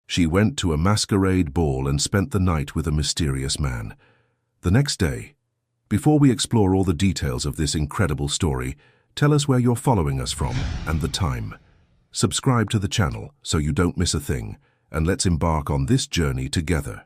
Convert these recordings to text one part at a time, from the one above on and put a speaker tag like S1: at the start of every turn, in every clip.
S1: She went to a masquerade ball and spent the night with a mysterious man. The next day, before we explore all the details of this incredible story, tell us where you're following us from and the time. Subscribe to the channel so you don't miss a thing, and let's embark on this journey together.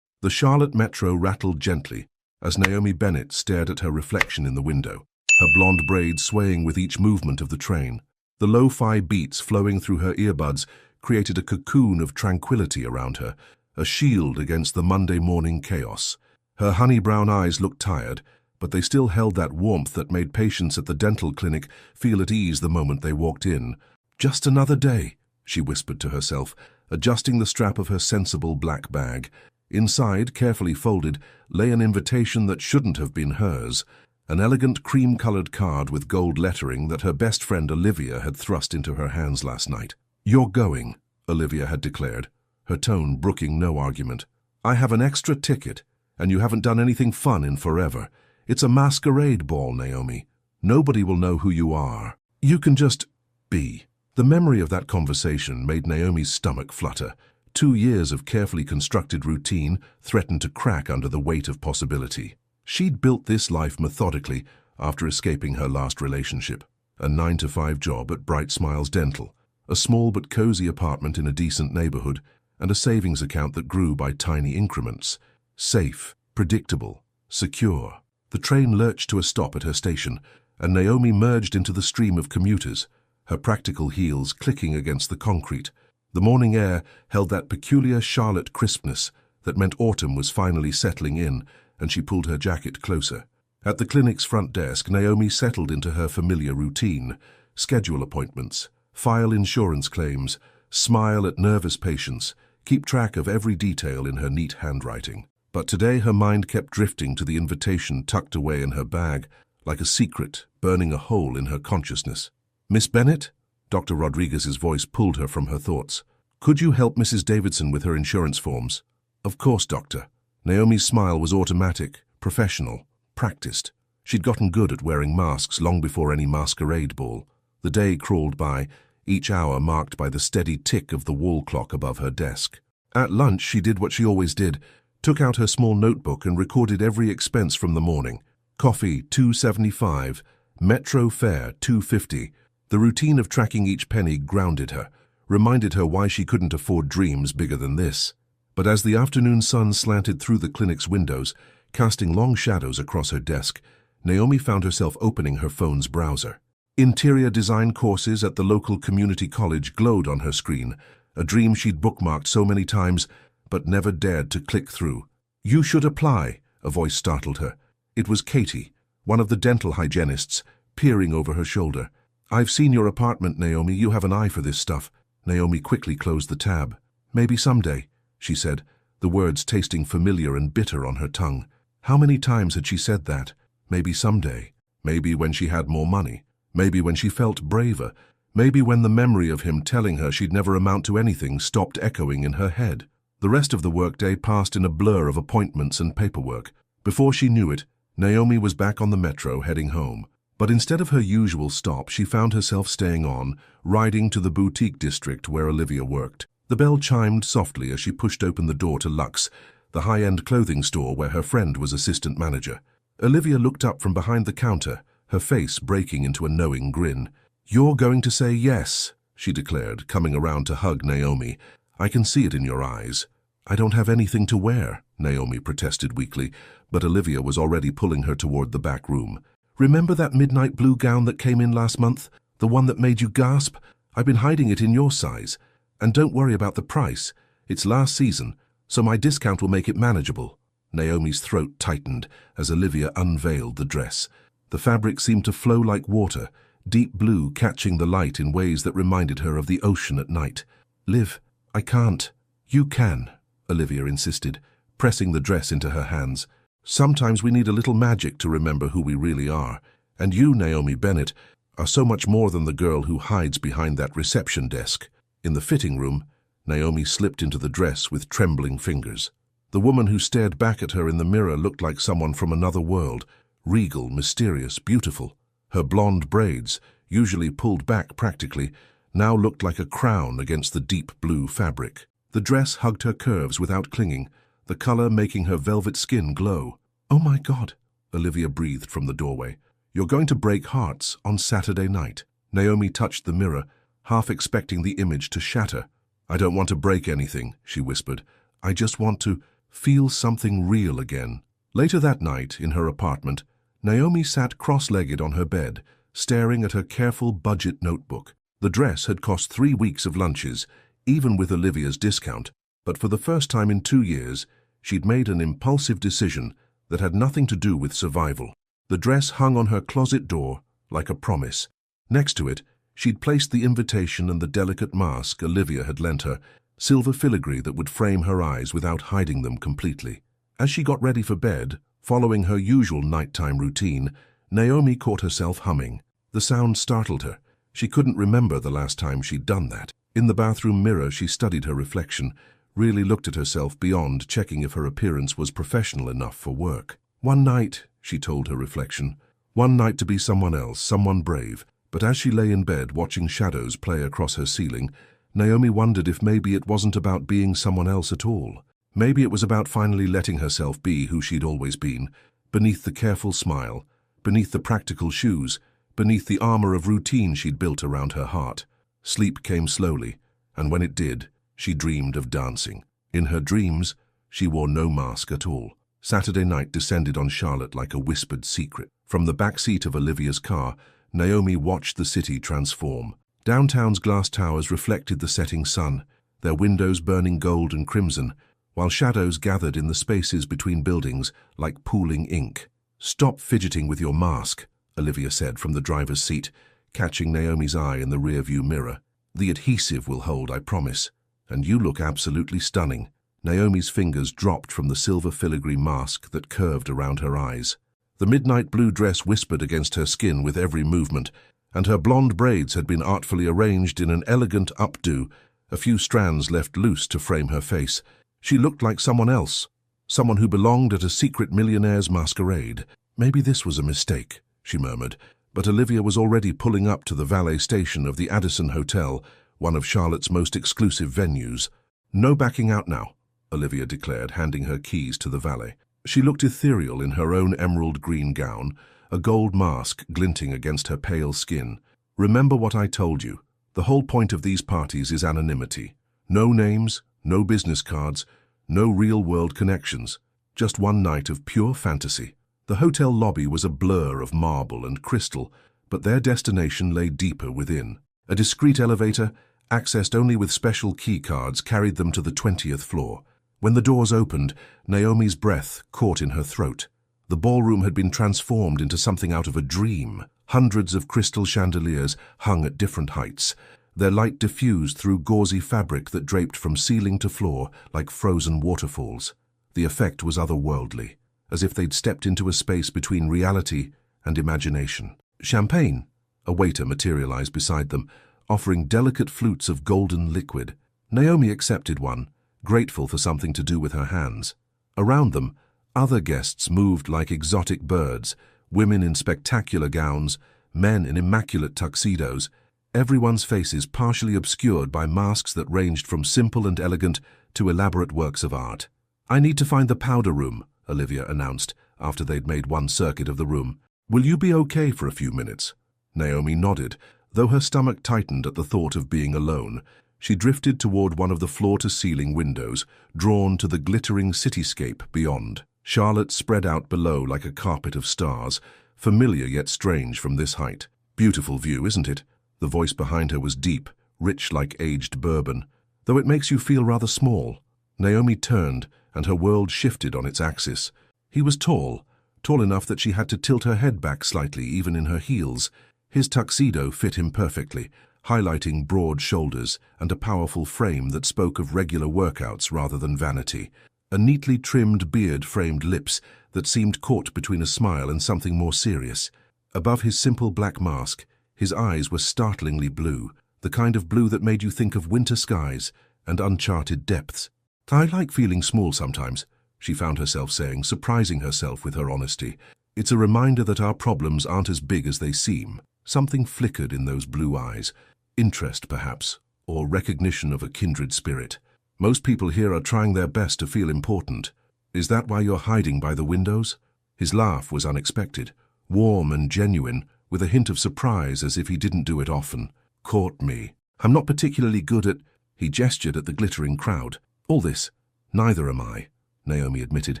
S1: The Charlotte metro rattled gently as Naomi Bennett stared at her reflection in the window, her blonde braids swaying with each movement of the train. The lo-fi beats flowing through her earbuds created a cocoon of tranquility around her, a shield against the Monday morning chaos. Her honey-brown eyes looked tired, but they still held that warmth that made patients at the dental clinic feel at ease the moment they walked in. "Just another day," she whispered to herself, adjusting the strap of her sensible black bag. Inside, carefully folded, lay an invitation that shouldn't have been hers, an elegant cream-colored card with gold lettering that her best friend Olivia had thrust into her hands last night. "You're going," Olivia had declared, her tone brooking no argument. "I have an extra ticket, and you haven't done anything fun in forever. It's a masquerade ball, Naomi. Nobody will know who you are. You can just be." The memory of that conversation made Naomi's stomach flutter. 2 years of carefully constructed routine threatened to crack under the weight of possibility. She'd built this life methodically after escaping her last relationship. A 9-to-5 job at Bright Smiles Dental, a small but cozy apartment in a decent neighborhood, and a savings account that grew by tiny increments. Safe, predictable, secure. The train lurched to a stop at her station, and Naomi merged into the stream of commuters, her practical heels clicking against the concrete. The morning air held that peculiar Charlotte crispness that meant autumn was finally settling in, and she pulled her jacket closer. At the clinic's front desk, Naomi settled into her familiar routine: schedule appointments, file insurance claims, smile at nervous patients, keep track of every detail in her neat handwriting. But today her mind kept drifting to the invitation tucked away in her bag, like a secret burning a hole in her consciousness. "Miss Bennett?" Dr. Rodriguez's voice pulled her from her thoughts. "Could you help Mrs. Davidson with her insurance forms?" "Of course, doctor." Naomi's smile was automatic, professional, practiced. She'd gotten good at wearing masks long before any masquerade ball. The day crawled by, each hour marked by the steady tick of the wall clock above her desk. At lunch, she did what she always did, took out her small notebook and recorded every expense from the morning. Coffee, $2.75, metro fare, $2.50. The routine of tracking each penny grounded her, reminded her why she couldn't afford dreams bigger than this. But as the afternoon sun slanted through the clinic's windows, casting long shadows across her desk, Naomi found herself opening her phone's browser. Interior design courses at the local community college glowed on her screen, a dream she'd bookmarked so many times, but never dared to click through. "You should apply," a voice startled her. It was Katie, one of the dental hygienists, peering over her shoulder. "I've seen your apartment, Naomi. You have an eye for this stuff." Naomi quickly closed the tab. "Maybe someday," she said, the words tasting familiar and bitter on her tongue. How many times had she said that? Maybe someday. Maybe when she had more money. Maybe when she felt braver. Maybe when the memory of him telling her she'd never amount to anything stopped echoing in her head. The rest of the workday passed in a blur of appointments and paperwork. Before she knew it, Naomi was back on the metro heading home. But instead of her usual stop, she found herself staying on, riding to the boutique district where Olivia worked. The bell chimed softly as she pushed open the door to Luxe, the high-end clothing store where her friend was assistant manager. Olivia looked up from behind the counter, her face breaking into a knowing grin. "You're going to say yes," she declared, coming around to hug Naomi. "I can see it in your eyes." "I don't have anything to wear," Naomi protested weakly, but Olivia was already pulling her toward the back room. "Remember that midnight blue gown that came in last month? The one that made you gasp? I've been hiding it in your size. And don't worry about the price. It's last season, so my discount will make it manageable." Naomi's throat tightened as Olivia unveiled the dress. The fabric seemed to flow like water, deep blue catching the light in ways that reminded her of the ocean at night. "Liv, I can't." "You can," Olivia insisted, pressing the dress into her hands. "Sometimes we need a little magic to remember who we really are. And you, Naomi Bennett, are so much more than the girl who hides behind that reception desk." In the fitting room, Naomi slipped into the dress with trembling fingers. The woman who stared back at her in the mirror looked like someone from another world, regal, mysterious, beautiful. Her blonde braids, usually pulled back practically, now looked like a crown against the deep blue fabric. The dress hugged her curves without clinging, the color making her velvet skin glow. "Oh my God," Olivia breathed from the doorway. "You're going to break hearts on Saturday night." Naomi touched the mirror, half expecting the image to shatter. "I don't want to break anything," she whispered. "I just want to feel something real again." Later that night, in her apartment, Naomi sat cross-legged on her bed, staring at her careful budget notebook. The dress had cost 3 weeks of lunches, even with Olivia's discount, but for the first time in 2 years, she'd made an impulsive decision that had nothing to do with survival. The dress hung on her closet door like a promise. Next to it, she'd placed the invitation and the delicate mask Olivia had lent her, silver filigree that would frame her eyes without hiding them completely. As she got ready for bed, following her usual nighttime routine, Naomi caught herself humming. The sound startled her. She couldn't remember the last time she'd done that. In the bathroom mirror, she studied her reflection, really looked at herself beyond checking if her appearance was professional enough for work. "One night," she told her reflection. "One night to be someone else, someone brave." But as she lay in bed watching shadows play across her ceiling, Naomi wondered if maybe it wasn't about being someone else at all. Maybe it was about finally letting herself be who she'd always been, beneath the careful smile, beneath the practical shoes, beneath the armor of routine she'd built around her heart. Sleep came slowly, and when it did, she dreamed of dancing. In her dreams, she wore no mask at all. Saturday night descended on Charlotte like a whispered secret. From the back seat of Olivia's car, Naomi watched the city transform. Downtown's glass towers reflected the setting sun, their windows burning gold and crimson, while shadows gathered in the spaces between buildings like pooling ink. "Stop fidgeting with your mask," Olivia said from the driver's seat, catching Naomi's eye in the rearview mirror. "The adhesive will hold, I promise. And you look absolutely stunning." Naomi's fingers dropped from the silver filigree mask that curved around her eyes. The midnight blue dress whispered against her skin with every movement, and her blonde braids had been artfully arranged in an elegant updo, a few strands left loose to frame her face. She looked like someone else, someone who belonged at a secret millionaire's masquerade. "Maybe this was a mistake," she murmured, but Olivia was already pulling up to the valet station of the Addison Hotel, one of Charlotte's most exclusive venues. "No backing out now," Olivia declared, handing her keys to the valet. She looked ethereal in her own emerald green gown, a gold mask glinting against her pale skin. "Remember what I told you. The whole point of these parties is anonymity. No names, no business cards, no real-world connections. Just one night of pure fantasy." The hotel lobby was a blur of marble and crystal, but their destination lay deeper within. A discreet elevator, accessed only with special key cards, carried them to the 20th floor. When the doors opened, Naomi's breath caught in her throat. The ballroom had been transformed into something out of a dream. Hundreds of crystal chandeliers hung at different heights, their light diffused through gauzy fabric that draped from ceiling to floor like frozen waterfalls. The effect was otherworldly, as if they'd stepped into a space between reality and imagination. "Champagne," a waiter materialized beside them, offering delicate flutes of golden liquid. Naomi accepted one, grateful for something to do with her hands. Around them, other guests moved like exotic birds, women in spectacular gowns, men in immaculate tuxedos, everyone's faces partially obscured by masks that ranged from simple and elegant to elaborate works of art. "I need to find the powder room," Olivia announced, after they'd made one circuit of the room. "Will you be okay for a few minutes?" Naomi nodded, though her stomach tightened at the thought of being alone. She drifted toward one of the floor-to-ceiling windows, drawn to the glittering cityscape beyond. Charlotte spread out below like a carpet of stars, familiar yet strange from this height. "Beautiful view, isn't it?" The voice behind her was deep, rich like aged bourbon, though it makes you feel rather small. Naomi turned, and her world shifted on its axis. He was tall enough that she had to tilt her head back slightly even in her heels. His tuxedo fit him perfectly, highlighting broad shoulders and a powerful frame that spoke of regular workouts rather than vanity. A neatly trimmed beard framed lips that seemed caught between a smile and something more serious. Above his simple black mask, his eyes were startlingly blue, the kind of blue that made you think of winter skies and uncharted depths. "I like feeling small sometimes," she found herself saying, surprising herself with her honesty. "It's a reminder that our problems aren't as big as they seem." Something flickered in those blue eyes. Interest, perhaps, or recognition of a kindred spirit. Most people here are trying their best to feel important. Is that why you're hiding by the windows? His laugh was unexpected, warm and genuine, with a hint of surprise as if he didn't do it often. Caught me. I'm not particularly good at... He gestured at the glittering crowd. All this. Neither am I, Naomi admitted,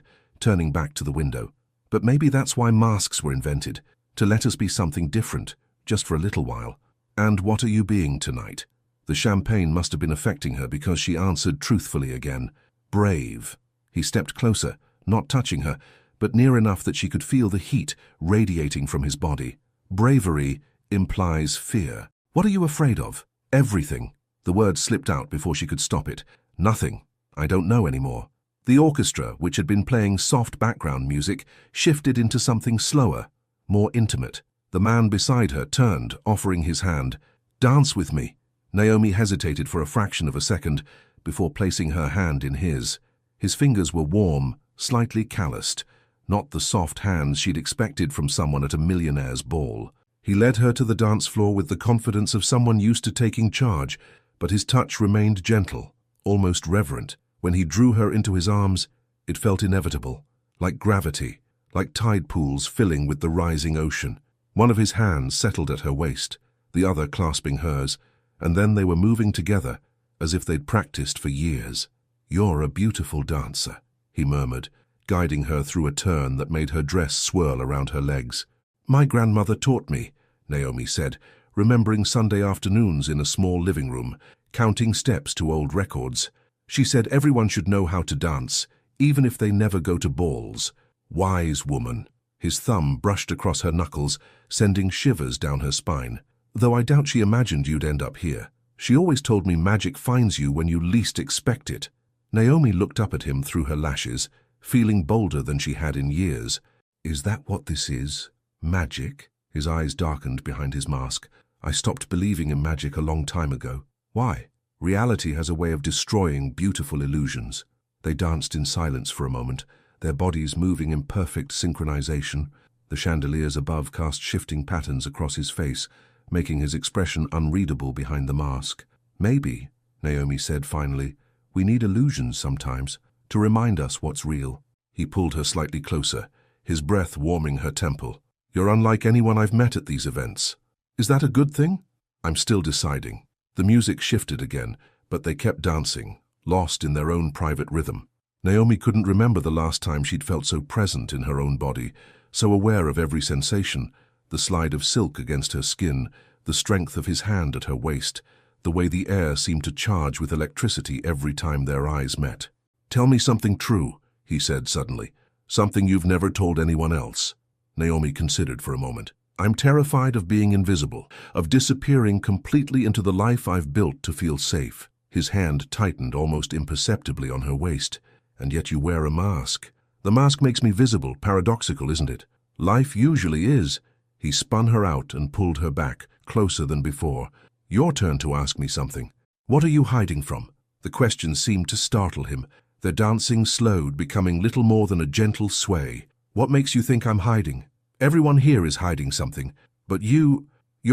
S1: turning back to the window. But maybe that's why masks were invented, to let us be something different, just for a little while. And what are you being tonight? The champagne must have been affecting her because she answered truthfully again. Brave. He stepped closer, not touching her, but near enough that she could feel the heat radiating from his body. Bravery implies fear. What are you afraid of? Everything. The word slipped out before she could stop it. Nothing. I don't know anymore. The orchestra, which had been playing soft background music, shifted into something slower, more intimate. The man beside her turned, offering his hand. Dance with me. Naomi hesitated for a fraction of a second before placing her hand in his. His fingers were warm, slightly calloused, not the soft hands she'd expected from someone at a millionaire's ball. He led her to the dance floor with the confidence of someone used to taking charge, but his touch remained gentle, almost reverent. When he drew her into his arms, it felt inevitable, like gravity, like tide pools filling with the rising ocean. One of his hands settled at her waist, the other clasping hers, and then they were moving together, as if they'd practiced for years. You're a beautiful dancer, he murmured, guiding her through a turn that made her dress swirl around her legs. My grandmother taught me, Naomi said, remembering Sunday afternoons in a small living room, counting steps to old records. She said everyone should know how to dance, even if they never go to balls. Wise woman. His thumb brushed across her knuckles, sending shivers down her spine. Though I doubt she imagined you'd end up here. She always told me magic finds you when you least expect it. Naomi looked up at him through her lashes, feeling bolder than she had in years. Is that what this is? Magic? His eyes darkened behind his mask. I stopped believing in magic a long time ago. Why? Reality has a way of destroying beautiful illusions. They danced in silence for a moment, their bodies moving in perfect synchronization. The chandeliers above cast shifting patterns across his face, making his expression unreadable behind the mask. Maybe, Naomi said finally, we need illusions sometimes, to remind us what's real. He pulled her slightly closer, his breath warming her temple. You're unlike anyone I've met at these events. Is that a good thing? I'm still deciding. The music shifted again, but they kept dancing, lost in their own private rhythm. Naomi couldn't remember the last time she'd felt so present in her own body, so aware of every sensation, the slide of silk against her skin, the strength of his hand at her waist, the way the air seemed to charge with electricity every time their eyes met. Tell me something true, he said suddenly. Something you've never told anyone else. Naomi considered for a moment. I'm terrified of being invisible, of disappearing completely into the life I've built to feel safe. His hand tightened almost imperceptibly on her waist. And yet you wear a mask. The mask makes me visible, paradoxical, isn't it? Life usually is. He spun her out and pulled her back, closer than before. Your turn to ask me something. What are you hiding from? The question seemed to startle him. Their dancing slowed, becoming little more than a gentle sway. What makes you think I'm hiding? Everyone here is hiding something, but you're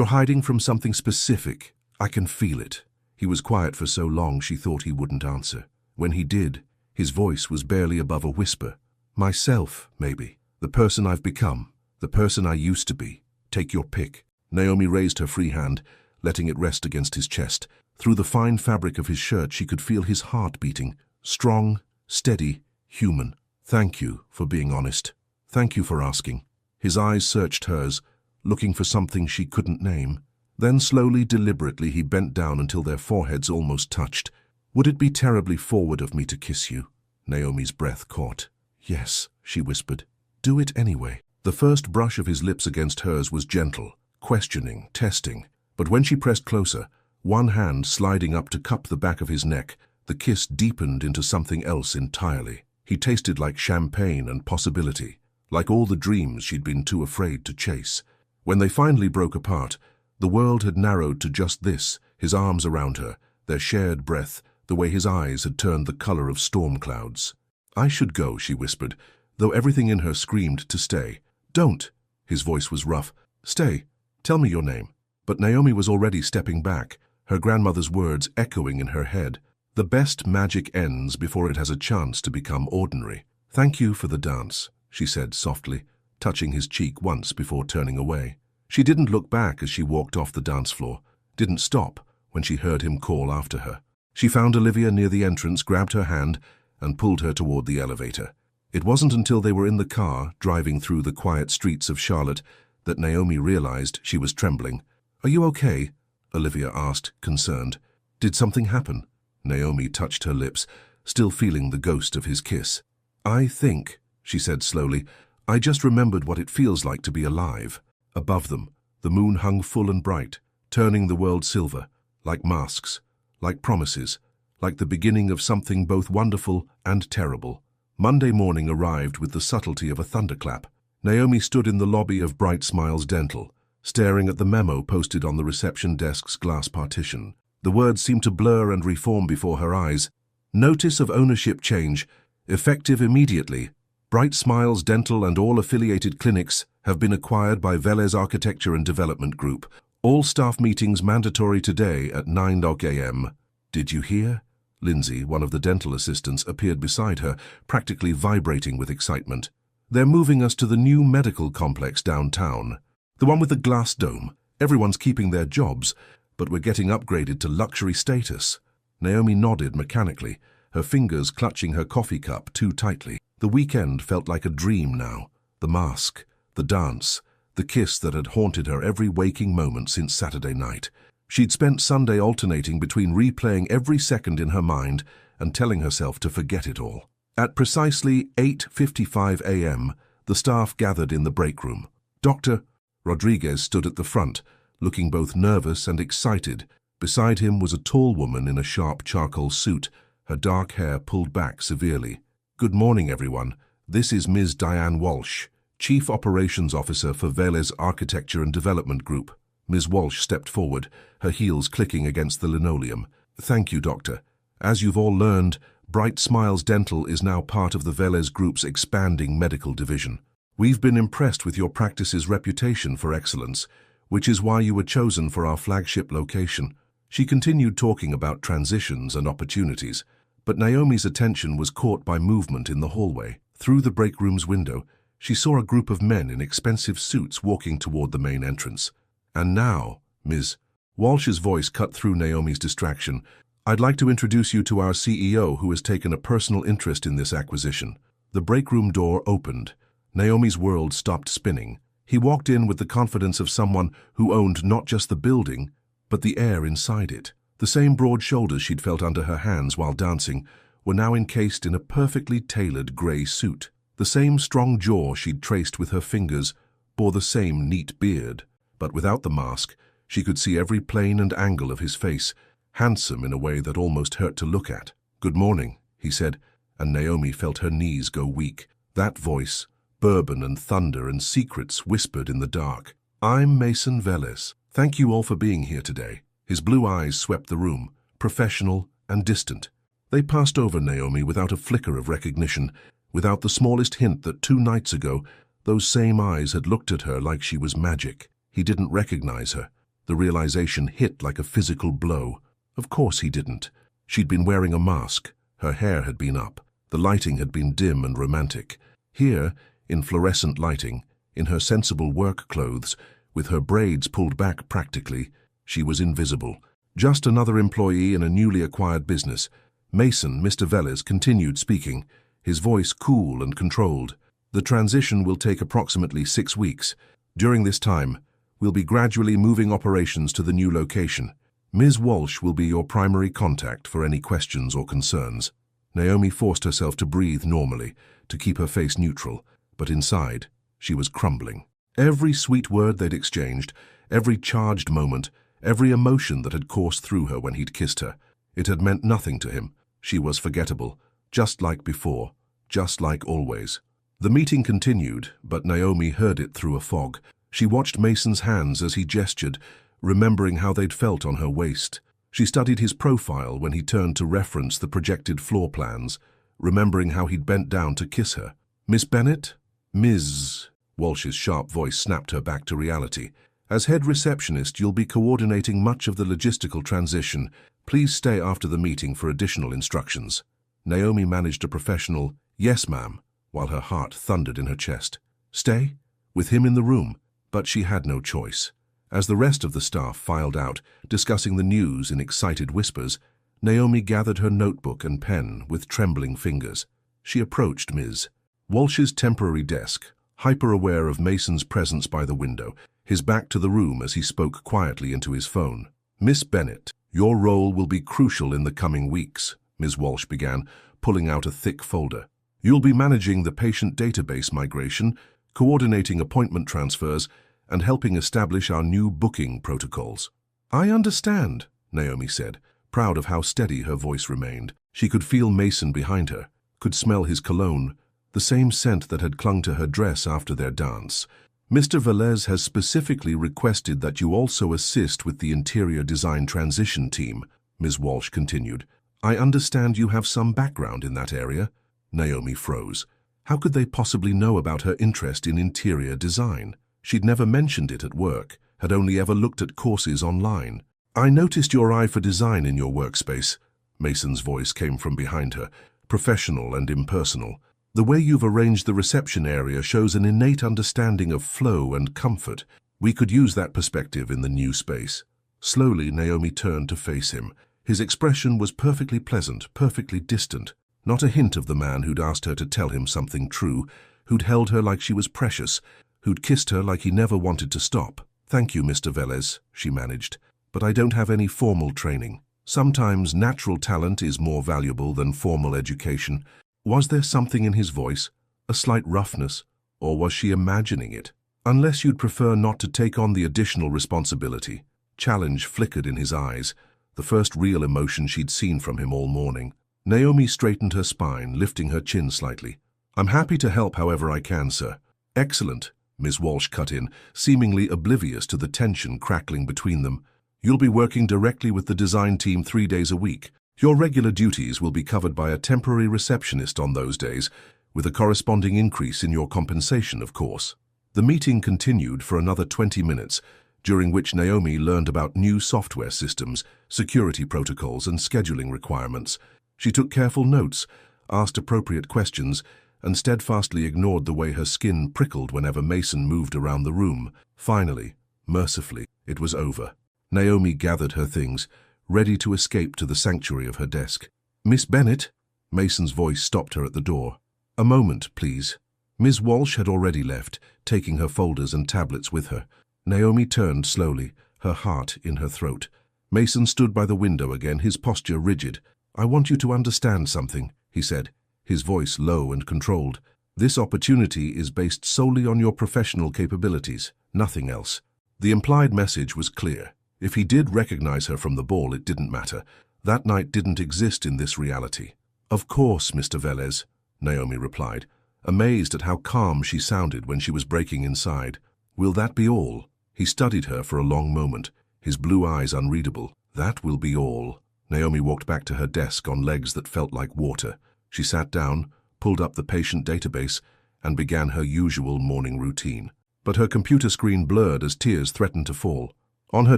S1: hiding from something specific. I can feel it. He was quiet for so long she thought he wouldn't answer. When he did, his voice was barely above a whisper. Myself, maybe. The person I've become. The person I used to be. Take your pick. Naomi raised her free hand, letting it rest against his chest. Through the fine fabric of his shirt she could feel his heart beating. Strong, steady, human. Thank you for being honest. Thank you for asking. His eyes searched hers, looking for something she couldn't name. Then slowly, deliberately, he bent down until their foreheads almost touched. Would it be terribly forward of me to kiss you? Naomi's breath caught. Yes, she whispered. Do it anyway. The first brush of his lips against hers was gentle, questioning, testing. But when she pressed closer, one hand sliding up to cup the back of his neck, the kiss deepened into something else entirely. He tasted like champagne and possibility, like all the dreams she'd been too afraid to chase. When they finally broke apart, the world had narrowed to just this, his arms around her, their shared breath, the way his eyes had turned the color of storm clouds. I should go, she whispered, though everything in her screamed to stay. Don't! His voice was rough. Stay. Tell me your name. But Naomi was already stepping back, her grandmother's words echoing in her head. The best magic ends before it has a chance to become ordinary. "Thank you for the dance," she said softly, touching his cheek once before turning away. She didn't look back as she walked off the dance floor, didn't stop when she heard him call after her. She found Olivia near the entrance, grabbed her hand, and pulled her toward the elevator. It wasn't until they were in the car, driving through the quiet streets of Charlotte, that Naomi realized she was trembling. "Are you okay?" Olivia asked, concerned. "Did something happen?" Naomi touched her lips, still feeling the ghost of his kiss. "I think," she said slowly, "I just remembered what it feels like to be alive." Above them, the moon hung full and bright, turning the world silver, like masks, like promises, like the beginning of something both wonderful and terrible. Monday morning arrived with the subtlety of a thunderclap. Naomi stood in the lobby of Bright Smiles Dental, staring at the memo posted on the reception desk's glass partition. The words seemed to blur and reform before her eyes. "Notice of ownership change, effective immediately. Bright Smiles Dental and all affiliated clinics have been acquired by Velez Architecture and Development Group. All staff meetings mandatory today at 9 a.m. "Did you hear?" Lindsay, one of the dental assistants, appeared beside her, practically vibrating with excitement. "They're moving us to the new medical complex downtown. The one with the glass dome. Everyone's keeping their jobs, but we're getting upgraded to luxury status." Naomi nodded mechanically, her fingers clutching her coffee cup too tightly. The weekend felt like a dream now. The mask, the dance, the kiss that had haunted her every waking moment since Saturday night. She'd spent Sunday alternating between replaying every second in her mind and telling herself to forget it all. At precisely 8:55 a.m., the staff gathered in the break room. Dr. Rodriguez stood at the front, looking both nervous and excited. Beside him was a tall woman in a sharp charcoal suit, her dark hair pulled back severely. "Good morning, everyone. This is Ms. Diane Walsh, Chief Operations Officer for Velez Architecture and Development Group." Ms. Walsh stepped forward, her heels clicking against the linoleum. "Thank you, Doctor. As you've all learned, Bright Smiles Dental is now part of the Velez Group's expanding medical division. We've been impressed with your practice's reputation for excellence, which is why you were chosen for our flagship location." She continued talking about transitions and opportunities, but Naomi's attention was caught by movement in the hallway. Through the break room's window, she saw a group of men in expensive suits walking toward the main entrance. "And now, Ms. Walsh's voice cut through Naomi's distraction. "I'd like to introduce you to our CEO, who has taken a personal interest in this acquisition." The break room door opened. Naomi's world stopped spinning. He walked in with the confidence of someone who owned not just the building, but the air inside it. The same broad shoulders she'd felt under her hands while dancing were now encased in a perfectly tailored grey suit. The same strong jaw she'd traced with her fingers bore the same neat beard. But without the mask, she could see every plane and angle of his face, handsome in a way that almost hurt to look at. "Good morning," he said, and Naomi felt her knees go weak. That voice, bourbon and thunder and secrets whispered in the dark. "I'm Mason Velez. Thank you all for being here today." His blue eyes swept the room, professional and distant. They passed over Naomi without a flicker of recognition, without the smallest hint that 2 nights ago, those same eyes had looked at her like she was magic. He didn't recognize her. The realization hit like a physical blow. Of course he didn't. She'd been wearing a mask. Her hair had been up. The lighting had been dim and romantic. Here, in fluorescent lighting, in her sensible work clothes, with her braids pulled back practically, she was invisible. Just another employee in a newly acquired business. Mason, Mr. Velez, continued speaking, his voice cool and controlled. "The transition will take approximately 6 weeks. During this time, we'll be gradually moving operations to the new location. Ms. Walsh will be your primary contact for any questions or concerns." Naomi forced herself to breathe normally, to keep her face neutral, but inside, she was crumbling. Every sweet word they'd exchanged, every charged moment, every emotion that had coursed through her when he'd kissed her, it had meant nothing to him. She was forgettable, just like before, just like always. The meeting continued, but Naomi heard it through a fog. She watched Mason's hands as he gestured, remembering how they'd felt on her waist. She studied his profile when he turned to reference the projected floor plans, remembering how he'd bent down to kiss her. "Miss Bennett?" "Ms." Walsh's sharp voice snapped her back to reality, As head receptionist, you'll be coordinating much of the logistical transition. Please stay after the meeting for additional instructions. Naomi managed a professional, "Yes, ma'am," while her heart thundered in her chest. Stay? With him in the room? But she had no choice. As the rest of the staff filed out, discussing the news in excited whispers, Naomi gathered her notebook and pen with trembling fingers. She approached Ms. Walsh's temporary desk, hyper-aware of Mason's presence by the window, his back to the room as he spoke quietly into his phone. "Miss Bennett, your role will be crucial in the coming weeks," Ms. Walsh began, pulling out a thick folder. "You'll be managing the patient database migration, coordinating appointment transfers, and helping establish our new booking protocols." "I understand," Naomi said, proud of how steady her voice remained. She could feel Mason behind her, could smell his cologne, the same scent that had clung to her dress after their dance. "Mr. Velez has specifically requested that you also assist with the interior design transition team," Ms. Walsh continued. "I understand you have some background in that area." Naomi froze. How could they possibly know about her interest in interior design? She'd never mentioned it at work, had only ever looked at courses online. "I noticed your eye for design in your workspace." Mason's voice came from behind her, professional and impersonal. "The way you've arranged the reception area shows an innate understanding of flow and comfort. We could use that perspective in the new space." Slowly, Naomi turned to face him. His expression was perfectly pleasant, perfectly distant. Not a hint of the man who'd asked her to tell him something true, who'd held her like she was precious, who'd kissed her like he never wanted to stop. "Thank you, Mr. Velez," she managed, "but I don't have any formal training. Sometimes natural talent is more valuable than formal education." Was there something in his voice, a slight roughness, or was she imagining it? "Unless you'd prefer not to take on the additional responsibility." Challenge flickered in his eyes, the first real emotion she'd seen from him all morning. Naomi straightened her spine, lifting her chin slightly. "I'm happy to help however I can, sir." "Excellent," Ms. Walsh cut in, seemingly oblivious to the tension crackling between them. "You'll be working directly with the design team 3 days a week. Your regular duties will be covered by a temporary receptionist on those days, with a corresponding increase in your compensation, of course." The meeting continued for another 20 minutes, during which Naomi learned about new software systems, security protocols, and scheduling requirements. She took careful notes, asked appropriate questions, and steadfastly ignored the way her skin prickled whenever Mason moved around the room. Finally, mercifully, it was over. Naomi gathered her things, ready to escape to the sanctuary of her desk. "Miss Bennett?" Mason's voice stopped her at the door. "A moment, please." Ms. Walsh had already left, taking her folders and tablets with her. Naomi turned slowly, her heart in her throat. Mason stood by the window again, his posture rigid. "I want you to understand something," he said, his voice low and controlled. "This opportunity is based solely on your professional capabilities, nothing else." The implied message was clear. If he did recognize her from the ball, it didn't matter. That night didn't exist in this reality. "Of course, Mr. Velez," Naomi replied, amazed at how calm she sounded when she was breaking inside. "Will that be all?" He studied her for a long moment, his blue eyes unreadable. "That will be all." Naomi walked back to her desk on legs that felt like water. She sat down, pulled up the patient database, and began her usual morning routine. But her computer screen blurred as tears threatened to fall. On her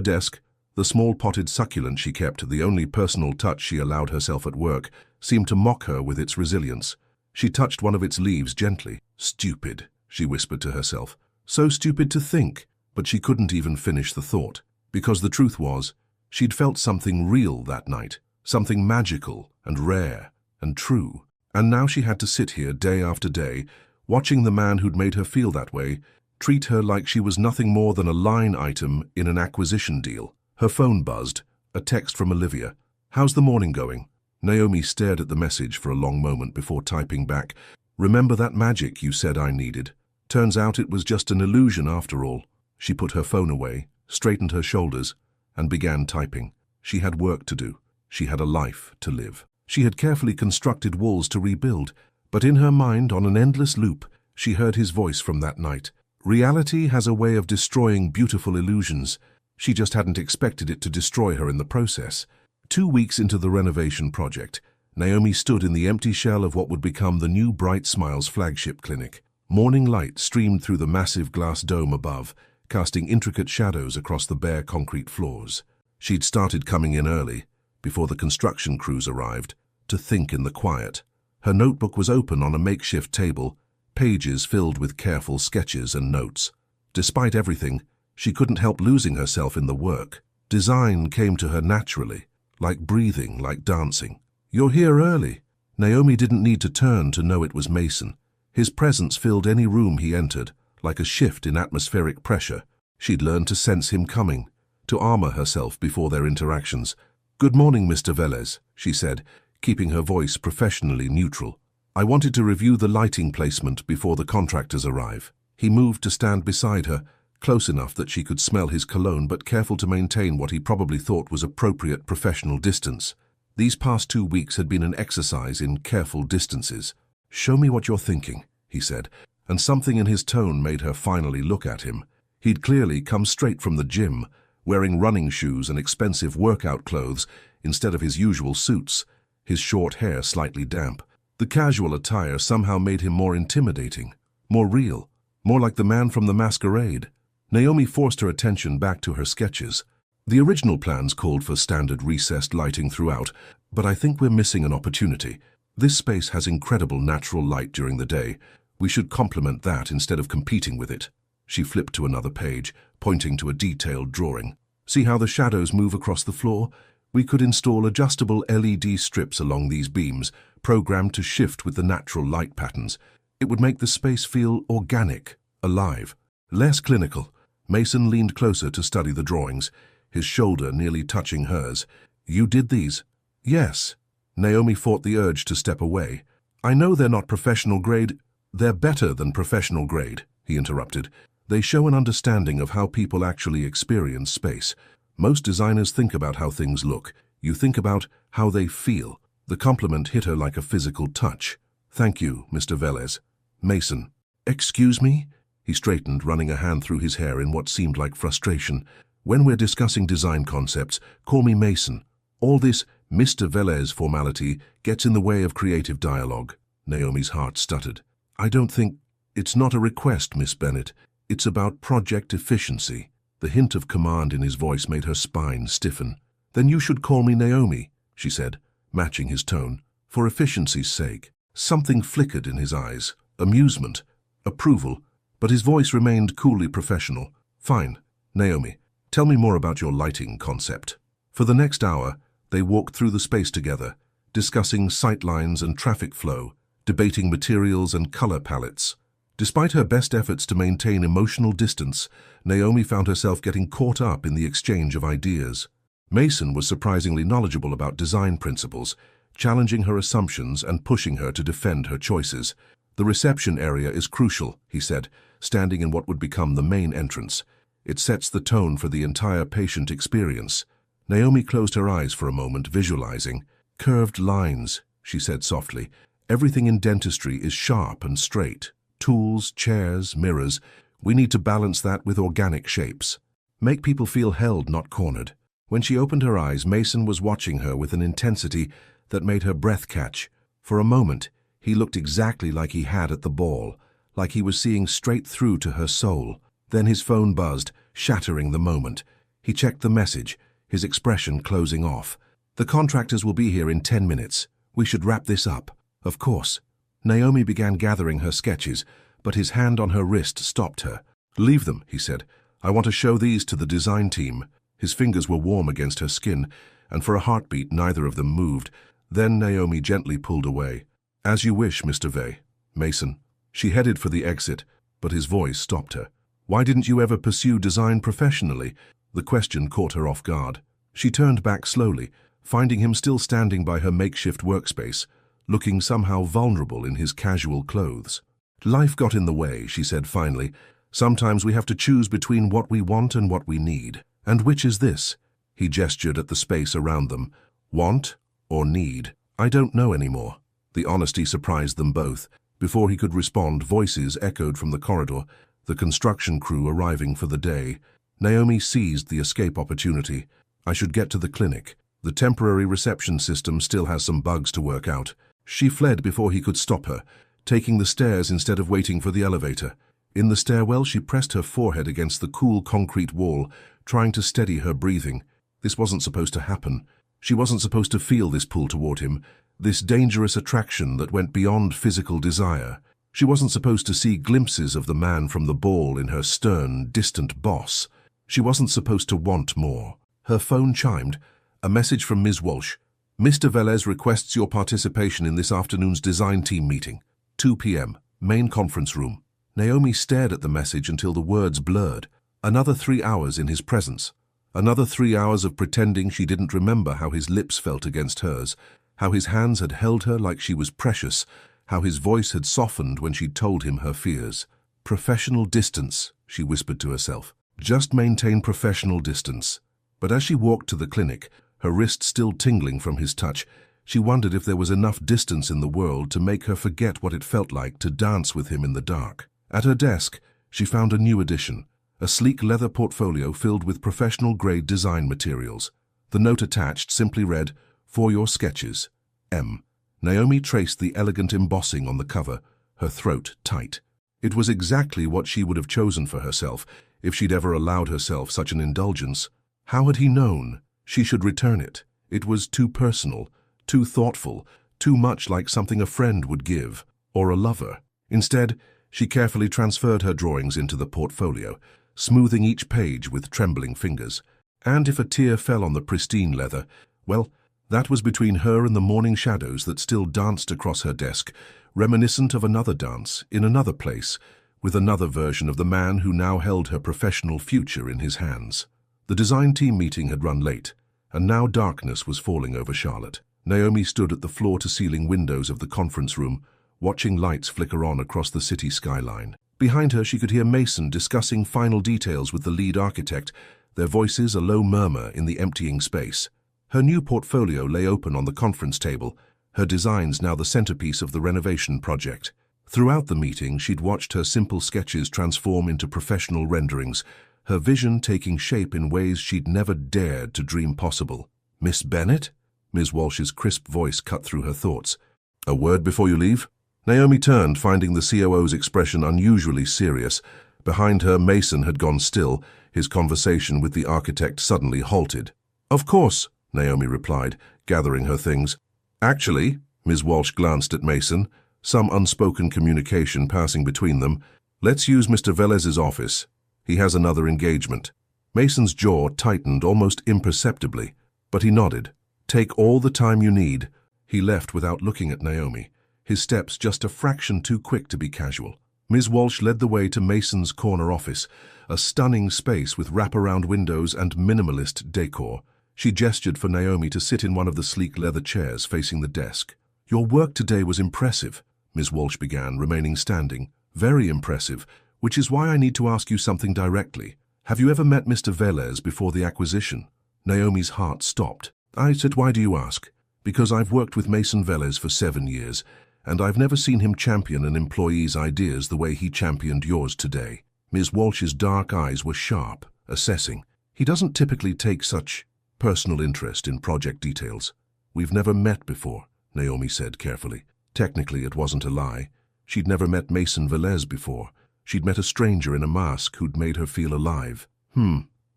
S1: desk, the small potted succulent she kept, the only personal touch she allowed herself at work, seemed to mock her with its resilience. She touched one of its leaves gently. "Stupid," she whispered to herself. "So stupid to think." But she couldn't even finish the thought, because the truth was, she'd felt something real that night, something magical and rare and true. And now she had to sit here day after day, watching the man who'd made her feel that way treat her like she was nothing more than a line item in an acquisition deal. Her phone buzzed, a text from Olivia. "How's the morning going?" Naomi stared at the message for a long moment before typing back, "Remember that magic you said I needed? Turns out it was just an illusion after all." She put her phone away, straightened her shoulders, and began typing. She had work to do. She had a life to live. She had carefully constructed walls to rebuild, but in her mind, on an endless loop, she heard his voice from that night. Reality has a way of destroying beautiful illusions. She just hadn't expected it to destroy her in the process. 2 weeks into the renovation project, Naomi stood in the empty shell of what would become the new Bright Smiles flagship clinic. Morning light streamed through the massive glass dome above, casting intricate shadows across the bare concrete floors. She'd started coming in early, before the construction crews arrived, to think in the quiet. Her notebook was open on a makeshift table, pages filled with careful sketches and notes. Despite everything, she couldn't help losing herself in the work. Design came to her naturally, like breathing, like dancing. "You're here early." Naomi didn't need to turn to know it was Mason. His presence filled any room he entered, like a shift in atmospheric pressure. She'd learned to sense him coming, to armor herself before their interactions. "Good morning, Mr. Velez," she said, keeping her voice professionally neutral. "I wanted to review the lighting placement before the contractors arrive." He moved to stand beside her, close enough that she could smell his cologne but careful to maintain what he probably thought was appropriate professional distance. These past 2 weeks had been an exercise in careful distances. "Show me what you're thinking," he said, and something in his tone made her finally look at him. He'd clearly come straight from the gym, wearing running shoes and expensive workout clothes instead of his usual suits, his short hair slightly damp. The casual attire somehow made him more intimidating, more real, more like the man from the Masquerade. Naomi forced her attention back to her sketches. "The original plans called for standard recessed lighting throughout, but I think we're missing an opportunity. This space has incredible natural light during the day. We should complement that instead of competing with it." She flipped to another page, pointing to a detailed drawing. "See how the shadows move across the floor? We could install adjustable LED strips along these beams, programmed to shift with the natural light patterns. It would make the space feel organic, alive, less clinical." Mason leaned closer to study the drawings, his shoulder nearly touching hers. "You did these?" "Yes." Naomi fought the urge to step away. "I know they're not professional grade." "They're better than professional grade," he interrupted. "They show an understanding of how people actually experience space. Most designers think about how things look. You think about how they feel." The compliment hit her like a physical touch. "Thank you, Mr. Velez." "Mason." "Excuse me?" He straightened, running a hand through his hair in what seemed like frustration. "When we're discussing design concepts, call me Mason. All this Mr. Velez formality gets in the way of creative dialogue." Naomi's heart stuttered. "I don't think... It's not a request, Miss Bennett. It's about project efficiency." The hint of command in his voice made her spine stiffen. "Then you should call me Naomi," she said, matching his tone. "For efficiency's sake." Something flickered in his eyes. Amusement. Approval. But his voice remained coolly professional. "Fine, Naomi. Tell me more about your lighting concept." For the next hour, they walked through the space together, discussing sightlines and traffic flow, debating materials and color palettes. Despite her best efforts to maintain emotional distance, Naomi found herself getting caught up in the exchange of ideas. Mason was surprisingly knowledgeable about design principles, challenging her assumptions and pushing her to defend her choices. "The reception area is crucial," he said, standing in what would become the main entrance. "It sets the tone for the entire patient experience." Naomi closed her eyes for a moment, visualizing. "Curved lines," she said softly. "Everything in dentistry is sharp and straight. Tools, chairs, mirrors. We need to balance that with organic shapes. Make people feel held, not cornered." When she opened her eyes, Mason was watching her with an intensity that made her breath catch. For a moment, he looked exactly like he had at the ball, like he was seeing straight through to her soul. Then his phone buzzed, shattering the moment. He checked the message, his expression closing off. "The contractors will be here in 10 minutes. We should wrap this up." "Of course." Naomi began gathering her sketches, but his hand on her wrist stopped her. "Leave them," he said. "I want to show these to the design team." His fingers were warm against her skin, and for a heartbeat neither of them moved. Then Naomi gently pulled away. "As you wish, Mr. Vey." "Mason." She headed for the exit, but his voice stopped her. "Why didn't you ever pursue design professionally?" The question caught her off guard. She turned back slowly, finding him still standing by her makeshift workspace, looking somehow vulnerable in his casual clothes. "Life got in the way," she said finally. "Sometimes we have to choose between what we want and what we need. And which is this?" He gestured at the space around them. "Want or need? I don't know anymore." The honesty surprised them both. Before he could respond, voices echoed from the corridor, the construction crew arriving for the day. Naomi seized the escape opportunity. "I should get to the clinic. The temporary reception system still has some bugs to work out." She fled before he could stop her, taking the stairs instead of waiting for the elevator. In the stairwell, she pressed her forehead against the cool concrete wall, trying to steady her breathing. This wasn't supposed to happen. She wasn't supposed to feel this pull toward him, this dangerous attraction that went beyond physical desire. She wasn't supposed to see glimpses of the man from the ball in her stern, distant boss. She wasn't supposed to want more. Her phone chimed. A message from Ms. Walsh. Mr. Velez requests your participation in this afternoon's design team meeting. 2 p.m. Main conference room. Naomi stared at the message until the words blurred. Another 3 hours in his presence. Another 3 hours of pretending she didn't remember how his lips felt against hers, how his hands had held her like she was precious, how his voice had softened when she'd told him her fears. Professional distance, she whispered to herself. Just maintain professional distance. But as she walked to the clinic, her wrist still tingling from his touch, she wondered if there was enough distance in the world to make her forget what it felt like to dance with him in the dark. At her desk, she found a new addition, a sleek leather portfolio filled with professional-grade design materials. The note attached simply read, "For your sketches, M." Naomi traced the elegant embossing on the cover, her throat tight. It was exactly what she would have chosen for herself if she'd ever allowed herself such an indulgence. How had he known? She should return it. It was too personal, too thoughtful, too much like something a friend would give, or a lover. Instead, she carefully transferred her drawings into the portfolio, smoothing each page with trembling fingers. And if a tear fell on the pristine leather, well, that was between her and the morning shadows that still danced across her desk, reminiscent of another dance, in another place, with another version of the man who now held her professional future in his hands. The design team meeting had run late, and now darkness was falling over Charlotte. Naomi stood at the floor-to-ceiling windows of the conference room, watching lights flicker on across the city skyline. Behind her, she could hear Mason discussing final details with the lead architect, their voices a low murmur in the emptying space. Her new portfolio lay open on the conference table, her designs now the centerpiece of the renovation project. Throughout the meeting, she'd watched her simple sketches transform into professional renderings, her vision taking shape in ways she'd never dared to dream possible. "Miss Bennett?" Ms. Walsh's crisp voice cut through her thoughts. "A word before you leave?" Naomi turned, finding the COO's expression unusually serious. Behind her, Mason had gone still, his conversation with the architect suddenly halted. "Of course," Naomi replied, gathering her things. "Actually," Ms. Walsh glanced at Mason, some unspoken communication passing between them, "let's use Mr. Velez's office. He has another engagement." Mason's jaw tightened almost imperceptibly, but he nodded. "Take all the time you need." He left without looking at Naomi, his steps just a fraction too quick to be casual. Ms. Walsh led the way to Mason's corner office, a stunning space with wraparound windows and minimalist decor. She gestured for Naomi to sit in one of the sleek leather chairs facing the desk. "Your work today was impressive," Ms. Walsh began, remaining standing. "Very impressive, which is why I need to ask you something directly. Have you ever met Mr. Velez before the acquisition?" Naomi's heart stopped. I said, "Why do you ask?" "Because I've worked with Mason Velez for 7 years, and I've never seen him champion an employee's ideas the way he championed yours today." Ms. Walsh's dark eyes were sharp, assessing. "He doesn't typically take such personal interest in project details." "We've never met before," Naomi said carefully. Technically, it wasn't a lie. She'd never met Mason Velez before. She'd met a stranger in a mask who'd made her feel alive.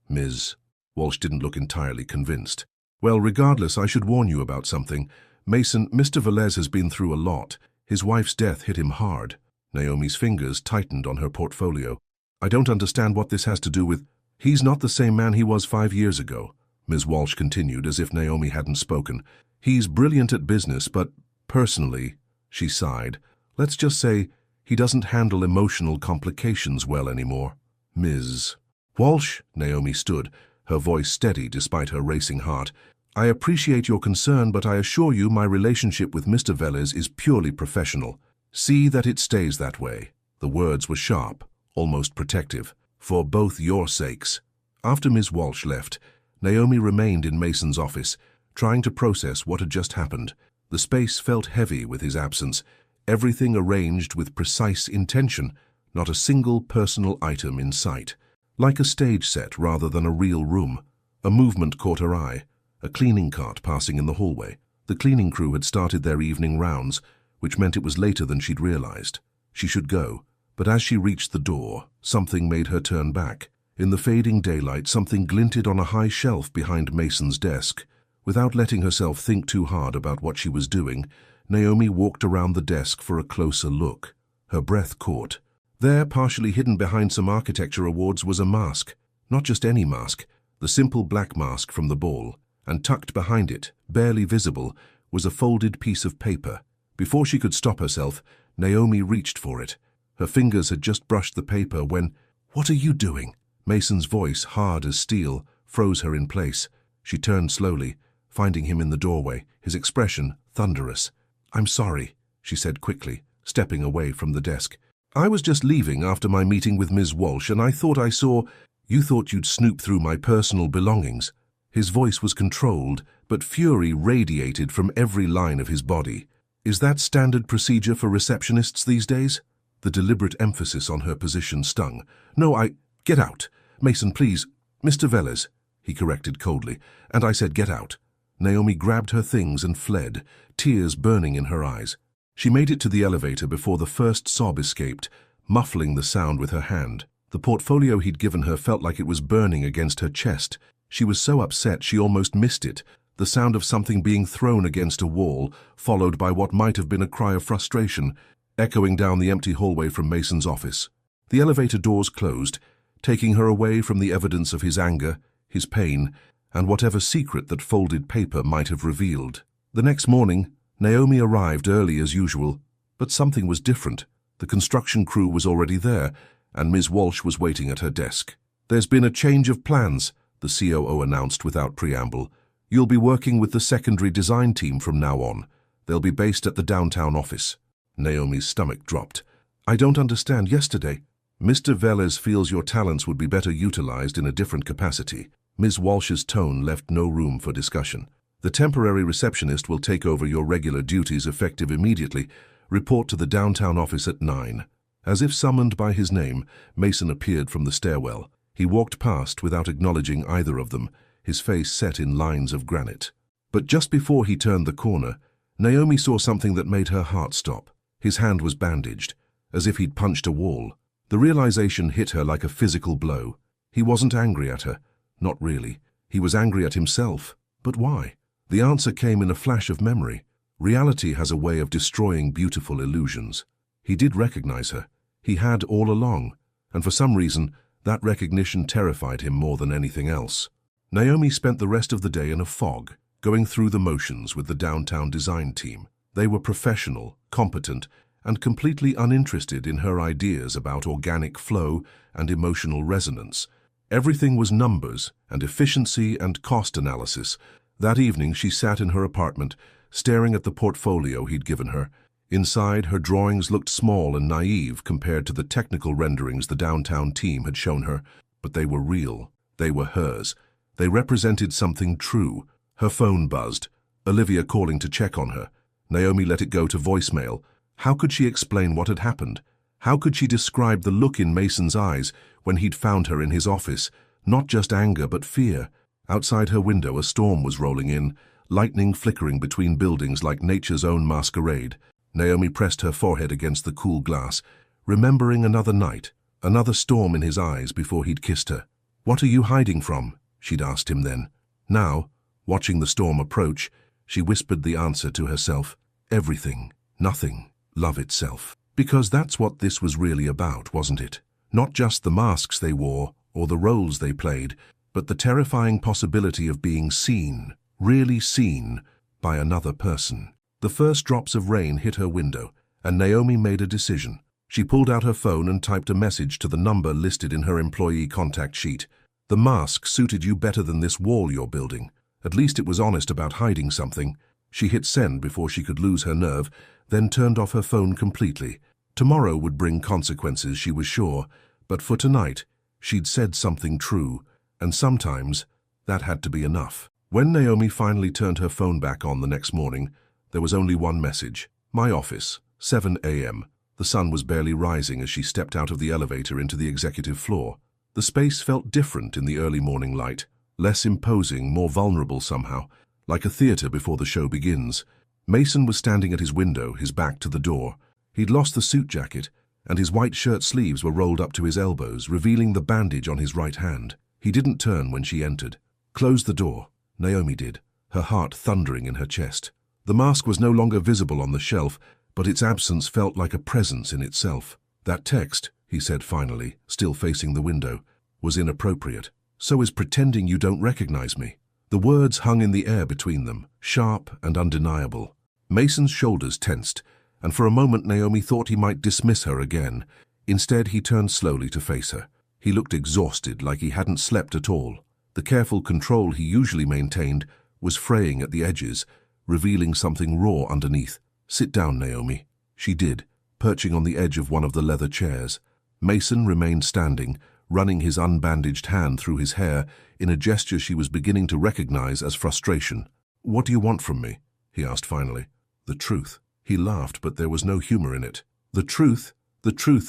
S1: Ms. Walsh didn't look entirely convinced. "Well, regardless, I should warn you about something. Mr. Velez has been through a lot. His wife's death hit him hard." Naomi's fingers tightened on her portfolio. "I don't understand what this has to do with—" "He's not the same man he was 5 years ago," Ms. Walsh continued as if Naomi hadn't spoken. "He's brilliant at business, but personally," she sighed, "let's just say he doesn't handle emotional complications well anymore." "Ms. Walsh," Naomi stood, her voice steady despite her racing heart, "I appreciate your concern, but I assure you my relationship with Mr. Velez is purely professional. See that it stays that way." The words were sharp, almost protective. "For both your sakes." After Ms. Walsh left, Naomi remained in Mason's office, trying to process what had just happened. The space felt heavy with his absence, everything arranged with precise intention, not a single personal item in sight. Like a stage set rather than a real room. A movement caught her eye. A cleaning cart passing in the hallway. The cleaning crew had started their evening rounds, which meant it was later than she'd realized. She should go, But as she reached the door, something made her turn back. In the fading daylight, something glinted on a high shelf behind Mason's desk. Without letting herself think too hard about what she was doing, Naomi walked around the desk for a closer look. Her breath caught. There, partially hidden behind some architecture awards, was a mask. Not just any mask, the simple black mask from the ball. And tucked behind it, barely visible, was a folded piece of paper. Before she could stop herself, Naomi reached for it. Her fingers had just brushed the paper when, "What are you doing?" Mason's voice, hard as steel, froze her in place. She turned slowly, finding him in the doorway, his expression thunderous. "I'm sorry," she said quickly, stepping away from the desk. "I was just leaving after my meeting with Ms. Walsh, and I thought I saw... You thought you'd snoop through my personal belongings." His voice was controlled, but fury radiated from every line of his body. "Is that standard procedure for receptionists these days?" The deliberate emphasis on her position stung. "No, Get out. Mason, please. Mr. Velez," he corrected coldly, "and I said get out." Naomi grabbed her things and fled, tears burning in her eyes. She made it to the elevator before the first sob escaped, muffling the sound with her hand. The portfolio he'd given her felt like it was burning against her chest. She was so upset she almost missed it, the sound of something being thrown against a wall, followed by what might have been a cry of frustration, echoing down the empty hallway from Mason's office. The elevator doors closed, taking her away from the evidence of his anger, his pain, and whatever secret that folded paper might have revealed. The next morning, Naomi arrived early as usual, but something was different. The construction crew was already there, and Ms. Walsh was waiting at her desk. "There's been a change of plans," the COO announced without preamble. "You'll be working with the secondary design team from now on. They'll be based at the downtown office." Naomi's stomach dropped. "I don't understand. Yesterday..." "Mr. Velez feels your talents would be better utilized in a different capacity." Ms. Walsh's tone left no room for discussion. "The temporary receptionist will take over your regular duties effective immediately. Report to the downtown office at 9. As if summoned by his name, Mason appeared from the stairwell. He walked past without acknowledging either of them, his face set in lines of granite. But just before he turned the corner, Naomi saw something that made her heart stop. His hand was bandaged, as if he'd punched a wall. The realization hit her like a physical blow. He wasn't angry at her. Not really. He was angry at himself. But why? The answer came in a flash of memory. Reality has a way of destroying beautiful illusions. He did recognize her. He had all along. And for some reason, that recognition terrified him more than anything else. Naomi spent the rest of the day in a fog, going through the motions with the downtown design team. They were professional, competent, and completely uninterested in her ideas about organic flow and emotional resonance. Everything was numbers and efficiency and cost analysis. That evening she sat in her apartment, staring at the portfolio he'd given her. Inside, her drawings looked small and naive compared to the technical renderings the downtown team had shown her, but they were real. They were hers. They represented something true. Her phone buzzed, Olivia calling to check on her. Naomi let it go to voicemail. How could she explain what had happened? How could she describe the look in Mason's eyes when he'd found her in his office? Not just anger, but fear. Outside her window, a storm was rolling in, lightning flickering between buildings like nature's own masquerade. Naomi pressed her forehead against the cool glass, remembering another night, another storm in his eyes before he'd kissed her. "What are you hiding from?" she'd asked him then. Now, watching the storm approach, she whispered the answer to herself. Everything. Nothing. Love itself. Because that's what this was really about, wasn't it? Not just the masks they wore or the roles they played, but the terrifying possibility of being seen, really seen, by another person. The first drops of rain hit her window, and Naomi made a decision. She pulled out her phone and typed a message to the number listed in her employee contact sheet. "The mask suited you better than this wall you're building. At least it was honest about hiding something." She hit send before she could lose her nerve, then turned off her phone completely. Tomorrow would bring consequences, she was sure, but for tonight, she'd said something true, and sometimes that had to be enough. When Naomi finally turned her phone back on the next morning, there was only one message. "My office, 7 a.m. The sun was barely rising as she stepped out of the elevator into the executive floor. The space felt different in the early morning light, less imposing, more vulnerable somehow, like a theater before the show begins. Mason was standing at his window, his back to the door. He'd lost the suit jacket, and his white shirt sleeves were rolled up to his elbows, revealing the bandage on his right hand. He didn't turn when she entered. "Close the door," Naomi did, her heart thundering in her chest. The mask was no longer visible on the shelf, but its absence felt like a presence in itself. "That text," he said finally, still facing the window, "was inappropriate. So is pretending you don't recognize me." The words hung in the air between them, sharp and undeniable. Mason's shoulders tensed, and for a moment Naomi thought he might dismiss her again. Instead, he turned slowly to face her. He looked exhausted, like he hadn't slept at all. The careful control he usually maintained was fraying at the edges, revealing something raw underneath. "Sit down, Naomi." She did, perching on the edge of one of the leather chairs. Mason remained standing, running his unbandaged hand through his hair in a gesture she was beginning to recognize as frustration. "What do you want from me?" he asked finally. "The truth." He laughed, but there was no humor in it. The truth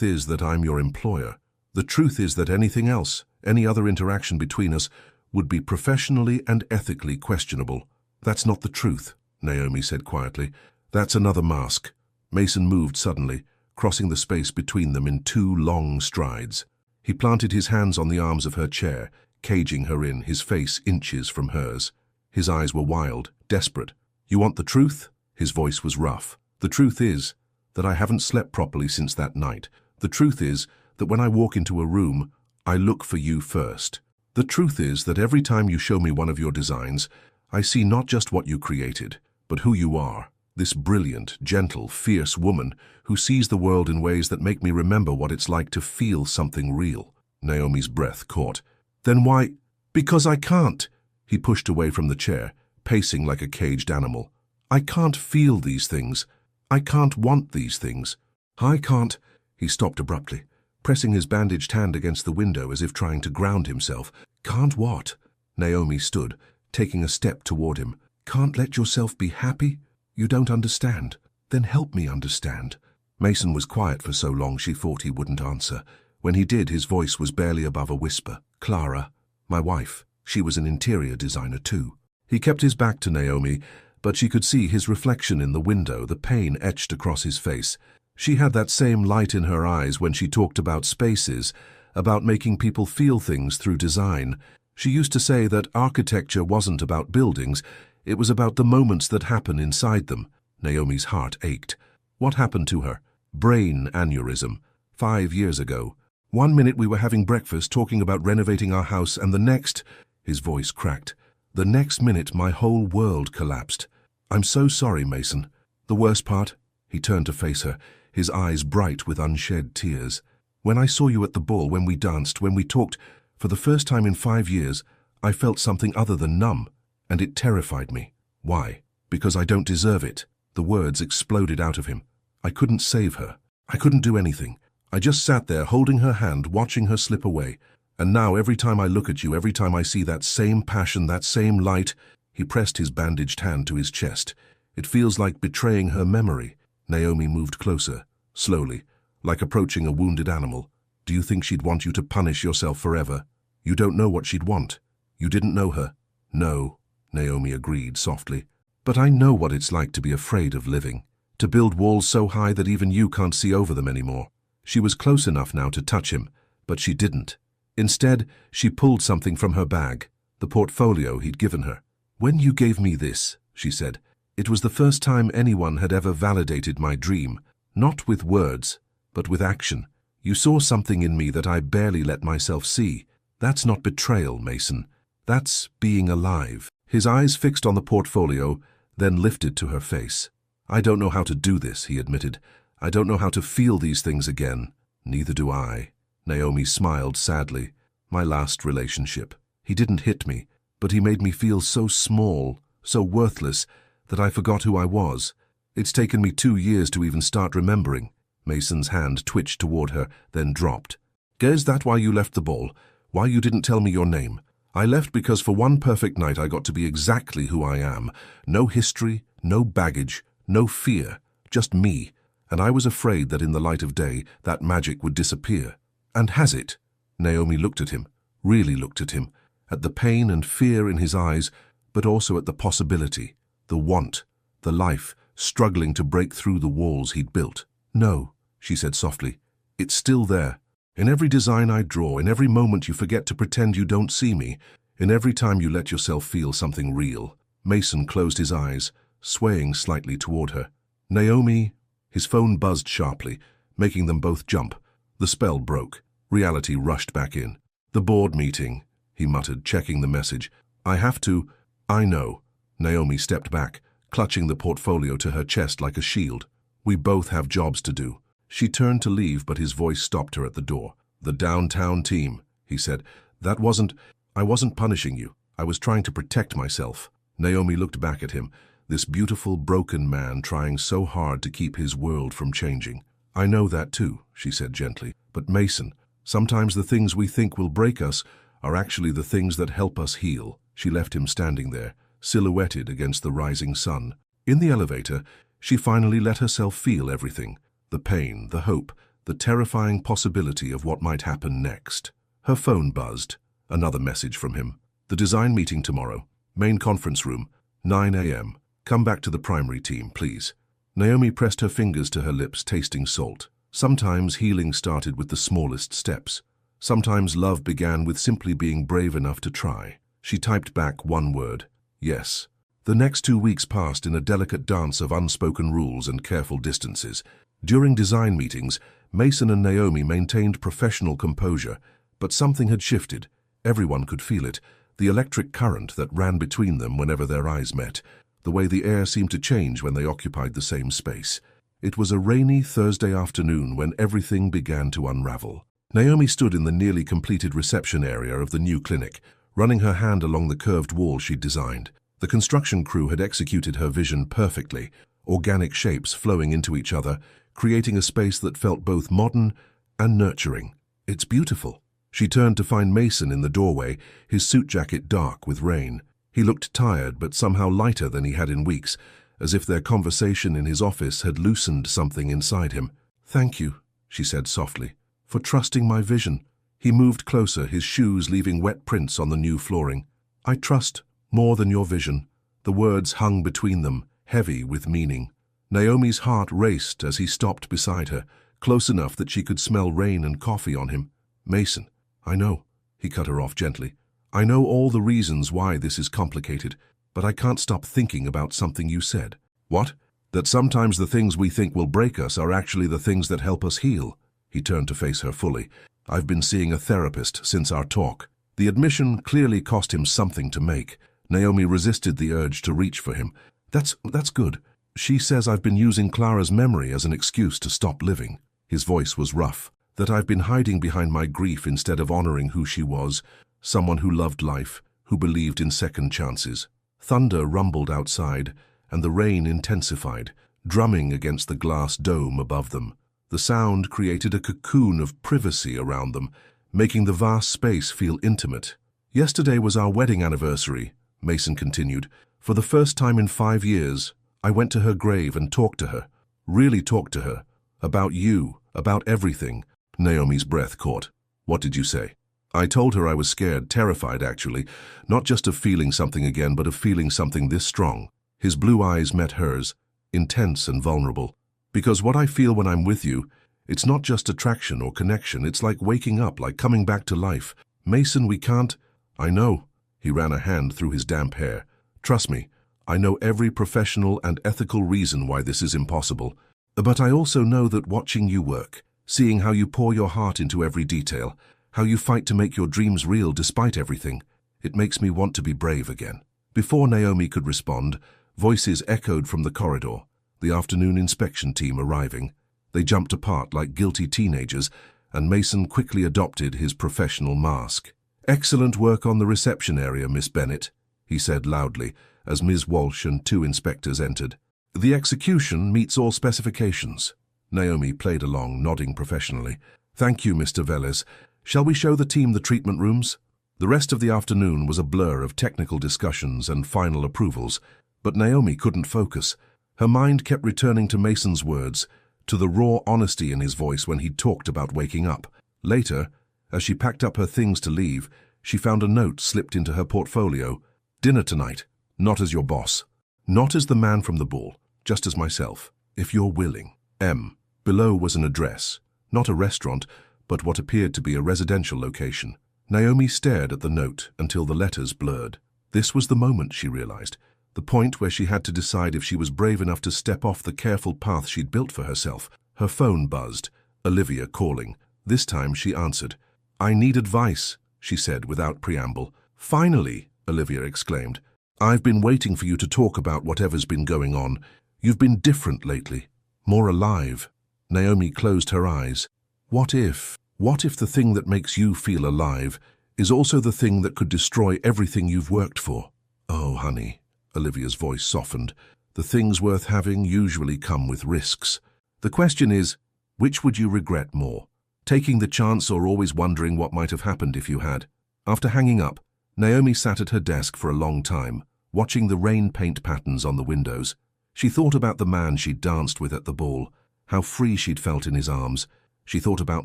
S1: is that I'm your employer. The truth is that anything else, any other interaction between us, would be professionally and ethically questionable." "That's not the truth," Naomi said quietly. "That's another mask." Mason moved suddenly, crossing the space between them in 2 long strides. He planted his hands on the arms of her chair, caging her in, his face inches from hers. His eyes were wild, desperate. "You want the truth?" His voice was rough. "The truth is that I haven't slept properly since that night. The truth is that when I walk into a room, I look for you first. The truth is that every time you show me one of your designs, I see not just what you created, but who you are. This brilliant, gentle, fierce woman who sees the world in ways that make me remember what it's like to feel something real." Naomi's breath caught. "Then why?" "Because I can't." He pushed away from the chair, pacing like a caged animal. "I can't feel these things. I can't want these things. I can't." He stopped abruptly, pressing his bandaged hand against the window as if trying to ground himself. "Can't what?" Naomi stood, taking a step toward him. "Can't let yourself be happy? You don't understand. Then help me understand." Mason was quiet for so long she thought he wouldn't answer. When he did, his voice was barely above a whisper. "Clara, my wife, she was an interior designer too." He kept his back to Naomi, but she could see his reflection in the window, the pain etched across his face. She had that same light in her eyes when she talked about spaces, about making people feel things through design. She used to say that architecture wasn't about buildings, it was about the moments that happen inside them. Naomi's heart ached. What happened to her? Brain aneurysm. 5 years ago. One minute we were having breakfast talking about renovating our house, and the next, his voice cracked. The next minute my whole world collapsed. "I'm so sorry, Mason." "The worst part?" He turned to face her, his eyes bright with unshed tears. "When I saw you at the ball, when we danced, when we talked, for the first time in 5 years, I felt something other than numb, and it terrified me." "Why?" "Because I don't deserve it." The words exploded out of him. "I couldn't save her. I couldn't do anything. I just sat there holding her hand, watching her slip away. And now every time I look at you, every time I see that same passion, that same light," he pressed his bandaged hand to his chest. "It feels like betraying her memory." Naomi moved closer, slowly, like approaching a wounded animal. "Do you think she'd want you to punish yourself forever? You don't know what she'd want. You didn't know her." "No," Naomi agreed softly. "But I know what it's like to be afraid of living, to build walls so high that even you can't see over them anymore." She was close enough now to touch him, but she didn't. Instead, she pulled something from her bag, the portfolio he'd given her. "When you gave me this," she said, "it was the first time anyone had ever validated my dream, not with words, but with action. You saw something in me that I barely let myself see. That's not betrayal, Mason. That's being alive." His eyes fixed on the portfolio, then lifted to her face. "I don't know how to do this," he admitted. "I don't know how to feel these things again." "Neither do I." Naomi smiled sadly. "My last relationship. He didn't hit me, but he made me feel so small, so worthless, that I forgot who I was. It's taken me 2 years to even start remembering." Mason's hand twitched toward her, then dropped. "Is that why you left the ball? Why you didn't tell me your name?" "I left because for one perfect night I got to be exactly who I am. No history, no baggage, no fear, just me. And I was afraid that in the light of day, that magic would disappear. And has it?" Naomi looked at him, really looked at him, at the pain and fear in his eyes, but also at the possibility, the want, the life, struggling to break through the walls he'd built. "No," she said softly. It's still there. In every design I draw, in every moment you forget to pretend you don't see me, in every time you let yourself feel something real. Mason closed his eyes, swaying slightly toward her. Naomi. His phone buzzed sharply, making them both jump. The spell broke. Reality rushed back in. The board meeting, he muttered, checking the message. I have to. I know. Naomi stepped back, clutching the portfolio to her chest like a shield. We both have jobs to do. She turned to leave, but his voice stopped her at the door. The downtown team, he said. I wasn't punishing you. I was trying to protect myself. Naomi looked back at him, this beautiful, broken man trying so hard to keep his world from changing. I know that too, she said gently. But Mason, sometimes the things we think will break us are actually the things that help us heal. She left him standing there, silhouetted against the rising sun. In the elevator, she finally let herself feel everything. The pain, the hope, the terrifying possibility of what might happen next. Her phone buzzed. Another message from him. The design meeting tomorrow. Main conference room, 9 a.m. Come back to the primary team, please. Naomi pressed her fingers to her lips, tasting salt. Sometimes healing started with the smallest steps. Sometimes love began with simply being brave enough to try. She typed back one word. Yes. The next 2 weeks passed in a delicate dance of unspoken rules and careful distances. During design meetings, Mason and Naomi maintained professional composure, but something had shifted. Everyone could feel it, the electric current that ran between them whenever their eyes met, the way the air seemed to change when they occupied the same space. It was a rainy Thursday afternoon when everything began to unravel. Naomi stood in the nearly completed reception area of the new clinic, running her hand along the curved wall she'd designed. The construction crew had executed her vision perfectly, organic shapes flowing into each other, creating a space that felt both modern and nurturing. It's beautiful. She turned to find Mason in the doorway, his suit jacket dark with rain. He looked tired, but somehow lighter than he had in weeks, as if their conversation in his office had loosened something inside him. Thank you, she said softly, for trusting my vision. He moved closer, his shoes leaving wet prints on the new flooring. I trust more than your vision. The words hung between them, heavy with meaning. Naomi's heart raced as he stopped beside her, close enough that she could smell rain and coffee on him. Mason, I know, he cut her off gently. I know all the reasons why this is complicated, but I can't stop thinking about something you said. What? That sometimes the things we think will break us are actually the things that help us heal. He turned to face her fully. I've been seeing a therapist since our talk. The admission clearly cost him something to make. Naomi resisted the urge to reach for him. That's good. She says I've been using Clara's memory as an excuse to stop living. His voice was rough. That I've been hiding behind my grief instead of honoring who she was, someone who loved life, who believed in second chances. Thunder rumbled outside, and the rain intensified, drumming against the glass dome above them. The sound created a cocoon of privacy around them, making the vast space feel intimate. Yesterday was our wedding anniversary, Mason continued. For the first time in 5 years, I went to her grave and talked to her, really talked to her, about you, about everything. Naomi's breath caught. What did you say? I told her I was scared, terrified actually, not just of feeling something again, but of feeling something this strong. His blue eyes met hers, intense and vulnerable. Because what I feel when I'm with you, it's not just attraction or connection, it's like waking up, like coming back to life. Mason, we can't. I know. He ran a hand through his damp hair. Trust me, I know every professional and ethical reason why this is impossible. But I also know that watching you work, seeing how you pour your heart into every detail, how you fight to make your dreams real despite everything, it makes me want to be brave again. Before Naomi could respond, voices echoed from the corridor, the afternoon inspection team arriving. They jumped apart like guilty teenagers, and Mason quickly adopted his professional mask. Excellent work on the reception area, Miss Bennett, he said loudly, as Ms. Walsh and 2 inspectors entered. The execution meets all specifications. Naomi played along, nodding professionally. Thank you, Mr. Velez. Shall we show the team the treatment rooms? The rest of the afternoon was a blur of technical discussions and final approvals, but Naomi couldn't focus. Her mind kept returning to Mason's words, to the raw honesty in his voice when he talked about waking up. Later, as she packed up her things to leave, she found a note slipped into her portfolio. Dinner tonight, not as your boss, not as the man from the ball, just as myself, if you're willing. M. Below was an address, Not a restaurant, but what appeared to be a residential location. Naomi stared at the note until the letters blurred. This was the moment, she realized. The point where she had to decide if she was brave enough to step off the careful path she'd built for herself. Her phone buzzed. Olivia calling. This time she answered. "I need advice," she said without preamble. "Finally," Olivia exclaimed. "I've been waiting for you to talk about whatever's been going on. You've been different lately. More alive." Naomi closed her eyes. What if the thing that makes you feel alive is also the thing that could destroy everything you've worked for? "Oh, honey," Olivia's voice softened. "The things worth having usually come with risks. The question is, which would you regret more? Taking the chance or always wondering what might have happened if you had?" After hanging up, Naomi sat at her desk for a long time, watching the rain paint patterns on the windows. She thought about the man she'd danced with at the ball, how free she'd felt in his arms. She thought about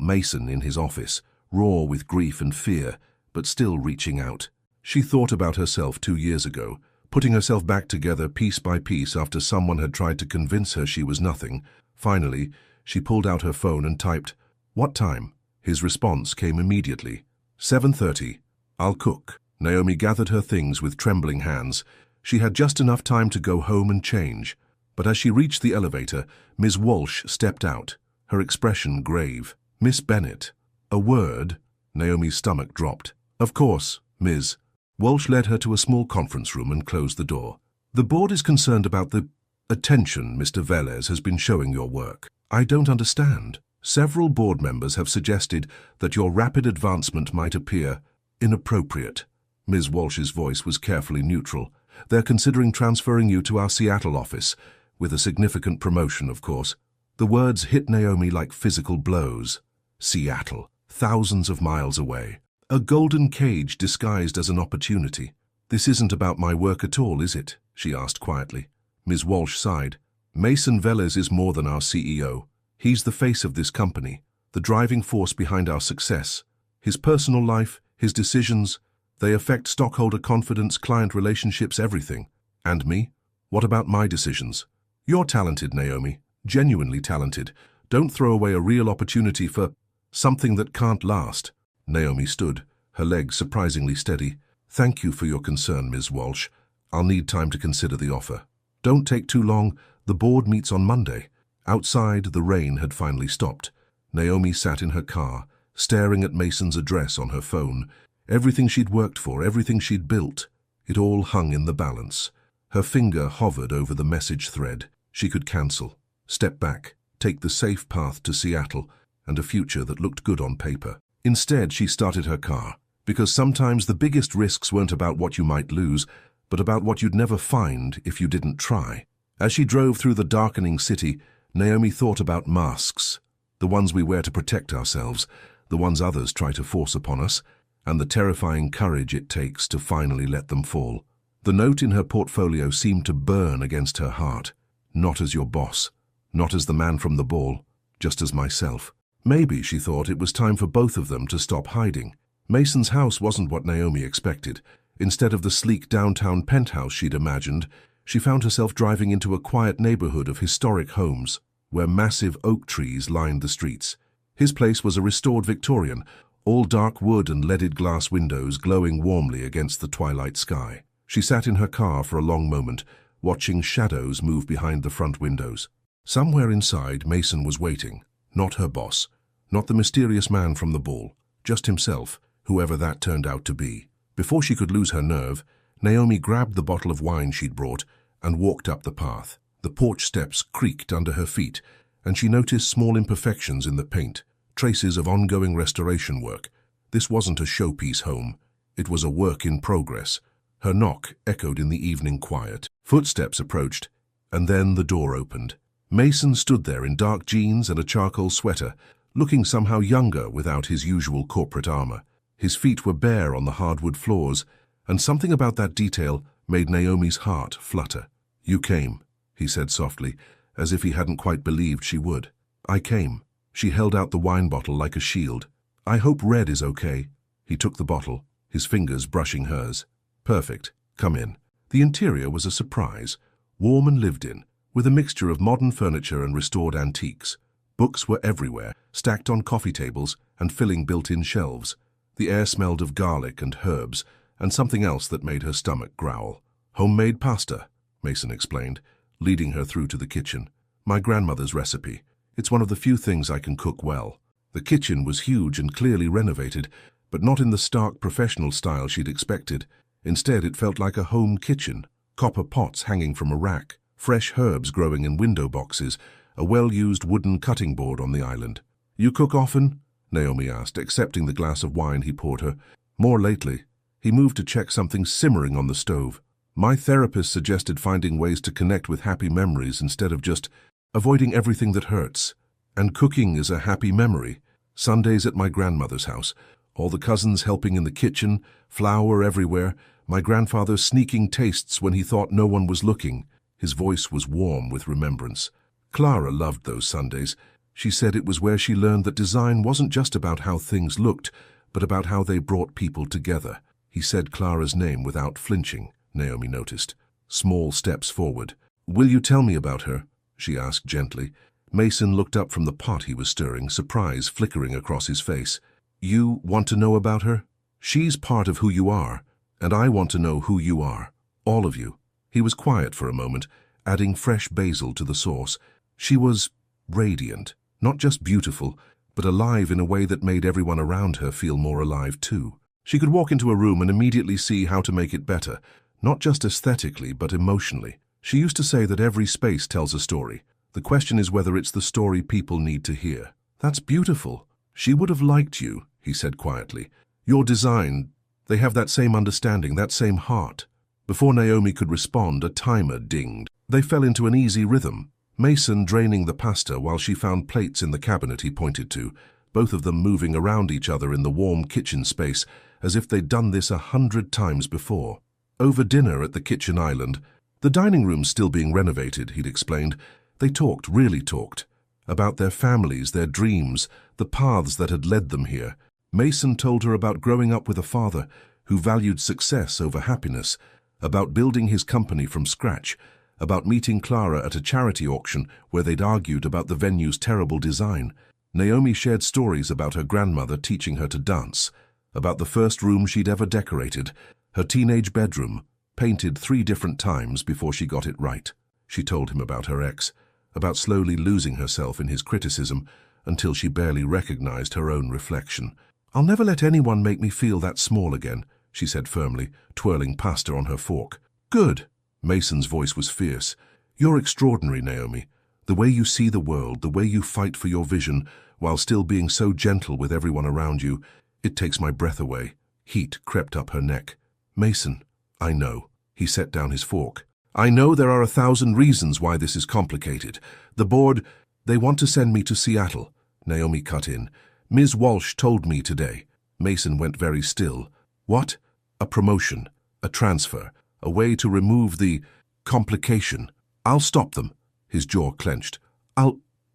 S1: Mason in his office, raw with grief and fear, but still reaching out. She thought about herself 2 years ago, putting herself back together piece by piece after someone had tried to convince her she was nothing. Finally, she pulled out her phone and typed, "What time?" His response came immediately. 7:30. "I'll cook." Naomi gathered her things with trembling hands. She had just enough time to go home and change. But as she reached the elevator, Ms. Walsh stepped out, her expression grave. "Miss Bennet." "A word?" Naomi's stomach dropped. "Of course, Ms." Walsh led her to a small conference room and closed the door. "The board is concerned about the attention Mr. Velez has been showing your work. I don't understand. Several board members have suggested that your rapid advancement might appear inappropriate." Ms. Walsh's voice was carefully neutral. "They're considering transferring you to our Seattle office, with a significant promotion, of course." The words hit Naomi like physical blows. Seattle, thousands of miles away. A golden cage disguised as an opportunity. "This isn't about my work at all, is it?" she asked quietly. Ms. Walsh sighed. "Mason Velez is more than our CEO. He's the face of this company, the driving force behind our success. His personal life, his decisions, they affect stockholder confidence, client relationships, everything. And me? What about my decisions? You're talented, Naomi, genuinely talented. Don't throw away a real opportunity for something that can't last." Naomi stood, her legs surprisingly steady. "Thank you for your concern, Ms. Walsh. I'll need time to consider the offer." "Don't take too long. The board meets on Monday." Outside, the rain had finally stopped. Naomi sat in her car, staring at Mason's address on her phone. Everything she'd worked for, everything she'd built, it all hung in the balance. Her finger hovered over the message thread. She could cancel, step back, take the safe path to Seattle and a future that looked good on paper. Instead, she started her car, because sometimes the biggest risks weren't about what you might lose, but about what you'd never find if you didn't try. As she drove through the darkening city, Naomi thought about masks, the ones we wear to protect ourselves, the ones others try to force upon us, and the terrifying courage it takes to finally let them fall. The note in her portfolio seemed to burn against her heart. "Not as your boss, not as the man from the ball, just as myself." Maybe, she thought, it was time for both of them to stop hiding. Mason's house wasn't what Naomi expected. Instead of the sleek downtown penthouse she'd imagined, she found herself driving into a quiet neighborhood of historic homes, where massive oak trees lined the streets. His place was a restored Victorian, all dark wood and leaded glass windows glowing warmly against the twilight sky. She sat in her car for a long moment, watching shadows move behind the front windows. Somewhere inside, Mason was waiting. Not her boss, not the mysterious man from the ball, just himself, whoever that turned out to be. Before she could lose her nerve, Naomi grabbed the bottle of wine she'd brought and walked up the path. The porch steps creaked under her feet, and she noticed small imperfections in the paint, traces of ongoing restoration work. This wasn't a showpiece home. It was a work in progress. Her knock echoed in the evening quiet. Footsteps approached, and then the door opened. Mason stood there in dark jeans and a charcoal sweater, looking somehow younger without his usual corporate armor. His feet were bare on the hardwood floors, and something about that detail made Naomi's heart flutter. "You came," he said softly, as if he hadn't quite believed she would. "I came." She held out the wine bottle like a shield. "I hope Red is okay." He took the bottle, his fingers brushing hers. "Perfect. Come in." The interior was a surprise, warm and lived in, with a mixture of modern furniture and restored antiques. Books were everywhere, stacked on coffee tables and filling built-in shelves. The air smelled of garlic and herbs, and something else that made her stomach growl. "Homemade pasta," Mason explained, leading her through to the kitchen. "My grandmother's recipe. It's one of the few things I can cook well." The kitchen was huge and clearly renovated, but not in the stark professional style she'd expected. Instead, it felt like a home kitchen. Copper pots hanging from a rack, fresh herbs growing in window boxes, a well-used wooden cutting board on the island. "You cook often?" Naomi asked, accepting the glass of wine he poured her. "More lately." He moved to check something simmering on the stove. "My therapist suggested finding ways to connect with happy memories instead of just avoiding everything that hurts. And cooking is a happy memory. Sundays at my grandmother's house, all the cousins helping in the kitchen, flour everywhere, my grandfather sneaking tastes when he thought no one was looking." His voice was warm with remembrance. Clara loved those Sundays. She said it was where she learned that design wasn't just about how things looked, but about how they brought people together. He said Clara's name without flinching, Naomi noticed. Small steps forward. "Will you tell me about her?" she asked gently. Mason looked up from the pot he was stirring, surprise flickering across his face. "You want to know about her? She's part of who you are, and I want to know who you are. All of you." He was quiet for a moment, adding fresh basil to the sauce. She was radiant, not just beautiful, but alive in a way that made everyone around her feel more alive too. She could walk into a room and immediately see how to make it better, not just aesthetically, but emotionally. She used to say that every space tells a story. The question is whether it's the story people need to hear. "That's beautiful. She would have liked you," he said quietly. "Your design, they have that same understanding, that same heart." Before Naomi could respond, a timer dinged. They fell into an easy rhythm. Mason draining the pasta while she found plates in the cabinet he pointed to, both of them moving around each other in the warm kitchen space, as if they'd done this 100 times before. Over dinner at the kitchen island, the dining room still being renovated, he'd explained, they talked, really talked, about their families, their dreams, the paths that had led them here. Mason told her about growing up with a father who valued success over happiness, about building his company from scratch, about meeting Clara at a charity auction where they'd argued about the venue's terrible design. Naomi shared stories about her grandmother teaching her to dance, about the first room she'd ever decorated, her teenage bedroom, painted 3 different times before she got it right. She told him about her ex, about slowly losing herself in his criticism until she barely recognized her own reflection. "I'll never let anyone make me feel that small again," she said firmly, twirling pasta on her fork. "Good." Mason's voice was fierce. "You're extraordinary, Naomi. The way you see the world, the way you fight for your vision, while still being so gentle with everyone around you, it takes my breath away." Heat crept up her neck. "Mason, I know." He set down his fork. "I know there are 1,000 reasons why this is complicated. The board, they want to send me to Seattle." Naomi cut in. "Ms. Walsh told me today." Mason went very still. "What?" "A promotion, a transfer, a way to remove the complication. I'll stop them." His jaw clenched.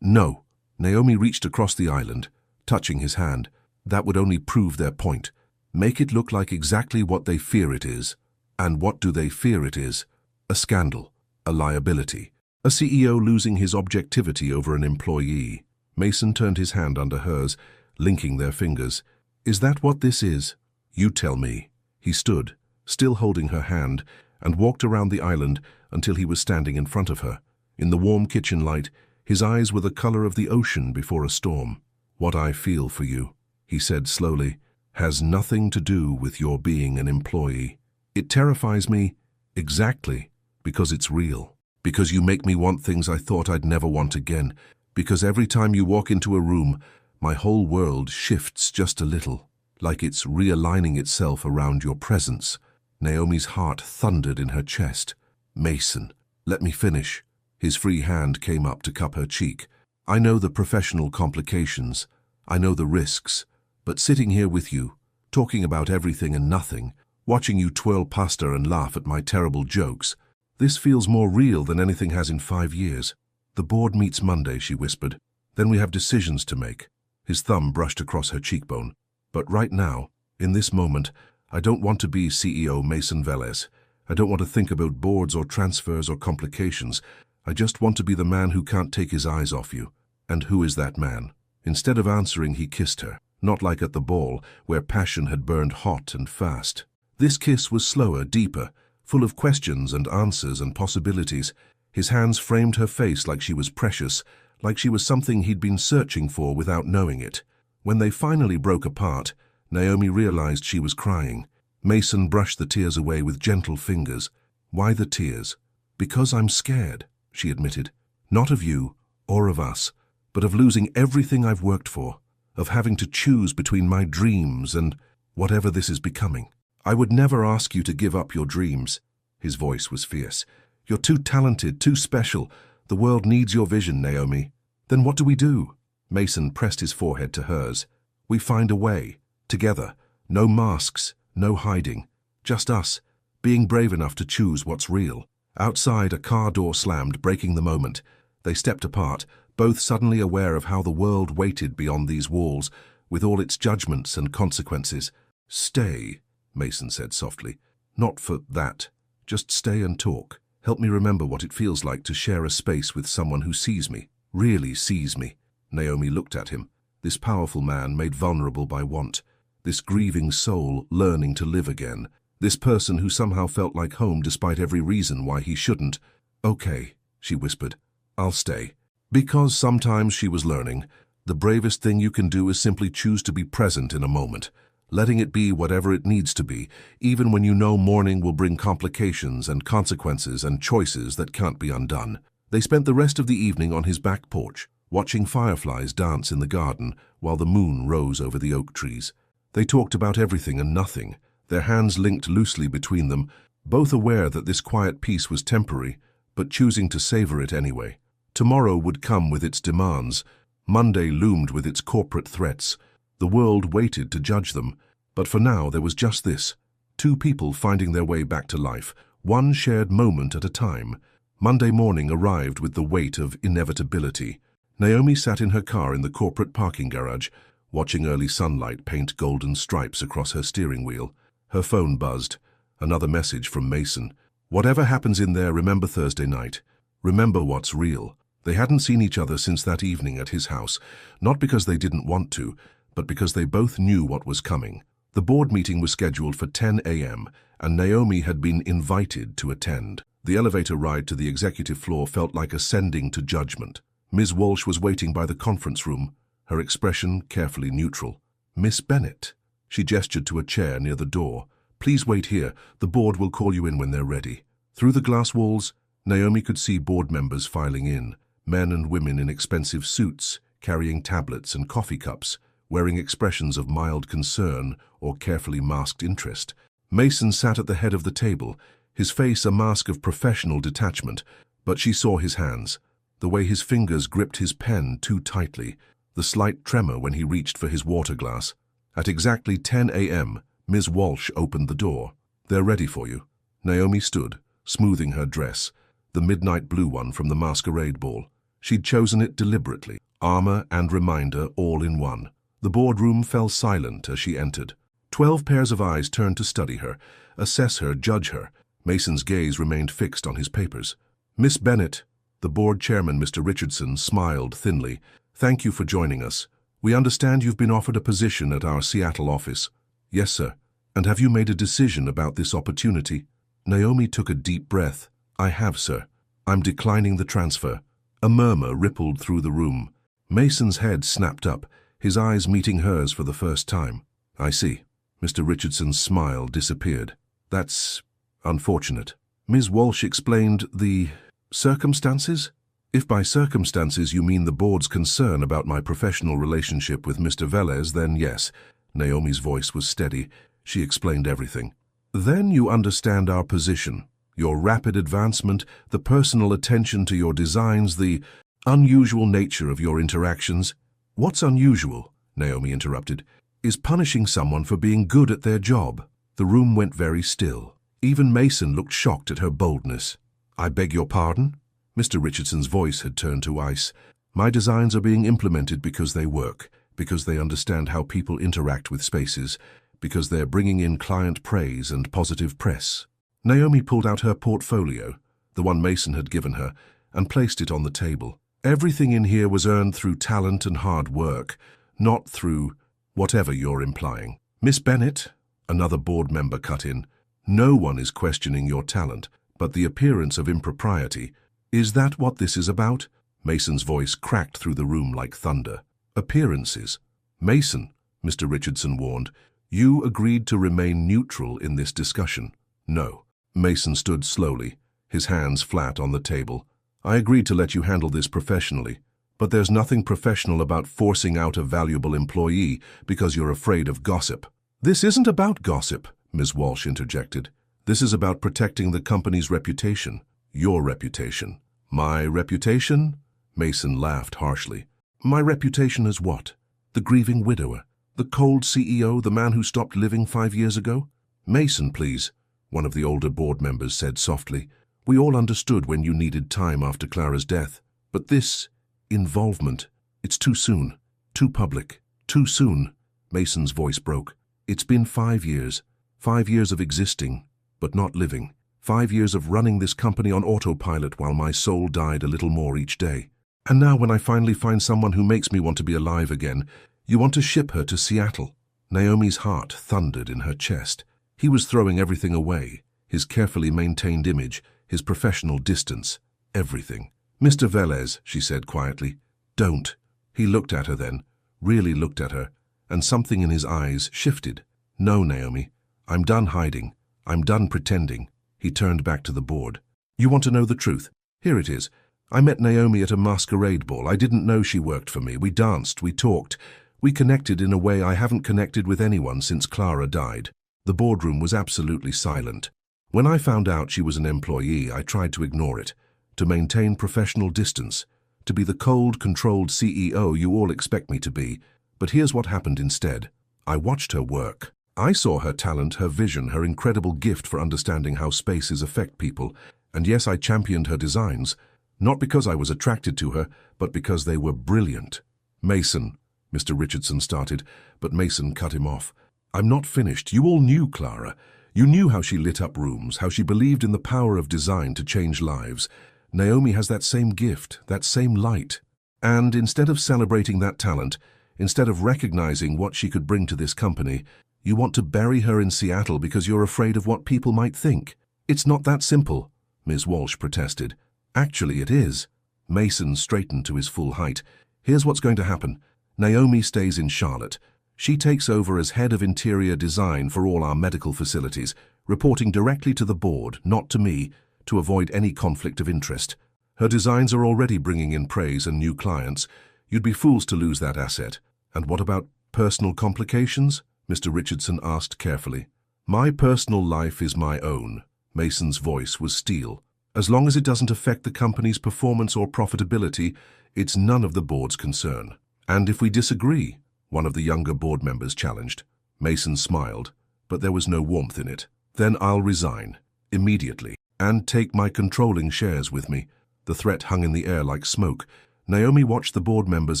S1: No." Naomi reached across the island, touching his hand. "That would only prove their point. Make it look like exactly what they fear it is." "And what do they fear it is?" "A scandal, a liability, a CEO losing his objectivity over an employee." Mason turned his hand under hers, linking their fingers. "Is that what this is?" "You tell me." He stood, still holding her hand, and walked around the island until he was standing in front of her. In the warm kitchen light, his eyes were the color of the ocean before a storm. "What I feel for you," he said slowly, "has nothing to do with your being an employee. It terrifies me exactly because it's real. Because you make me want things I thought I'd never want again. Because every time you walk into a room, my whole world shifts just a little, like it's realigning itself around your presence." Naomi's heart thundered in her chest. "Mason, let me finish." His free hand came up to cup her cheek. "I know the professional complications. I know the risks. But sitting here with you, talking about everything and nothing, watching you twirl pasta and laugh at my terrible jokes, this feels more real than anything has in 5 years. The board meets Monday," she whispered. "Then we have decisions to make." His thumb brushed across her cheekbone. "But right now, in this moment, I don't want to be CEO Mason Velez. I don't want to think about boards or transfers or complications. I just want to be the man who can't take his eyes off you. "And who is that man?" Instead of answering, he kissed her, not like at the ball, where passion had burned hot and fast. This kiss was slower, deeper, full of questions and answers and possibilities. His hands framed her face like she was precious, like she was something he'd been searching for without knowing it. When they finally broke apart, Naomi realized she was crying. Mason brushed the tears away with gentle fingers. "Why the tears?" "Because I'm scared," she admitted. "Not of you, or of us, but of losing everything I've worked for, of having to choose between my dreams and whatever this is becoming. I would never ask you to give up your dreams." His voice was fierce. "You're too talented, too special. The world needs your vision, Naomi." "Then what do we do?" Mason pressed his forehead to hers. "We find a way, together. No masks, no hiding. Just us, being brave enough to choose what's real." Outside, a car door slammed, breaking the moment. They stepped apart, both suddenly aware of how the world waited beyond these walls, with all its judgments and consequences. "Stay," Mason said softly. "Not for that. Just stay and talk. Help me remember what it feels like to share a space with someone who sees me, really sees me." Naomi looked at him, this powerful man made vulnerable by want, this grieving soul learning to live again, this person who somehow felt like home despite every reason why he shouldn't. "Okay," she whispered. "I'll stay." Because sometimes, she was learning, the bravest thing you can do is simply choose to be present in a moment, letting it be whatever it needs to be, even when you know mourning will bring complications and consequences and choices that can't be undone. They spent the rest of the evening on his back porch, watching fireflies dance in the garden while the moon rose over the oak trees. They talked about everything and nothing, their hands linked loosely between them, both aware that this quiet peace was temporary, but choosing to savor it anyway. Tomorrow would come with its demands. Monday loomed with its corporate threats. The world waited to judge them. But for now, there was just this. Two people finding their way back to life, one shared moment at a time. Monday morning arrived with the weight of inevitability. Naomi sat in her car in the corporate parking garage, watching early sunlight paint golden stripes across her steering wheel. Her phone buzzed. Another message from Mason. "Whatever happens in there, remember Thursday night. Remember what's real." They hadn't seen each other since that evening at his house, not because they didn't want to, but because they both knew what was coming. The board meeting was scheduled for 10 a.m., and Naomi had been invited to attend. The elevator ride to the executive floor felt like ascending to judgment. Ms. Walsh was waiting by the conference room, her expression carefully neutral. "Miss Bennett." She gestured to a chair near the door. "Please wait here. The board will call you in when they're ready." Through the glass walls, Naomi could see board members filing in, men and women in expensive suits, carrying tablets and coffee cups, wearing expressions of mild concern or carefully masked interest. Mason sat at the head of the table, his face a mask of professional detachment, but she saw his hands, the way his fingers gripped his pen too tightly, the slight tremor when he reached for his water glass. At exactly 10 a.m., Ms. Walsh opened the door. "They're ready for you." Naomi stood, smoothing her dress, the midnight blue one from the Masquerade ball. She'd chosen it deliberately, armor and reminder all in one. The boardroom fell silent as she entered. 12 pairs of eyes turned to study her, assess her, judge her. Mason's gaze remained fixed on his papers. "Miss Bennett," the board chairman, Mr. Richardson, smiled thinly. "Thank you for joining us. We understand you've been offered a position at our Seattle office." "Yes, sir." "And have you made a decision about this opportunity?" Naomi took a deep breath. "I have, sir. I'm declining the transfer." A murmur rippled through the room. Mason's head snapped up, his eyes meeting hers for the first time. "I see." Mr. Richardson's smile disappeared. "That's unfortunate." Ms. Walsh explained the circumstances. "If by circumstances you mean the board's concern about my professional relationship with Mr. Velez, then yes." Naomi's voice was steady. She explained everything. "Then you understand our position. Your rapid advancement, the personal attention to your designs, the unusual nature of your interactions." "What's unusual," Naomi interrupted, "is punishing someone for being good at their job." The room went very still. Even Mason looked shocked at her boldness. "I beg your pardon?" Mr. Richardson's voice had turned to ice. "My designs are being implemented because they work, because they understand how people interact with spaces, because they're bringing in client praise and positive press." Naomi pulled out her portfolio, the one Mason had given her, and placed it on the table. Everything in here was earned through talent and hard work, not through whatever you're implying. Miss Bennett, another board member cut in, no one is questioning your talent, but the appearance of impropriety. Is that what this is about? Mason's voice cracked through the room like thunder. Appearances. Mason, Mr. Richardson warned, you agreed to remain neutral in this discussion. No. Mason stood slowly, his hands flat on the table. I agreed to let you handle this professionally, but there's nothing professional about forcing out a valuable employee because you're afraid of gossip. This isn't about gossip, Ms. Walsh interjected. This is about protecting the company's reputation. Your reputation. My reputation? Mason laughed harshly. My reputation as what? The grieving widower? The cold CEO, the man who stopped living 5 years ago? Mason, please, one of the older board members said softly. We all understood when you needed time after Clara's death. But this involvement, it's too soon, too public, too soon. Mason's voice broke. It's been 5 years. 5 years of existing, but not living. 5 years of running this company on autopilot while my soul died a little more each day. And now when I finally find someone who makes me want to be alive again, you want to ship her to Seattle. Naomi's heart thundered in her chest. He was throwing everything away, his carefully maintained image, his professional distance, everything. Mr. Velez, she said quietly, don't. He looked at her then, really looked at her, and something in his eyes shifted. No, Naomi, I'm done hiding. I'm done pretending. He turned back to the board. You want to know the truth? Here it is. I met Naomi at a masquerade ball. I didn't know she worked for me. We danced, we talked. We connected in a way I haven't connected with anyone since Clara died. The boardroom was absolutely silent. When I found out she was an employee, I tried to ignore it, to maintain professional distance, to be the cold, controlled CEO you all expect me to be. But here's what happened instead. I watched her work. I saw her talent, her vision, her incredible gift for understanding how spaces affect people. And yes, I championed her designs, not because I was attracted to her, but because they were brilliant. Mason, Mr. Richardson started, but Mason cut him off. I'm not finished. You all knew Clara. You knew how she lit up rooms, how she believed in the power of design to change lives. Naomi has that same gift, that same light. And instead of celebrating that talent, instead of recognizing what she could bring to this company, you want to bury her in Seattle because you're afraid of what people might think. It's not that simple, Ms. Walsh protested. Actually, it is. Mason straightened to his full height. Here's what's going to happen. Naomi stays in Charlotte. She takes over as head of interior design for all our medical facilities, reporting directly to the board, not to me, to avoid any conflict of interest. Her designs are already bringing in praise and new clients. You'd be fools to lose that asset. And what about personal complications? Mr. Richardson asked carefully. My personal life is my own. Mason's voice was steel. As long as it doesn't affect the company's performance or profitability, it's none of the board's concern. And if we disagree, one of the younger board members challenged. Mason smiled, but there was no warmth in it. Then I'll resign, immediately, and take my controlling shares with me. The threat hung in the air like smoke. Naomi watched the board members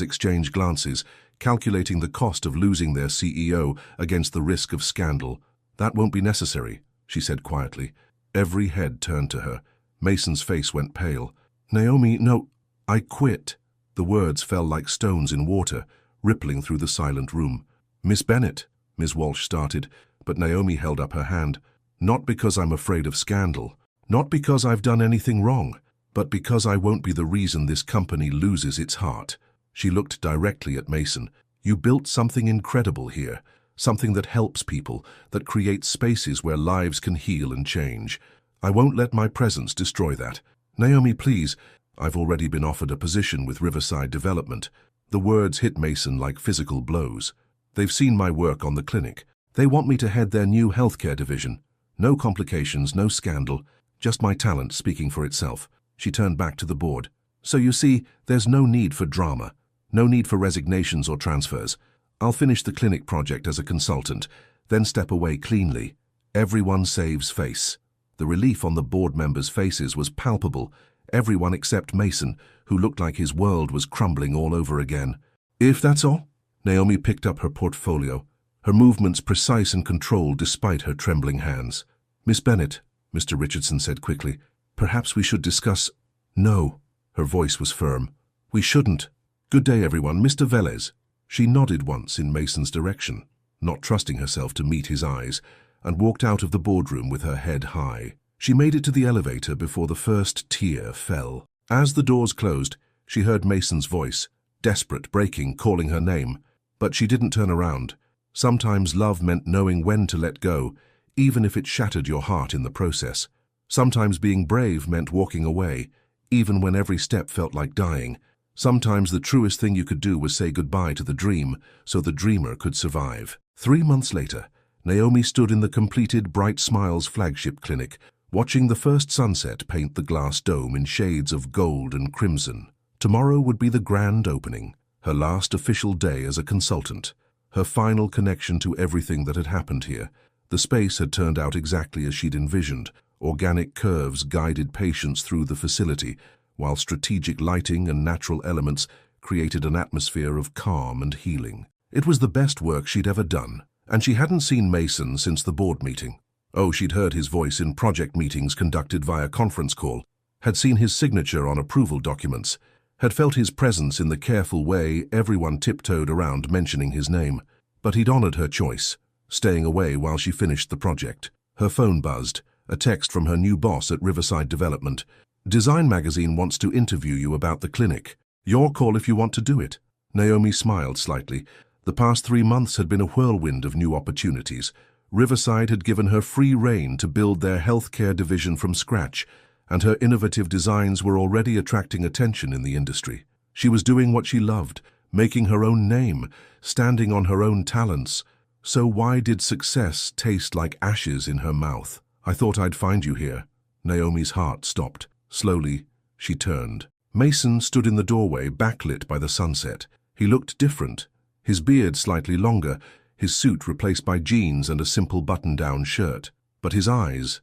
S1: exchange glances, calculating the cost of losing their CEO against the risk of scandal. That won't be necessary, she said quietly. Every head turned to her. Mason's face went pale. Naomi, no, I quit. The words fell like stones in water, rippling through the silent room. Miss Bennett, Ms. Walsh started, but Naomi held up her hand. Not because I'm afraid of scandal, not because I've done anything wrong, but because I won't be the reason this company loses its heart. She looked directly at Mason. You built something incredible here, something that helps people, that creates spaces where lives can heal and change. I won't let my presence destroy that. Naomi, please. I've already been offered a position with Riverside Development. The words hit Mason like physical blows. They've seen my work on the clinic. They want me to head their new healthcare division. No complications, no scandal, just my talent speaking for itself. She turned back to the board. So you see, there's no need for drama, no need for resignations or transfers. I'll finish the clinic project as a consultant, then step away cleanly. Everyone saves face. The relief on the board members' faces was palpable, everyone except Mason, who looked like his world was crumbling all over again. If that's all? Naomi picked up her portfolio, her movements precise and controlled despite her trembling hands. Miss Bennett, Mr. Richardson said quickly, perhaps we should discuss... No. Her voice was firm. We shouldn't. Good day, everyone. Mr. Velez. She nodded once in Mason's direction, not trusting herself to meet his eyes, and walked out of the boardroom with her head high. She made it to the elevator before the first tear fell. As the doors closed, she heard Mason's voice, desperate, breaking, calling her name. But she didn't turn around. Sometimes love meant knowing when to let go, even if it shattered your heart in the process. Sometimes being brave meant walking away, even when every step felt like dying. Sometimes the truest thing you could do was say goodbye to the dream, so the dreamer could survive. 3 months later, Naomi stood in the completed Bright Smiles flagship clinic, watching the first sunset paint the glass dome in shades of gold and crimson. Tomorrow would be the grand opening, her last official day as a consultant, her final connection to everything that had happened here. The space had turned out exactly as she'd envisioned. Organic curves guided patients through the facility, while strategic lighting and natural elements created an atmosphere of calm and healing. It was the best work she'd ever done, and she hadn't seen Mason since the board meeting. Oh, she'd heard his voice in project meetings conducted via conference call, had seen his signature on approval documents, had felt his presence in the careful way everyone tiptoed around mentioning his name. But he'd honored her choice, staying away while she finished the project. Her phone buzzed, a text from her new boss at Riverside Development. Design Magazine wants to interview you about the clinic. Your call if you want to do it. Naomi smiled slightly. The past 3 months had been a whirlwind of new opportunities. Riverside had given her free rein to build their healthcare division from scratch, and her innovative designs were already attracting attention in the industry. She was doing what she loved, making her own name, standing on her own talents. So why did success taste like ashes in her mouth? I thought I'd find you here. Naomi's heart stopped. Slowly, she turned. Mason stood in the doorway, backlit by the sunset. He looked different, his beard slightly longer, his suit replaced by jeans and a simple button-down shirt. But his eyes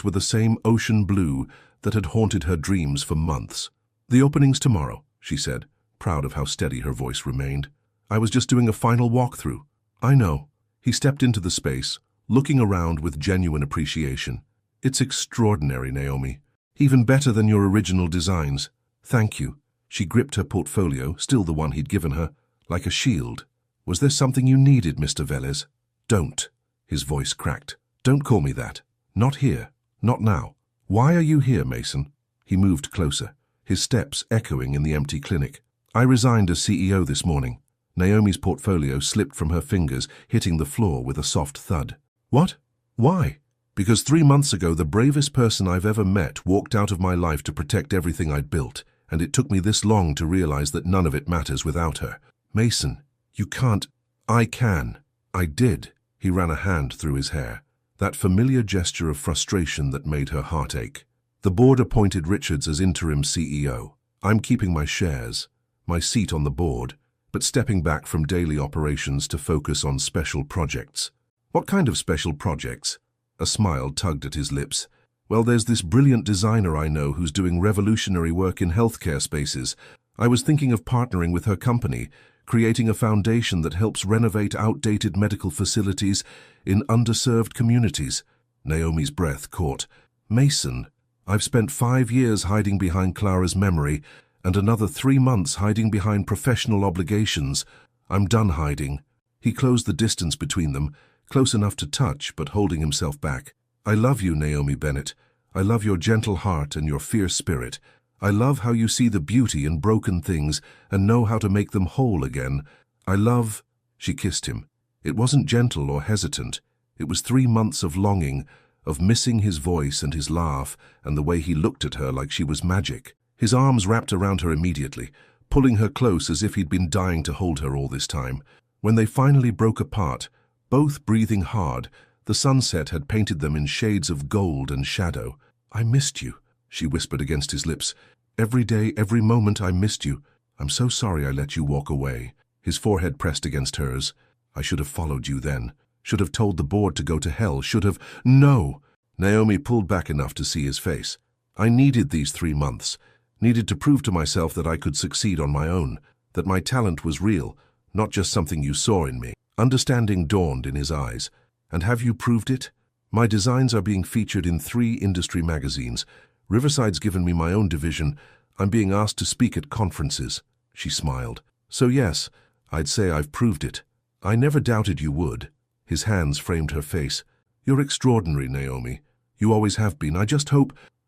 S1: were the same ocean blue that had haunted her dreams for months. The opening's tomorrow, she said, proud of how steady her voice remained. I was just doing a final walkthrough. I know. He stepped into the space, looking around with genuine appreciation. It's extraordinary, Naomi. Even better than your original designs. Thank you. She gripped her portfolio, still the one he'd given her, like a shield. Was there something you needed, Mr. Velez? Don't. His voice cracked. Don't call me that. Not here. Not now. Why are you here, Mason? He moved closer, his steps echoing in the empty clinic. I resigned as CEO this morning. Naomi's portfolio slipped from her fingers, hitting the floor with a soft thud. What? Why? Because 3 months ago, the bravest person I've ever met walked out of my life to protect everything I'd built, and it took me this long to realize that none of it matters without her. Mason, you can't. I can. I did. He ran a hand through his hair, that familiar gesture of frustration that made her heart ache. The board appointed Richards as interim CEO. I'm keeping my shares, my seat on the board, but stepping back from daily operations to focus on special projects. What kind of special projects? A smile tugged at his lips. Well, there's this brilliant designer I know who's doing revolutionary work in healthcare spaces. I was thinking of partnering with her company, creating a foundation that helps renovate outdated medical facilities in underserved communities. Naomi's breath caught. Mason, I've spent 5 years hiding behind Clara's memory and another 3 months hiding behind professional obligations. I'm done hiding. He closed the distance between them, close enough to touch but holding himself back. I love you, Naomi Bennett. I love your gentle heart and your fierce spirit. I love how you see the beauty in broken things and know how to make them whole again. I love... She kissed him. It wasn't gentle or hesitant. It was 3 months of longing, of missing his voice and his laugh and the way he looked at her like she was magic. His arms wrapped around her immediately, pulling her close as if he'd been dying to hold her all this time. When they finally broke apart, both breathing hard, the sunset had painted them in shades of gold and shadow. I missed you, she whispered against his lips. Every day, every moment I missed you. I'm so sorry I let you walk away. His forehead pressed against hers. I should have followed you then. Should have told the board to go to hell. Should have... No! Naomi pulled back enough to see his face. I needed these 3 months. Needed to prove to myself that I could succeed on my own. That my talent was real, not just something you saw in me. Understanding dawned in his eyes. And have you proved it? My designs are being featured in 3 industry magazines. Riverside's given me my own division. I'm being asked to speak at conferences. She smiled. So yes, I'd say I've proved it. I never doubted you would. His hands framed her face. You're extraordinary, Naomi. You always have been. I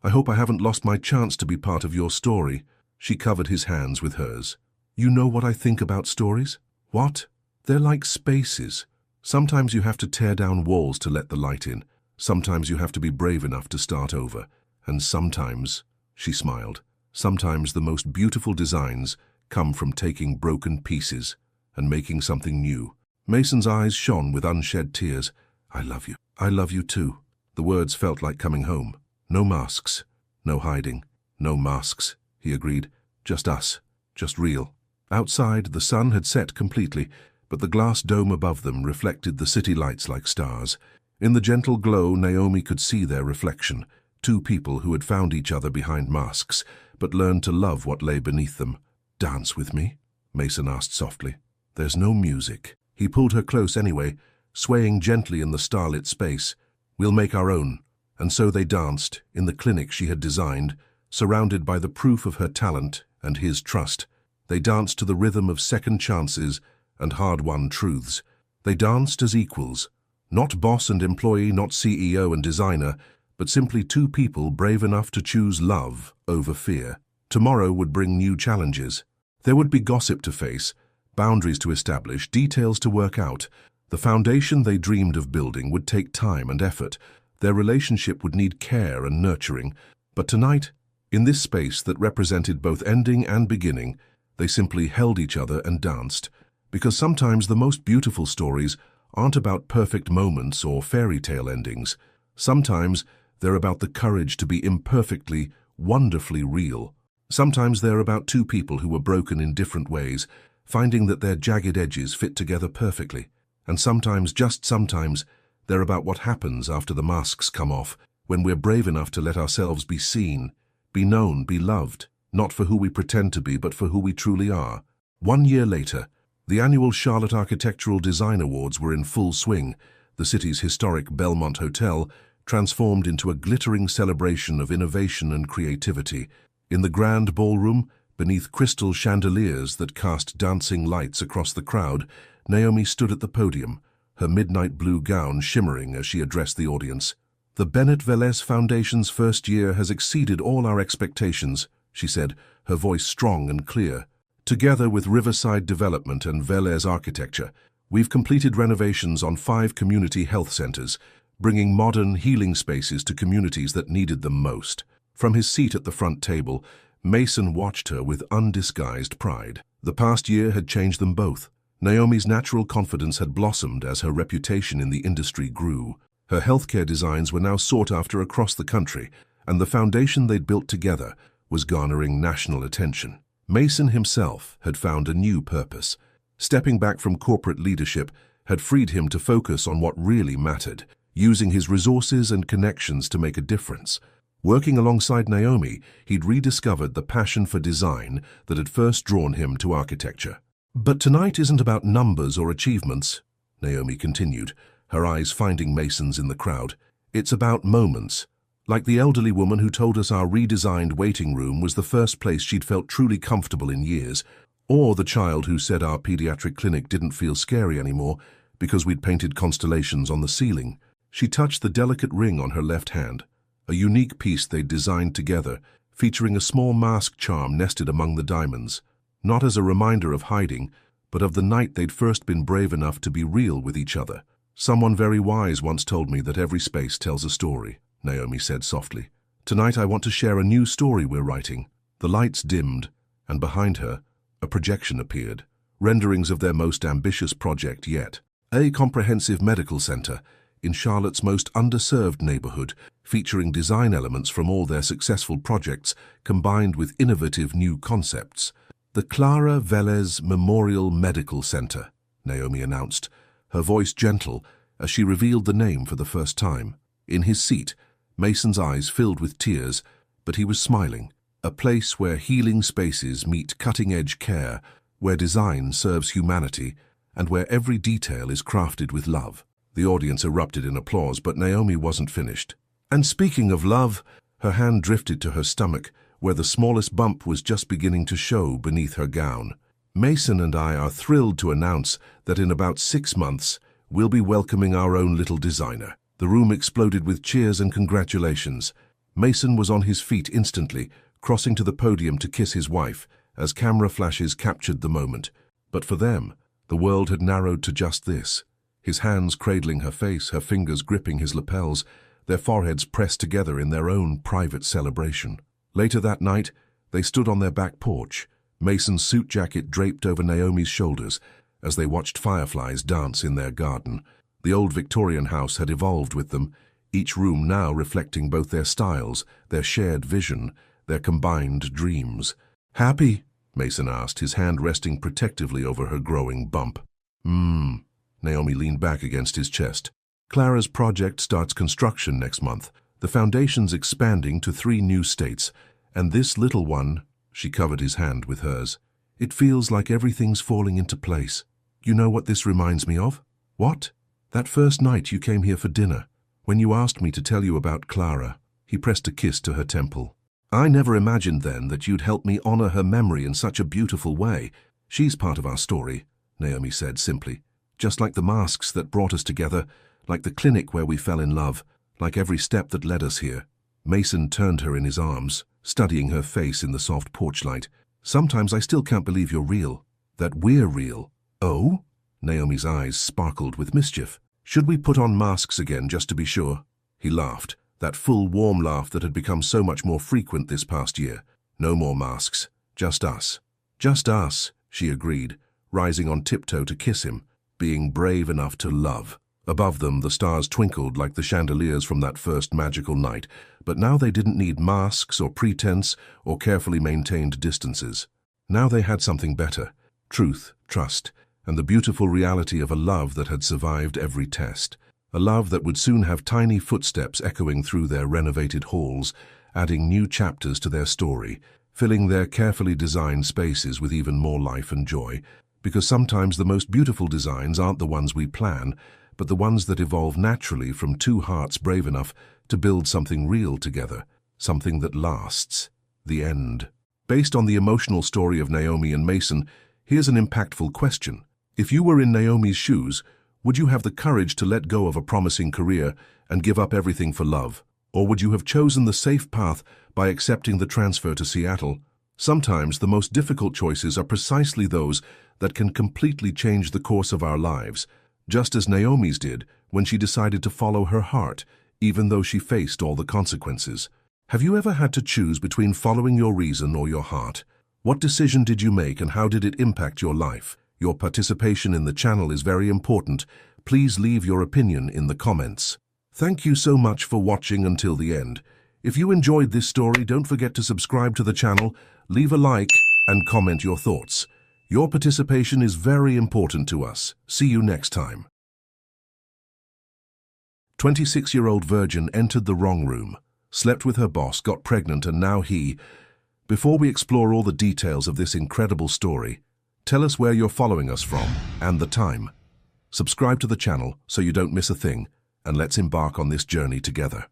S1: hope I haven't lost my chance to be part of your story. She covered his hands with hers. You know what I think about stories? What? They're like spaces. Sometimes you have to tear down walls to let the light in. Sometimes you have to be brave enough to start over. And sometimes, she smiled, sometimes the most beautiful designs come from taking broken pieces and making something new. Mason's eyes shone with unshed tears. I love you. I love you too. The words felt like coming home. No masks, no hiding, no masks, he agreed. Just us, just real. Outside, the sun had set completely, but the glass dome above them reflected the city lights like stars. In the gentle glow, Naomi could see their reflection, two people who had found each other behind masks, but learned to love what lay beneath them. Dance with me? Mason asked softly. There's no music. He pulled her close anyway, swaying gently in the starlit space. We'll make our own. And so they danced, in the clinic she had designed, surrounded by the proof of her talent and his trust. They danced to the rhythm of second chances and hard-won truths. They danced as equals, not boss and employee, not CEO and designer, but simply two people brave enough to choose love over fear. Tomorrow would bring new challenges. There would be gossip to face, boundaries to establish, details to work out. The foundation they dreamed of building would take time and effort. Their relationship would need care and nurturing. But tonight, in this space that represented both ending and beginning, they simply held each other and danced. Because sometimes the most beautiful stories aren't about perfect moments or fairy tale endings. Sometimes they're about the courage to be imperfectly, wonderfully real. Sometimes they're about two people who were broken in different ways, finding that their jagged edges fit together perfectly. And sometimes, just sometimes, they're about what happens after the masks come off, when we're brave enough to let ourselves be seen, be known, be loved, not for who we pretend to be, but for who we truly are. 1 year later, the annual Charlotte Architectural Design Awards were in full swing. The city's historic Belmont Hotel transformed into a glittering celebration of innovation and creativity. In the grand ballroom, beneath crystal chandeliers that cast dancing lights across the crowd, Naomi stood at the podium, her midnight blue gown shimmering as she addressed the audience. The Bennett Velez Foundation's first year has exceeded all our expectations, she said, her voice strong and clear. Together with Riverside Development and Velez Architecture, we've completed renovations on 5 community health centers, bringing modern healing spaces to communities that needed them most. From his seat at the front table, Mason watched her with undisguised pride. The past year had changed them both. Naomi's natural confidence had blossomed as her reputation in the industry grew. Her healthcare designs were now sought after across the country, and the foundation they'd built together was garnering national attention. Mason himself had found a new purpose. Stepping back from corporate leadership had freed him to focus on what really mattered, using his resources and connections to make a difference. Working alongside Naomi, he'd rediscovered the passion for design that had first drawn him to architecture. But tonight isn't about numbers or achievements, Naomi continued, her eyes finding Mason's in the crowd. It's about moments. Like the elderly woman who told us our redesigned waiting room was the first place she'd felt truly comfortable in years, or the child who said our pediatric clinic didn't feel scary anymore because we'd painted constellations on the ceiling. She touched the delicate ring on her left hand, a unique piece they'd designed together, featuring a small mask charm nested among the diamonds, not as a reminder of hiding, but of the night they'd first been brave enough to be real with each other. Someone very wise once told me that every space tells a story, Naomi said softly. Tonight I want to share a new story we're writing. The lights dimmed, and behind her, a projection appeared, renderings of their most ambitious project yet. A comprehensive medical center in Charlotte's most underserved neighborhood, featuring design elements from all their successful projects combined with innovative new concepts. The Clara Velez Memorial Medical Center, Naomi announced, her voice gentle as she revealed the name for the first time. In his seat, Mason's eyes filled with tears, but he was smiling. A place where healing spaces meet cutting-edge care, where design serves humanity, and where every detail is crafted with love. The audience erupted in applause, but Naomi wasn't finished. And speaking of love, her hand drifted to her stomach, where the smallest bump was just beginning to show beneath her gown. Mason and I are thrilled to announce that in about 6 months, we'll be welcoming our own little designer. The room exploded with cheers and congratulations. Mason was on his feet instantly, crossing to the podium to kiss his wife, as camera flashes captured the moment. But for them, the world had narrowed to just this. His hands cradling her face, her fingers gripping his lapels, their foreheads pressed together in their own private celebration. Later that night, they stood on their back porch, Mason's suit jacket draped over Naomi's shoulders, as they watched fireflies dance in their garden. The old Victorian house had evolved with them, each room now reflecting both their styles, their shared vision, their combined dreams. "Happy?" Mason asked, his hand resting protectively over her growing bump. Naomi leaned back against his chest. "Clara's project starts construction next month. The foundation's expanding to 3 new states, and this little one," she covered his hand with hers, "it feels like everything's falling into place. You know what this reminds me of?" "What?" "That first night you came here for dinner, when you asked me to tell you about Clara." He pressed a kiss to her temple. "I never imagined then that you'd help me honor her memory in such a beautiful way. She's part of our story," Naomi said simply. "Just like the masks that brought us together, like the clinic where we fell in love, like every step that led us here." Mason turned her in his arms, studying her face in the soft porch light. "Sometimes I still can't believe you're real, that we're real." "Oh?" Naomi's eyes sparkled with mischief. "Should we put on masks again just to be sure?" He laughed, that full, warm laugh that had become so much more frequent this past year. "No more masks, just us." "Just us," she agreed, rising on tiptoe to kiss him, being brave enough to love. Above them, the stars twinkled like the chandeliers from that first magical night, but now they didn't need masks or pretense or carefully maintained distances. Now they had something better: truth, trust, and the beautiful reality of a love that had survived every test. A love that would soon have tiny footsteps echoing through their renovated halls, adding new chapters to their story, filling their carefully designed spaces with even more life and joy. Because sometimes the most beautiful designs aren't the ones we plan, but the ones that evolve naturally from 2 hearts brave enough to build something real together, something that lasts. The end. Based on the emotional story of Naomi and Mason, here's an impactful question. If you were in Naomi's shoes, would you have the courage to let go of a promising career and give up everything for love? Or would you have chosen the safe path by accepting the transfer to Seattle? Sometimes the most difficult choices are precisely those that can completely change the course of our lives, just as Naomi's did when she decided to follow her heart, even though she faced all the consequences. Have you ever had to choose between following your reason or your heart? What decision did you make and how did it impact your life? Your participation in the channel is very important. Please leave your opinion in the comments. Thank you so much for watching until the end. If you enjoyed this story, don't forget to subscribe to the channel, leave a like, and comment your thoughts. Your participation is very important to us. See you next time. 26-year-old virgin entered the wrong room, slept with her boss, got pregnant, and now he... Before we explore all the details of this incredible story, tell us where you're following us from and the time. Subscribe to the channel so you don't miss a thing, and let's embark on this journey together.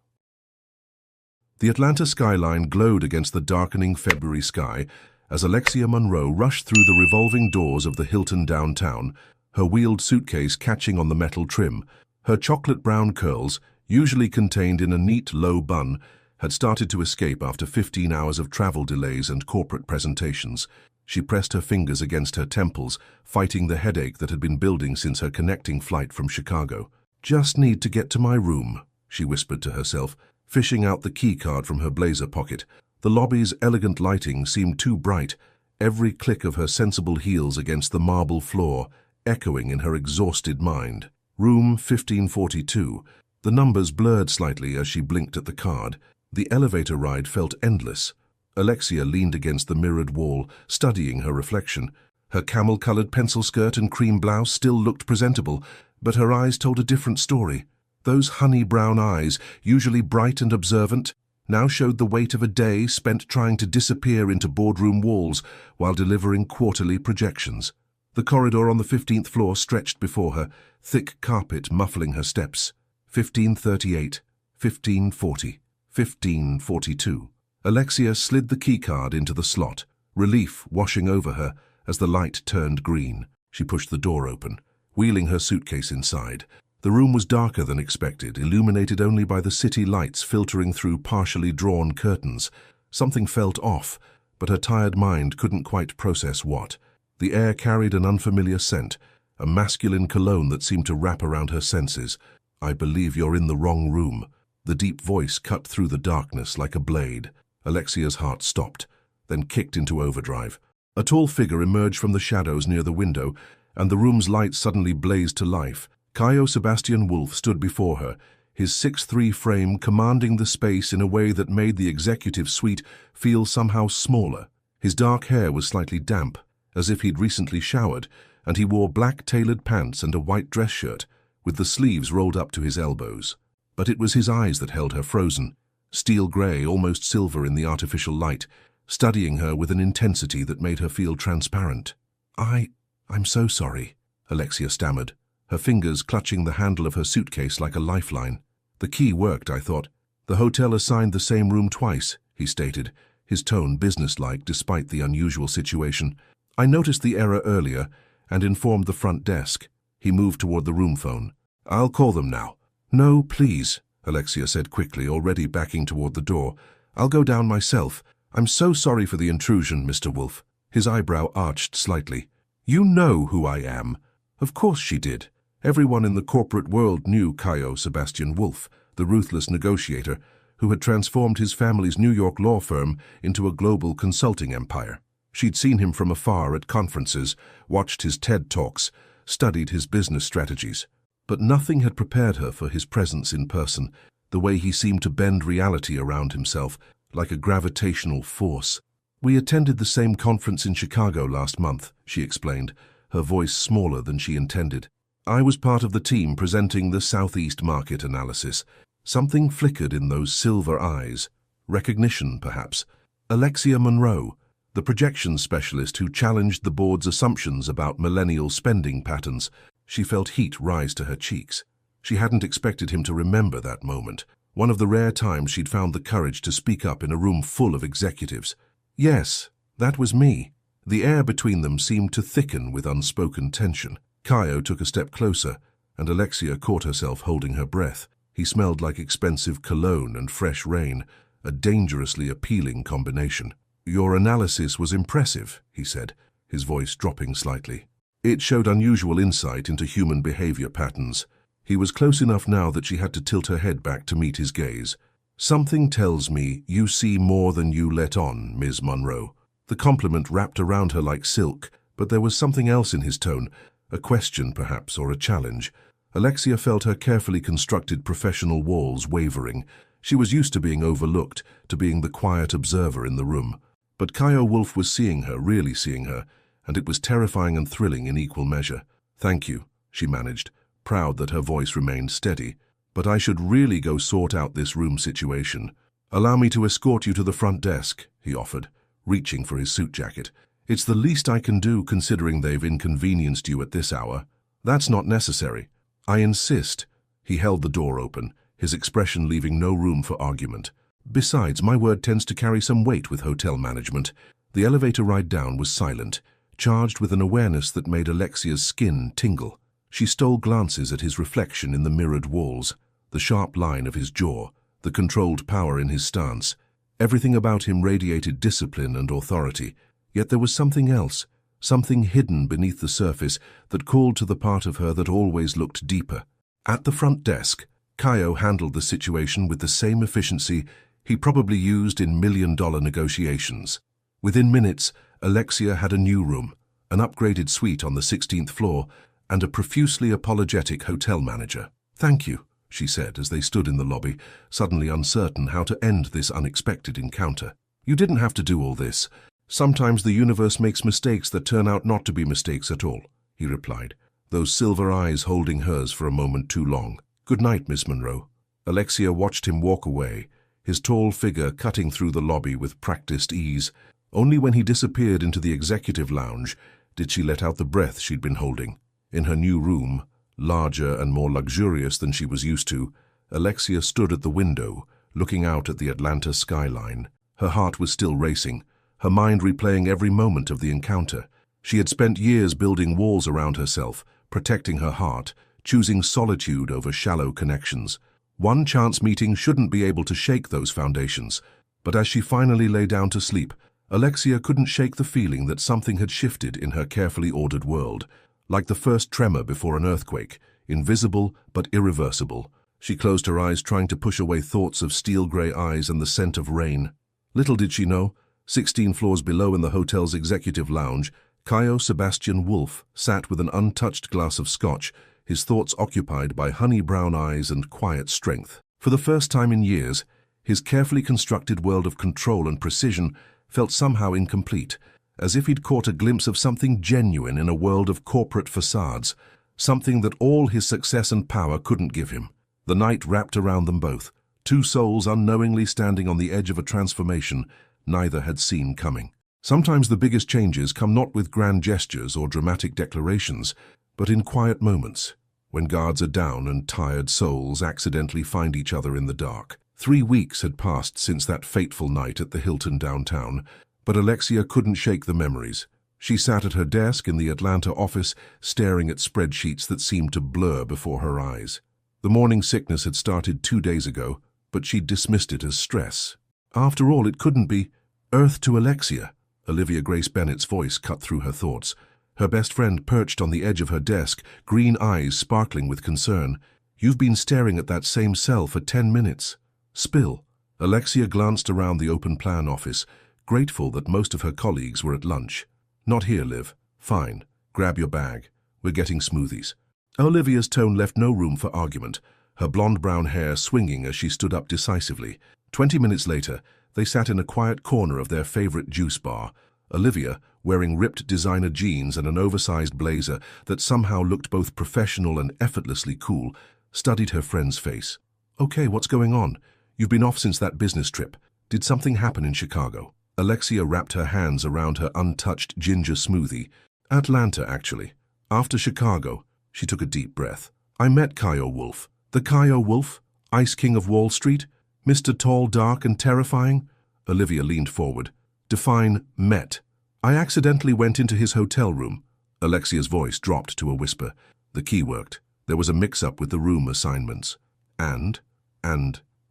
S1: The Atlanta skyline glowed against the darkening February sky as Alexia Monroe rushed through the revolving doors of the Hilton downtown, her wheeled suitcase catching on the metal trim. Her chocolate-brown curls, usually contained in a neat, low bun, had started to escape after 15 hours of travel delays and corporate presentations. She pressed her fingers against her temples, fighting the headache that had been building since her connecting flight from Chicago. "Just need to get to my room," she whispered to herself, fishing out the key card from her blazer pocket. The lobby's elegant lighting seemed too bright, every click of her sensible heels against the marble floor echoing in her exhausted mind. Room 1542. The numbers blurred slightly as she blinked at the card. The elevator ride felt endless. Alexia leaned against the mirrored wall, studying her reflection. Her camel-colored pencil skirt and cream blouse still looked presentable, but her eyes told a different story. Those honey-brown eyes, usually bright and observant, now showed the weight of a day spent trying to disappear into boardroom walls while delivering quarterly projections. The corridor on the 15th floor stretched before her, thick carpet muffling her steps. 1538, 1540, 1542. Alexia slid the keycard into the slot, relief washing over her as the light turned green. She pushed the door open, wheeling her suitcase inside. The room was darker than expected, illuminated only by the city lights filtering through partially drawn curtains. Something felt off, but her tired mind couldn't quite process what. The air carried an unfamiliar scent, a masculine cologne that seemed to wrap around her senses. "I believe you're in the wrong room." The deep voice cut through the darkness like a blade. Alexia's heart stopped, then kicked into overdrive. A tall figure emerged from the shadows near the window, and the room's lights suddenly blazed to life. Caio Sebastian Wolf stood before her, his 6'3" frame commanding the space in a way that made the executive suite feel somehow smaller. His dark hair was slightly damp, as if he'd recently showered, and he wore black tailored pants and a white dress shirt, with the sleeves rolled up to his elbows. But it was his eyes that held her frozen, steel grey, almost silver in the artificial light, studying her with an intensity that made her feel transparent. I'm so sorry," Alexia stammered, her fingers clutching the handle of her suitcase like a lifeline. "The key worked, I thought." "The hotel assigned the same room twice," he stated, his tone businesslike despite the unusual situation. "I noticed the error earlier and informed the front desk." He moved toward the room phone. "I'll call them now." "No, please," Alexia said quickly, already backing toward the door. "I'll go down myself. I'm so sorry for the intrusion, Mr. Wolf." His eyebrow arched slightly. "You know who I am." Of course she did. Everyone in the corporate world knew Caio Sebastian Wolf, the ruthless negotiator, who had transformed his family's New York law firm into a global consulting empire. She'd seen him from afar at conferences, watched his TED Talks, studied his business strategies. But nothing had prepared her for his presence in person, the way he seemed to bend reality around himself, like a gravitational force. "We attended the same conference in Chicago last month," she explained, her voice smaller than she intended. "I was part of the team presenting the Southeast market analysis." Something flickered in those silver eyes. Recognition, perhaps. Alexia Monroe, the projections specialist who challenged the board's assumptions about millennial spending patterns. She felt heat rise to her cheeks. She hadn't expected him to remember that moment, one of the rare times she'd found the courage to speak up in a room full of executives. "Yes, that was me." The air between them seemed to thicken with unspoken tension. Caio took a step closer, and Alexia caught herself holding her breath. He smelled like expensive cologne and fresh rain, a dangerously appealing combination. "Your analysis was impressive," he said, his voice dropping slightly. It showed unusual insight into human behavior patterns. He was close enough now that she had to tilt her head back to meet his gaze. "Something tells me you see more than you let on, Ms. Monroe." The compliment wrapped around her like silk, but there was something else in his tone, a question perhaps, or a challenge. Alexia felt her carefully constructed professional walls wavering. She was used to being overlooked, to being the quiet observer in the room. But Caio Wolf was seeing her, really seeing her, and it was terrifying and thrilling in equal measure. "Thank you," she managed, proud that her voice remained steady. "But I should really go sort out this room situation." "Allow me to escort you to the front desk," he offered, reaching for his suit jacket. "It's the least I can do considering they've inconvenienced you at this hour." "That's not necessary." "I insist." He held the door open, his expression leaving no room for argument. "Besides, my word tends to carry some weight with hotel management." The elevator ride down was silent, charged with an awareness that made Alexia's skin tingle. She stole glances at his reflection in the mirrored walls, the sharp line of his jaw, the controlled power in his stance. Everything about him radiated discipline and authority, yet there was something else, something hidden beneath the surface that called to the part of her that always looked deeper. At the front desk, Caio handled the situation with the same efficiency he probably used in million-dollar negotiations. Within minutes, Alexia had a new room, an upgraded suite on the 16th floor, and a profusely apologetic hotel manager. "Thank you," she said as they stood in the lobby, suddenly uncertain how to end this unexpected encounter. "You didn't have to do all this. Sometimes the universe makes mistakes that turn out not to be mistakes at all," he replied, those silver eyes holding hers for a moment too long. "Good night, Miss Monroe." Alexia watched him walk away, his tall figure cutting through the lobby with practiced ease. Only when he disappeared into the executive lounge did she let out the breath she'd been holding. In her new room, larger and more luxurious than she was used to, Alexia stood at the window, looking out at the Atlanta skyline, Her heart was still racing, her mind replaying every moment of the encounter. She had spent years building walls around herself, protecting her heart, choosing solitude over shallow connections. One chance meeting shouldn't be able to shake those foundations. But as she finally lay down to sleep, Alexia couldn't shake the feeling that something had shifted in her carefully ordered world, like the first tremor before an earthquake, invisible but irreversible. She closed her eyes, trying to push away thoughts of steel-gray eyes and the scent of rain. Little did she know, 16 floors below in the hotel's executive lounge, Caio Sebastian Wolf sat with an untouched glass of scotch, his thoughts occupied by honey-brown eyes and quiet strength. For the first time in years, his carefully constructed world of control and precision felt somehow incomplete, as if he'd caught a glimpse of something genuine in a world of corporate facades, something that all his success and power couldn't give him. The night wrapped around them both, two souls unknowingly standing on the edge of a transformation neither had seen coming. Sometimes the biggest changes come not with grand gestures or dramatic declarations, but in quiet moments, when guards are down and tired souls accidentally find each other in the dark. 3 weeks had passed since that fateful night at the Hilton downtown, but Alexia couldn't shake the memories. She sat at her desk in the Atlanta office, staring at spreadsheets that seemed to blur before her eyes. The morning sickness had started 2 days ago, but she'd dismissed it as stress. After all, it couldn't be. Earth to Alexia. Olivia Grace Bennett's voice cut through her thoughts. Her best friend perched on the edge of her desk, green eyes sparkling with concern. "You've been staring at that same cell for 10 minutes. Spill." Alexia glanced around the open-plan office, grateful that most of her colleagues were at lunch. "Not here, Liv. Fine. Grab your bag. We're getting smoothies." Olivia's tone left no room for argument, her blonde-brown hair swinging as she stood up decisively. 20 minutes later, they sat in a quiet corner of their favorite juice bar. Olivia, wearing ripped designer jeans and an oversized blazer that somehow looked both professional and effortlessly cool, studied her friend's face. "Okay, what's going on? You've been off since that business trip. Did something happen in Chicago?" Alexia wrapped her hands around her untouched ginger smoothie. "Atlanta, actually. After Chicago." She took a deep breath. "I met Caio Wolf." "The Caio Wolf? Ice King of Wall Street? Mr. Tall, Dark, and Terrifying?" Olivia leaned forward. "Define met." "I accidentally went into his hotel room." Alexia's voice dropped to a whisper. The key worked. There was a mix-up with the room assignments. And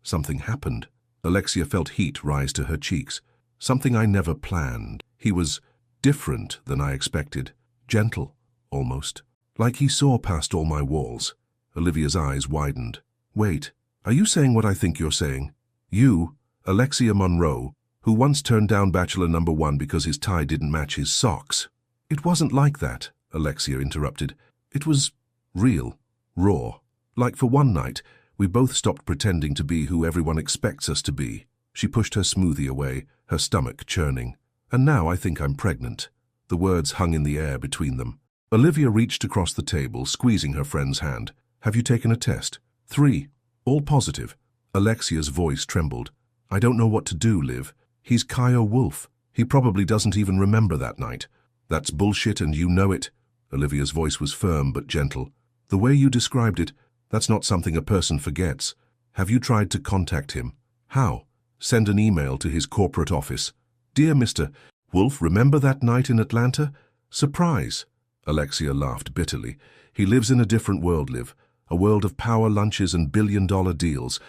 S1: something happened. Alexia felt heat rise to her cheeks. Something I never planned. He was different than I expected. Gentle, almost. Like he saw past all my walls. Olivia's eyes widened. "Wait, are you saying what I think you're saying? You, Alexia Monroe, who once turned down Bachelor number 1 because his tie didn't match his socks?" "It wasn't like that," Alexia interrupted. "It was real, raw. Like for one night, we both stopped pretending to be who everyone expects us to be." She pushed her smoothie away, her stomach churning. "And now I think I'm pregnant." The words hung in the air between them. Olivia reached across the table, squeezing her friend's hand. "Have you taken a test?" 3. All positive." Alexia's voice trembled. "I don't know what to do, Liv. He's Caio Wolf. He probably doesn't even remember that night." "That's bullshit and you know it." Olivia's voice was firm but gentle. "The way you described it, that's not something a person forgets. Have you tried to contact him?" "How?" "Send an email to his corporate office. 'Dear Mr. Wolf, remember that night in Atlanta?' Surprise." Alexia laughed bitterly. "He lives in a different world, Liv. A world of power lunches and billion-dollar deals.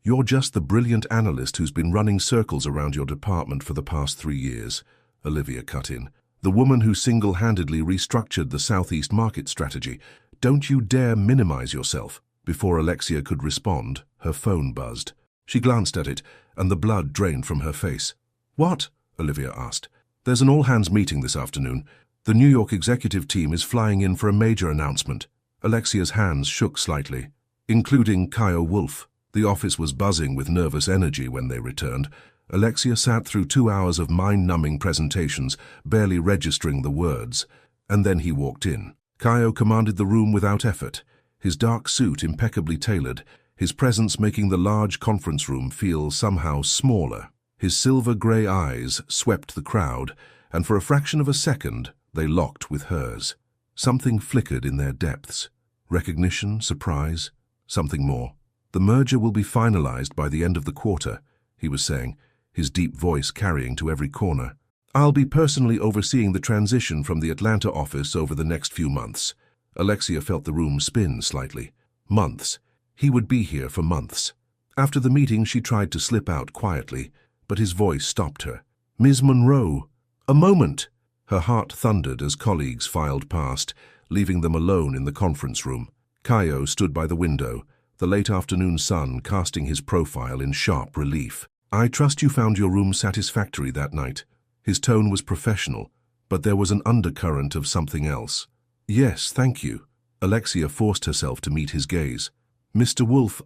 S1: You're just the brilliant analyst who's been running circles around your department for the past 3 years." Olivia cut in. "The woman who single-handedly restructured the Southeast market strategy. Don't you dare minimize yourself." Before Alexia could respond, her phone buzzed. She glanced at it, and the blood drained from her face. "What?" Olivia asked. "There's an all-hands meeting this afternoon. The New York executive team is flying in for a major announcement." Alexia's hands shook slightly. "Including Caio Wolf." The office was buzzing with nervous energy when they returned. Alexia sat through 2 hours of mind-numbing presentations, barely registering the words. And then he walked in. Caio commanded the room without effort, his dark suit impeccably tailored, his presence making the large conference room feel somehow smaller. His silver-grey eyes swept the crowd, and for a fraction of a second they locked with hers. Something flickered in their depths. Recognition, surprise, something more. "The merger will be finalized by the end of the quarter," he was saying. his deep voice carrying to every corner. "I'll be personally overseeing the transition from the Atlanta office over the next few months." Alexia felt the room spin slightly. Months. He would be here for months. After the meeting, she tried to slip out quietly, but his voice stopped her. "Ms. Monroe, a moment!" Her heart thundered as colleagues filed past, leaving them alone in the conference room. Kaio stood by the window, the late afternoon sun casting his profile in sharp relief. "I trust you found your room satisfactory that night." His tone was professional, but there was an undercurrent of something else. "Yes, thank you." Alexia forced herself to meet his gaze. "Mr. Wolf,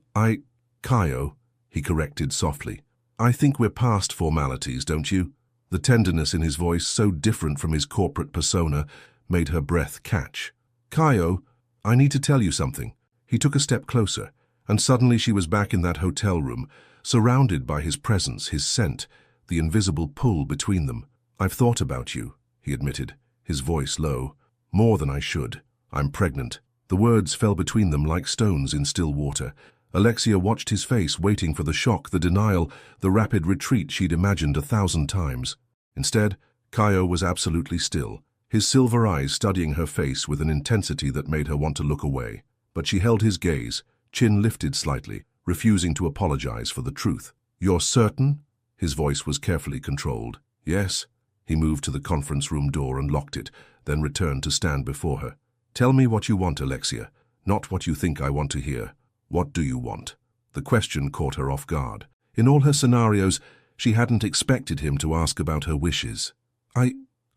S1: Kaio," he corrected softly. "I think we're past formalities, don't you?" The tenderness in his voice, so different from his corporate persona, made her breath catch. "Kaio, I need to tell you something." He took a step closer, and suddenly she was back in that hotel room, surrounded by his presence, his scent, the invisible pull between them. "I've thought about you," he admitted, his voice low. "More than I should. I'm pregnant." The words fell between them like stones in still water. Alexia watched his face, waiting for the shock, the denial, the rapid retreat she'd imagined 1,000 times. Instead, Kaio was absolutely still, his silver eyes studying her face with an intensity that made her want to look away. But she held his gaze, chin lifted slightly, refusing to apologize for the truth. "You're certain?" His voice was carefully controlled. "Yes." He moved to the conference room door and locked it, then returned to stand before her. "Tell me what you want, Alexia, not what you think I want to hear. What do you want?" The question caught her off guard. In all her scenarios, she hadn't expected him to ask about her wishes. I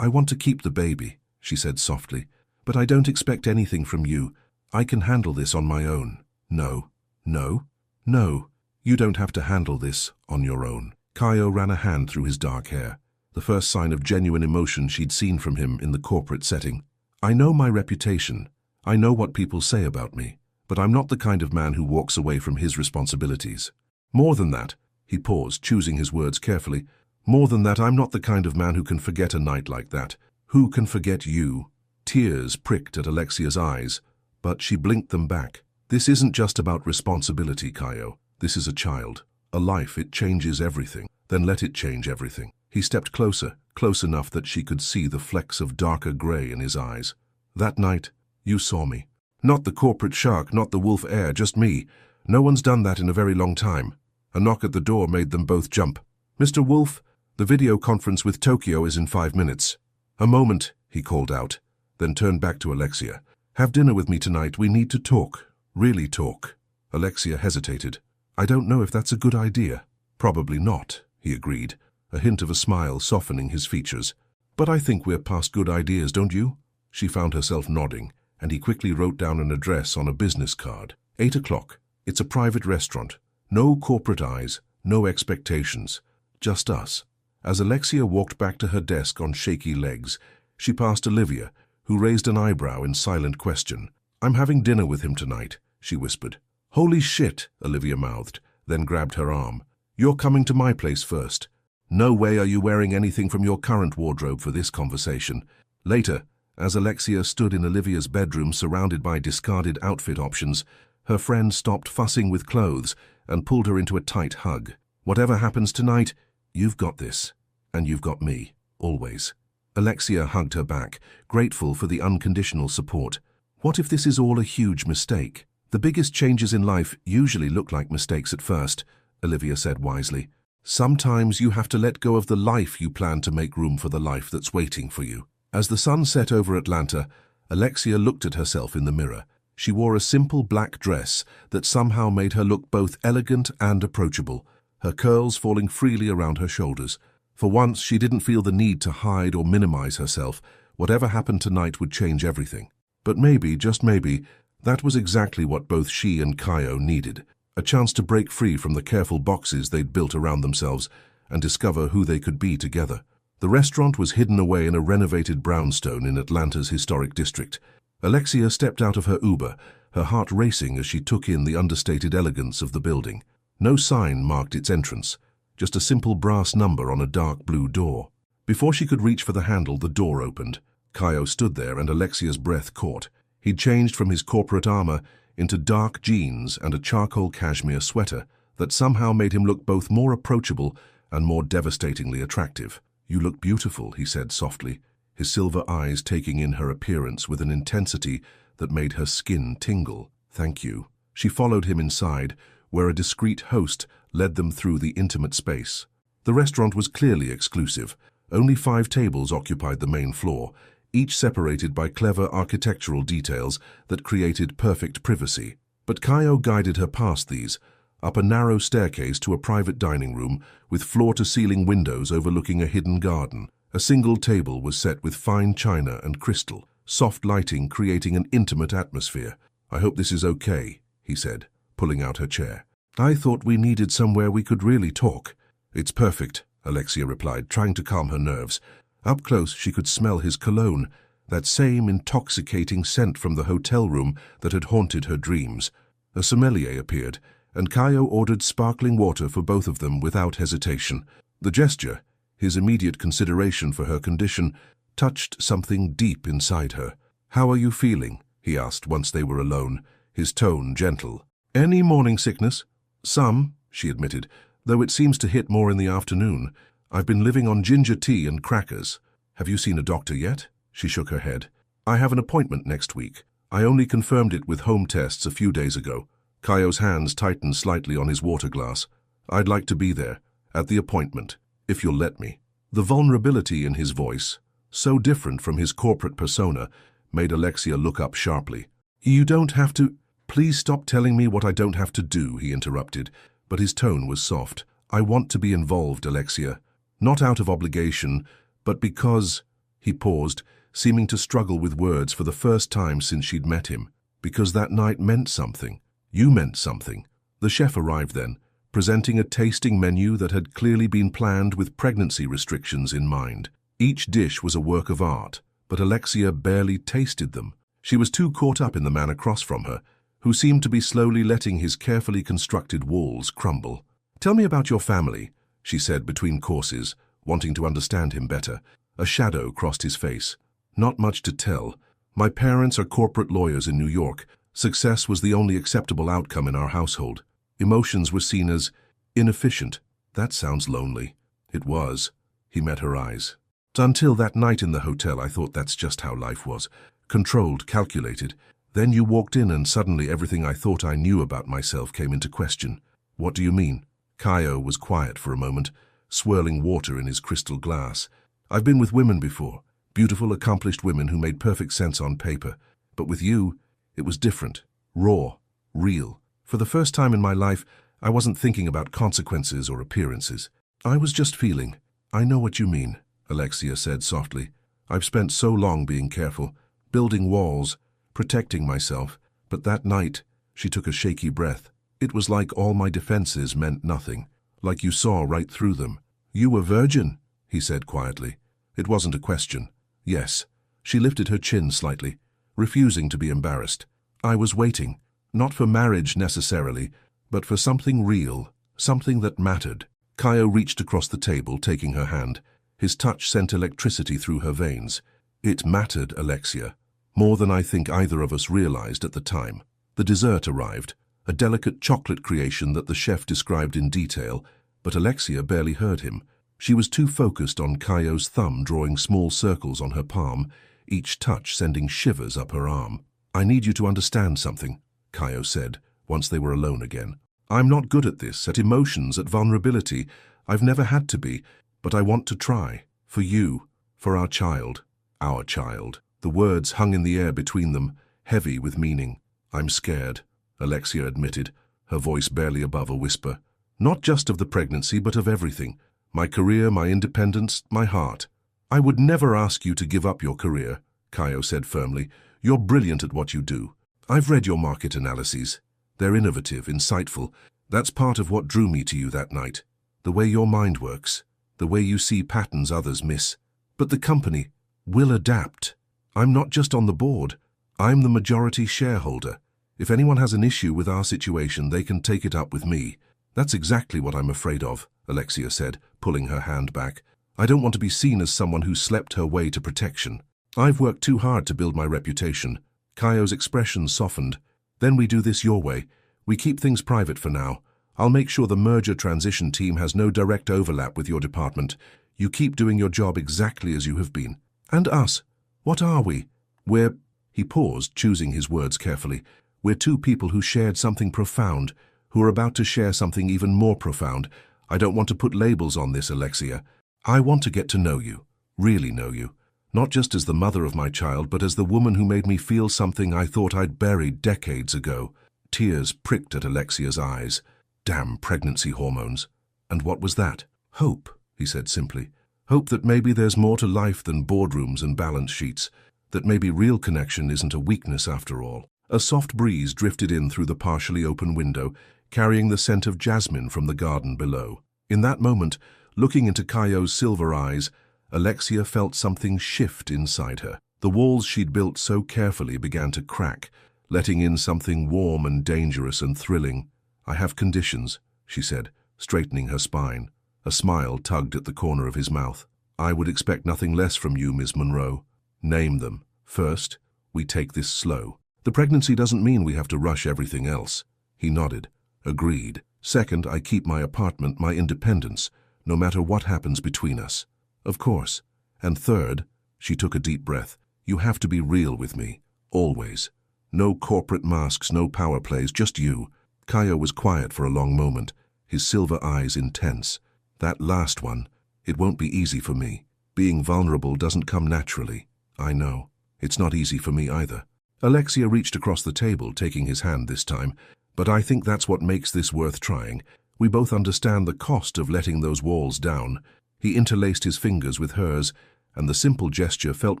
S1: want to keep the baby," she said softly, "but I don't expect anything from you. I can handle this on my own." "No, no, no. You don't have to handle this on your own." Kaio ran a hand through his dark hair, the first sign of genuine emotion she'd seen from him in the corporate setting. "I know my reputation. I know what people say about me. But I'm not the kind of man who walks away from his responsibilities. More than that," he paused, choosing his words carefully, "more than that, I'm not the kind of man who can forget a night like that. Who can forget you?" Tears pricked at Alexia's eyes, but she blinked them back. "This isn't just about responsibility, Kaio. This is a child, a life. It changes everything. Then let it change everything." He stepped closer, close enough that she could see the flecks of darker gray in his eyes. "That night, you saw me. Not the corporate shark, not the wolf heir, just me. No one's done that in a very long time." A knock at the door made them both jump. "Mr. Wolf, the video conference with Tokyo is in 5 minutes. "A moment," he called out, then turned back to Alexia. "Have dinner with me tonight. We need to talk. Really talk." Alexia hesitated. "I don't know if that's a good idea." "Probably not," he agreed, a hint of a smile softening his features. "But I think we're past good ideas, don't you?" She found herself nodding, and he quickly wrote down an address on a business card. 8 o'clock. It's a private restaurant. No corporate eyes, no expectations. Just us. As Alexia walked back to her desk on shaky legs, she passed Olivia, who raised an eyebrow in silent question. "I'm having dinner with him tonight," she whispered. "Holy shit," Olivia mouthed, then grabbed her arm. "You're coming to my place first. No way are you wearing anything from your current wardrobe for this conversation." Later, as Alexia stood in Olivia's bedroom surrounded by discarded outfit options, her friend stopped fussing with clothes and pulled her into a tight hug. "Whatever happens tonight, you've got this. And you've got me. Always." Alexia hugged her back, grateful for the unconditional support. What if this is all a huge mistake? "The biggest changes in life usually look like mistakes at first," Olivia said wisely. "Sometimes you have to let go of the life you plan to make room for the life that's waiting for you." As the sun set over Atlanta, Alexia looked at herself in the mirror. She wore a simple black dress that somehow made her look both elegant and approachable, her curls falling freely around her shoulders. For once, she didn't feel the need to hide or minimize herself. Whatever happened tonight would change everything. But maybe, just maybe, that was exactly what both she and Kaio needed. A chance to break free from the careful boxes they'd built around themselves and discover who they could be together. The restaurant was hidden away in a renovated brownstone in Atlanta's historic district. Alexia stepped out of her Uber, her heart racing as she took in the understated elegance of the building. No sign marked its entrance, just a simple brass number on a dark blue door. Before she could reach for the handle, the door opened. Kaio stood there and Alexia's breath caught. He'd changed from his corporate armor into dark jeans and a charcoal cashmere sweater that somehow made him look both more approachable and more devastatingly attractive. "You look beautiful," he said softly, his silver eyes taking in her appearance with an intensity that made her skin tingle. "Thank you." She followed him inside, where a discreet host led them through the intimate space. The restaurant was clearly exclusive. Only 5 tables occupied the main floor, each separated by clever architectural details that created perfect privacy. But Kaio guided her past these, up a narrow staircase to a private dining room with floor-to-ceiling windows overlooking a hidden garden. A single table was set with fine china and crystal, soft lighting creating an intimate atmosphere. "I hope this is okay," he said, pulling out her chair. "I thought we needed somewhere we could really talk." "It's perfect," Alexia replied, trying to calm her nerves. Up close, she could smell his cologne, that same intoxicating scent from the hotel room that had haunted her dreams. A sommelier appeared, and Kaio ordered sparkling water for both of them without hesitation. The gesture, his immediate consideration for her condition, touched something deep inside her. "How are you feeling?" he asked once they were alone, his tone gentle. "Any morning sickness?" "Some," she admitted, "though it seems to hit more in the afternoon. I've been living on ginger tea and crackers." "Have you seen a doctor yet?" She shook her head. "I have an appointment next week. I only confirmed it with home tests a few days ago." Kaio's hands tightened slightly on his water glass. "I'd like to be there, at the appointment, if you'll let me." The vulnerability in his voice, so different from his corporate persona, made Alexia look up sharply. "You don't have to—" "Please stop telling me what I don't have to do," he interrupted, but his tone was soft. "I want to be involved, Alexia. Not out of obligation, but because—" He paused, seeming to struggle with words for the first time since she'd met him. "Because that night meant something. You meant something." The chef arrived then, presenting a tasting menu that had clearly been planned with pregnancy restrictions in mind. Each dish was a work of art, but Alexia barely tasted them. She was too caught up in the man across from her, who seemed to be slowly letting his carefully constructed walls crumble. "Tell me about your family," she said between courses, wanting to understand him better. A shadow crossed his face. "Not much to tell. My parents are corporate lawyers in New York. Success was the only acceptable outcome in our household. Emotions were seen as inefficient." "That sounds lonely." It was. He met her eyes. "Until that night in the hotel, I thought that's just how life was. Controlled, calculated. Then you walked in and suddenly everything I thought I knew about myself came into question." "What do you mean?" Kaio was quiet for a moment, swirling water in his crystal glass. "I've been with women before, beautiful, accomplished women who made perfect sense on paper. But with you, it was different, raw, real. For the first time in my life, I wasn't thinking about consequences or appearances. I was just feeling." "I know what you mean," Alexia said softly. "I've spent so long being careful, building walls, protecting myself, but that night," she took a shaky breath, "it was like all my defenses meant nothing, like you saw right through them." "You were virgin," he said quietly. It wasn't a question. "Yes." She lifted her chin slightly, refusing to be embarrassed. "I was waiting, not for marriage necessarily, but for something real, something that mattered." Kaio reached across the table, taking her hand. His touch sent electricity through her veins. "It mattered, Alexia, more than I think either of us realized at the time." The dessert arrived, a delicate chocolate creation that the chef described in detail, but Alexia barely heard him. She was too focused on Kaio's thumb drawing small circles on her palm, each touch sending shivers up her arm. "I need you to understand something," Kaio said, once they were alone again. "I'm not good at this, at emotions, at vulnerability. I've never had to be, but I want to try. For you, for our child." "Our child." The words hung in the air between them, heavy with meaning. "I'm scared," Alexia admitted, her voice barely above a whisper. "Not just of the pregnancy, but of everything. My career, my independence, my heart." "I would never ask you to give up your career," Kaio said firmly. "You're brilliant at what you do. I've read your market analyses. They're innovative, insightful. That's part of what drew me to you that night. The way your mind works, the way you see patterns others miss. But the company will adapt. I'm not just on the board. I'm the majority shareholder. If anyone has an issue with our situation, they can take it up with me." "That's exactly what I'm afraid of," Alexia said, pulling her hand back. "I don't want to be seen as someone who slept her way to protection. I've worked too hard to build my reputation." Kaio's expression softened. "Then we do this your way. We keep things private for now. I'll make sure the merger transition team has no direct overlap with your department. You keep doing your job exactly as you have been. And us, what are we? We're—" he paused, choosing his words carefully. "We're two people who shared something profound, who are about to share something even more profound. I don't want to put labels on this, Alexia. I want to get to know you, really know you. Not just as the mother of my child, but as the woman who made me feel something I thought I'd buried decades ago." Tears pricked at Alexia's eyes. Damn pregnancy hormones. "And what was that?" "Hope," he said simply. "Hope that maybe there's more to life than boardrooms and balance sheets, that maybe real connection isn't a weakness after all." A soft breeze drifted in through the partially open window, carrying the scent of jasmine from the garden below. In that moment, looking into Caio's silver eyes, Alexia felt something shift inside her. The walls she'd built so carefully began to crack, letting in something warm and dangerous and thrilling. "I have conditions," she said, straightening her spine. A smile tugged at the corner of his mouth. "I would expect nothing less from you, Ms. Monroe." "Name them." "First, we take this slow. The pregnancy doesn't mean we have to rush everything else." He nodded. "Agreed. Second, I keep my apartment, my independence, no matter what happens between us." "Of course." "And third," she took a deep breath, "you have to be real with me. Always. No corporate masks, no power plays, just you." Caio was quiet for a long moment, his silver eyes intense. "That last one, it won't be easy for me. Being vulnerable doesn't come naturally. I know. It's not easy for me either." Alexia reached across the table, taking his hand this time. "But I think that's what makes this worth trying. We both understand the cost of letting those walls down." He interlaced his fingers with hers, and the simple gesture felt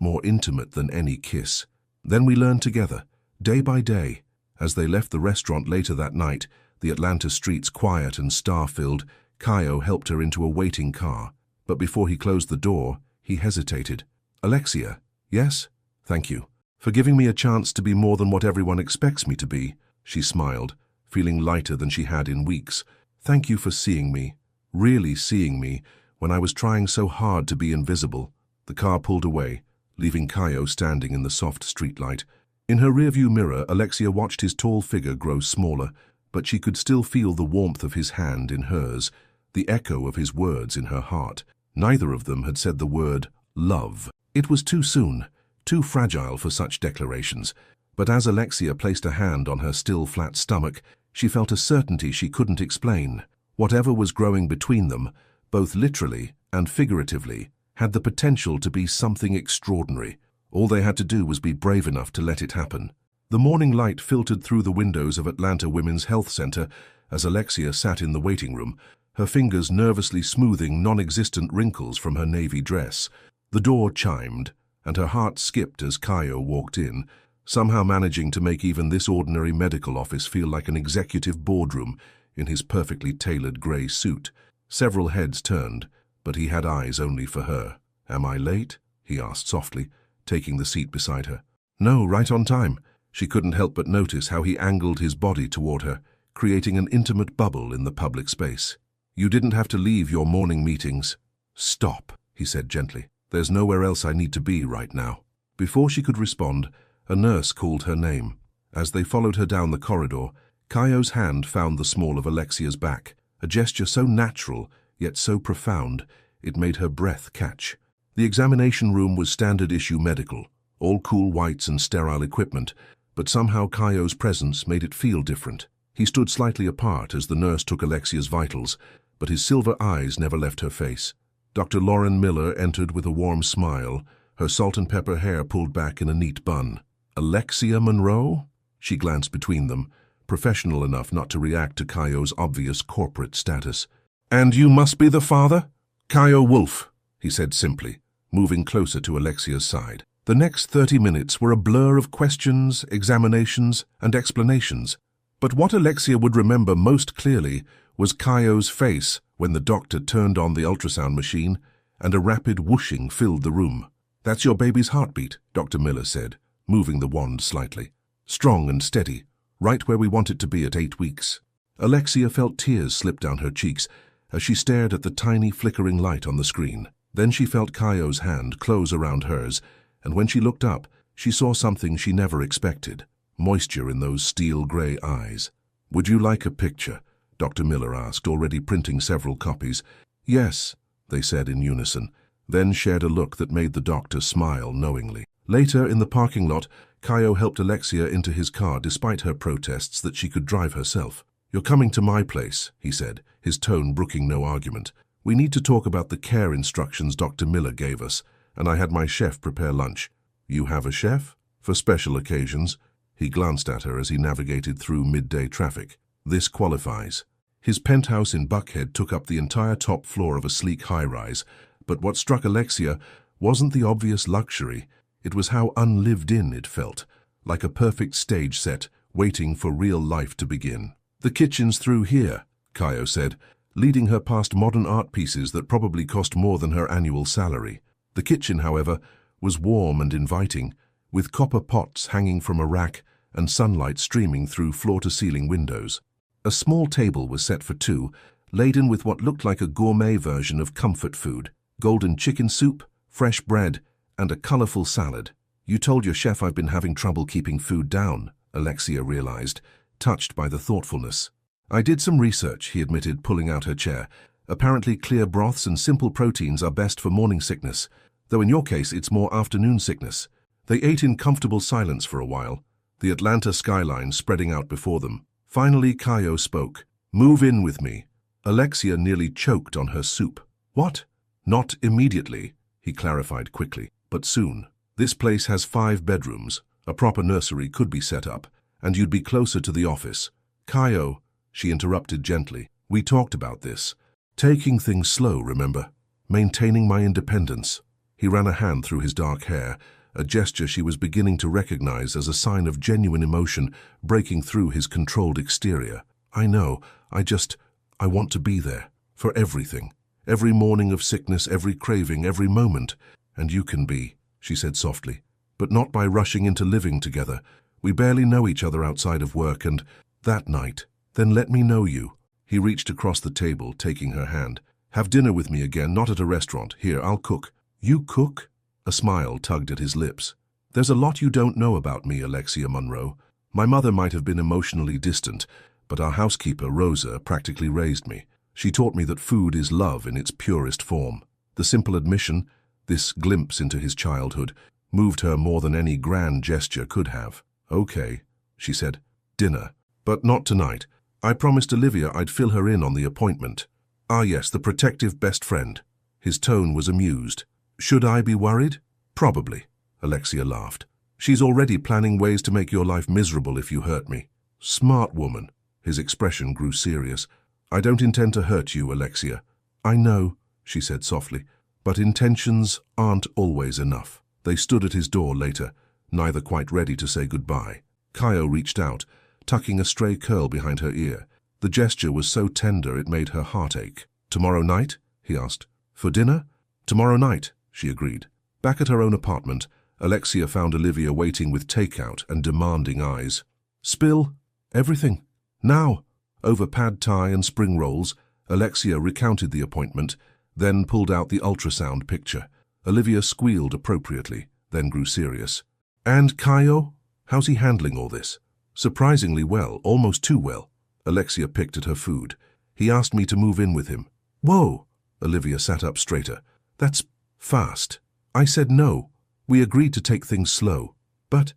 S1: more intimate than any kiss. "Then we learned together, day by day." As they left the restaurant later that night, the Atlanta streets quiet and star-filled, Caio helped her into a waiting car. But before he closed the door, he hesitated. "Alexia." "Yes?" "Thank you. For giving me a chance to be more than what everyone expects me to be." She smiled, feeling lighter than she had in weeks. "Thank you for seeing me, really seeing me, when I was trying so hard to be invisible." The car pulled away, leaving Caio standing in the soft streetlight. In her rearview mirror, Alexia watched his tall figure grow smaller, but she could still feel the warmth of his hand in hers, the echo of his words in her heart. Neither of them had said the word love. It was too soon, too fragile for such declarations. But as Alexia placed a hand on her still flat stomach, she felt a certainty she couldn't explain. Whatever was growing between them, both literally and figuratively, had the potential to be something extraordinary. All they had to do was be brave enough to let it happen. The morning light filtered through the windows of Atlanta Women's Health Center as Alexia sat in the waiting room, her fingers nervously smoothing non-existent wrinkles from her navy dress. The door chimed, and her heart skipped as Caio walked in, somehow managing to make even this ordinary medical office feel like an executive boardroom in his perfectly tailored gray suit. Several heads turned, but he had eyes only for her. "Am I late?" he asked softly, taking the seat beside her. "No, right on time." She couldn't help but notice how he angled his body toward her, creating an intimate bubble in the public space. "You didn't have to leave your morning meetings." "Stop," he said gently. "There's nowhere else I need to be right now." Before she could respond, a nurse called her name. As they followed her down the corridor, Caio's hand found the small of Alexia's back, a gesture so natural, yet so profound, it made her breath catch. The examination room was standard-issue medical, all cool whites and sterile equipment, but somehow Caio's presence made it feel different. He stood slightly apart as the nurse took Alexia's vitals, but his silver eyes never left her face. Dr. Lauren Miller entered with a warm smile, her salt-and-pepper hair pulled back in a neat bun. "Alexia Monroe?" She glanced between them, professional enough not to react to Caio's obvious corporate status. "And you must be the father?" "Caio Wolf," he said simply, moving closer to Alexia's side. The next 30 minutes were a blur of questions, examinations, and explanations. But what Alexia would remember most clearly was Caio's face when the doctor turned on the ultrasound machine and a rapid whooshing filled the room. "That's your baby's heartbeat," Dr. Miller said, moving the wand slightly. "Strong and steady, right where we want it to be at 8 weeks." Alexia felt tears slip down her cheeks as she stared at the tiny flickering light on the screen. Then she felt Caio's hand close around hers, and when she looked up, she saw something she never expected, moisture in those steel-gray eyes. "Would you like a picture?" Dr. Miller asked, already printing several copies. Yes, they said in unison, then shared a look that made the doctor smile knowingly. Later, in the parking lot, Kaio helped Alexia into his car despite her protests that she could drive herself. "You're coming to my place," he said, his tone brooking no argument. "We need to talk about the care instructions Dr. Miller gave us, and I had my chef prepare lunch." "You have a chef? For special occasions?" He glanced at her as he navigated through midday traffic. "This qualifies." His penthouse in Buckhead took up the entire top floor of a sleek high-rise, but what struck Alexia wasn't the obvious luxury. It was how unlived-in it felt, like a perfect stage set, waiting for real life to begin. "The kitchen's through here," Kaio said, leading her past modern art pieces that probably cost more than her annual salary. The kitchen, however, was warm and inviting, with copper pots hanging from a rack and sunlight streaming through floor-to-ceiling windows. A small table was set for two, laden with what looked like a gourmet version of comfort food: golden chicken soup, fresh bread, and a colorful salad. "You told your chef I've been having trouble keeping food down," Alexia realized, touched by the thoughtfulness. "I did some research," he admitted, pulling out her chair. "Apparently clear broths and simple proteins are best for morning sickness, though in your case it's more afternoon sickness." They ate in comfortable silence for a while, the Atlanta skyline spreading out before them. Finally, Kaio spoke. "Move in with me." Alexia nearly choked on her soup. "What?" "Not immediately," he clarified quickly, "but soon. This place has 5 bedrooms. A proper nursery could be set up, and you'd be closer to the office." "Kaio," she interrupted gently, "we talked about this. Taking things slow, remember? Maintaining my independence." He ran a hand through his dark hair, a gesture she was beginning to recognize as a sign of genuine emotion breaking through his controlled exterior. "I know, I want to be there, for everything. Every morning of sickness, every craving, every moment. And you can be," she said softly, "but not by rushing into living together. We barely know each other outside of work, and that night, then let me know you." He reached across the table, taking her hand. "Have dinner with me again, not at a restaurant. Here, I'll cook." "You cook?" A smile tugged at his lips. "There's a lot you don't know about me, Alexia Monroe. My mother might have been emotionally distant, but our housekeeper, Rosa, practically raised me. She taught me that food is love in its purest form." The simple admission, this glimpse into his childhood, moved her more than any grand gesture could have. "Okay," she said. "Dinner. But not tonight. I promised Olivia I'd fill her in on the appointment." "Ah yes, the protective best friend." His tone was amused. "Should I be worried?" "Probably," Alexia laughed. "She's already planning ways to make your life miserable if you hurt me." "Smart woman." His expression grew serious. "I don't intend to hurt you, Alexia." "I know," she said softly, "but intentions aren't always enough." They stood at his door later, neither quite ready to say goodbye. Kaio reached out, tucking a stray curl behind her ear. The gesture was so tender it made her heart ache. "Tomorrow night?" he asked. "For dinner?" "Tomorrow night," she agreed. Back at her own apartment, Alexia found Olivia waiting with takeout and demanding eyes. "Spill everything. Now." Over pad thai and spring rolls, Alexia recounted the appointment, then pulled out the ultrasound picture. Olivia squealed appropriately, then grew serious. "And Kaio? How's he handling all this?" "Surprisingly well, almost too well." Alexia picked at her food. "He asked me to move in with him." "Whoa!" Olivia sat up straighter. "That's fast." "I said no. We agreed to take things slow." But,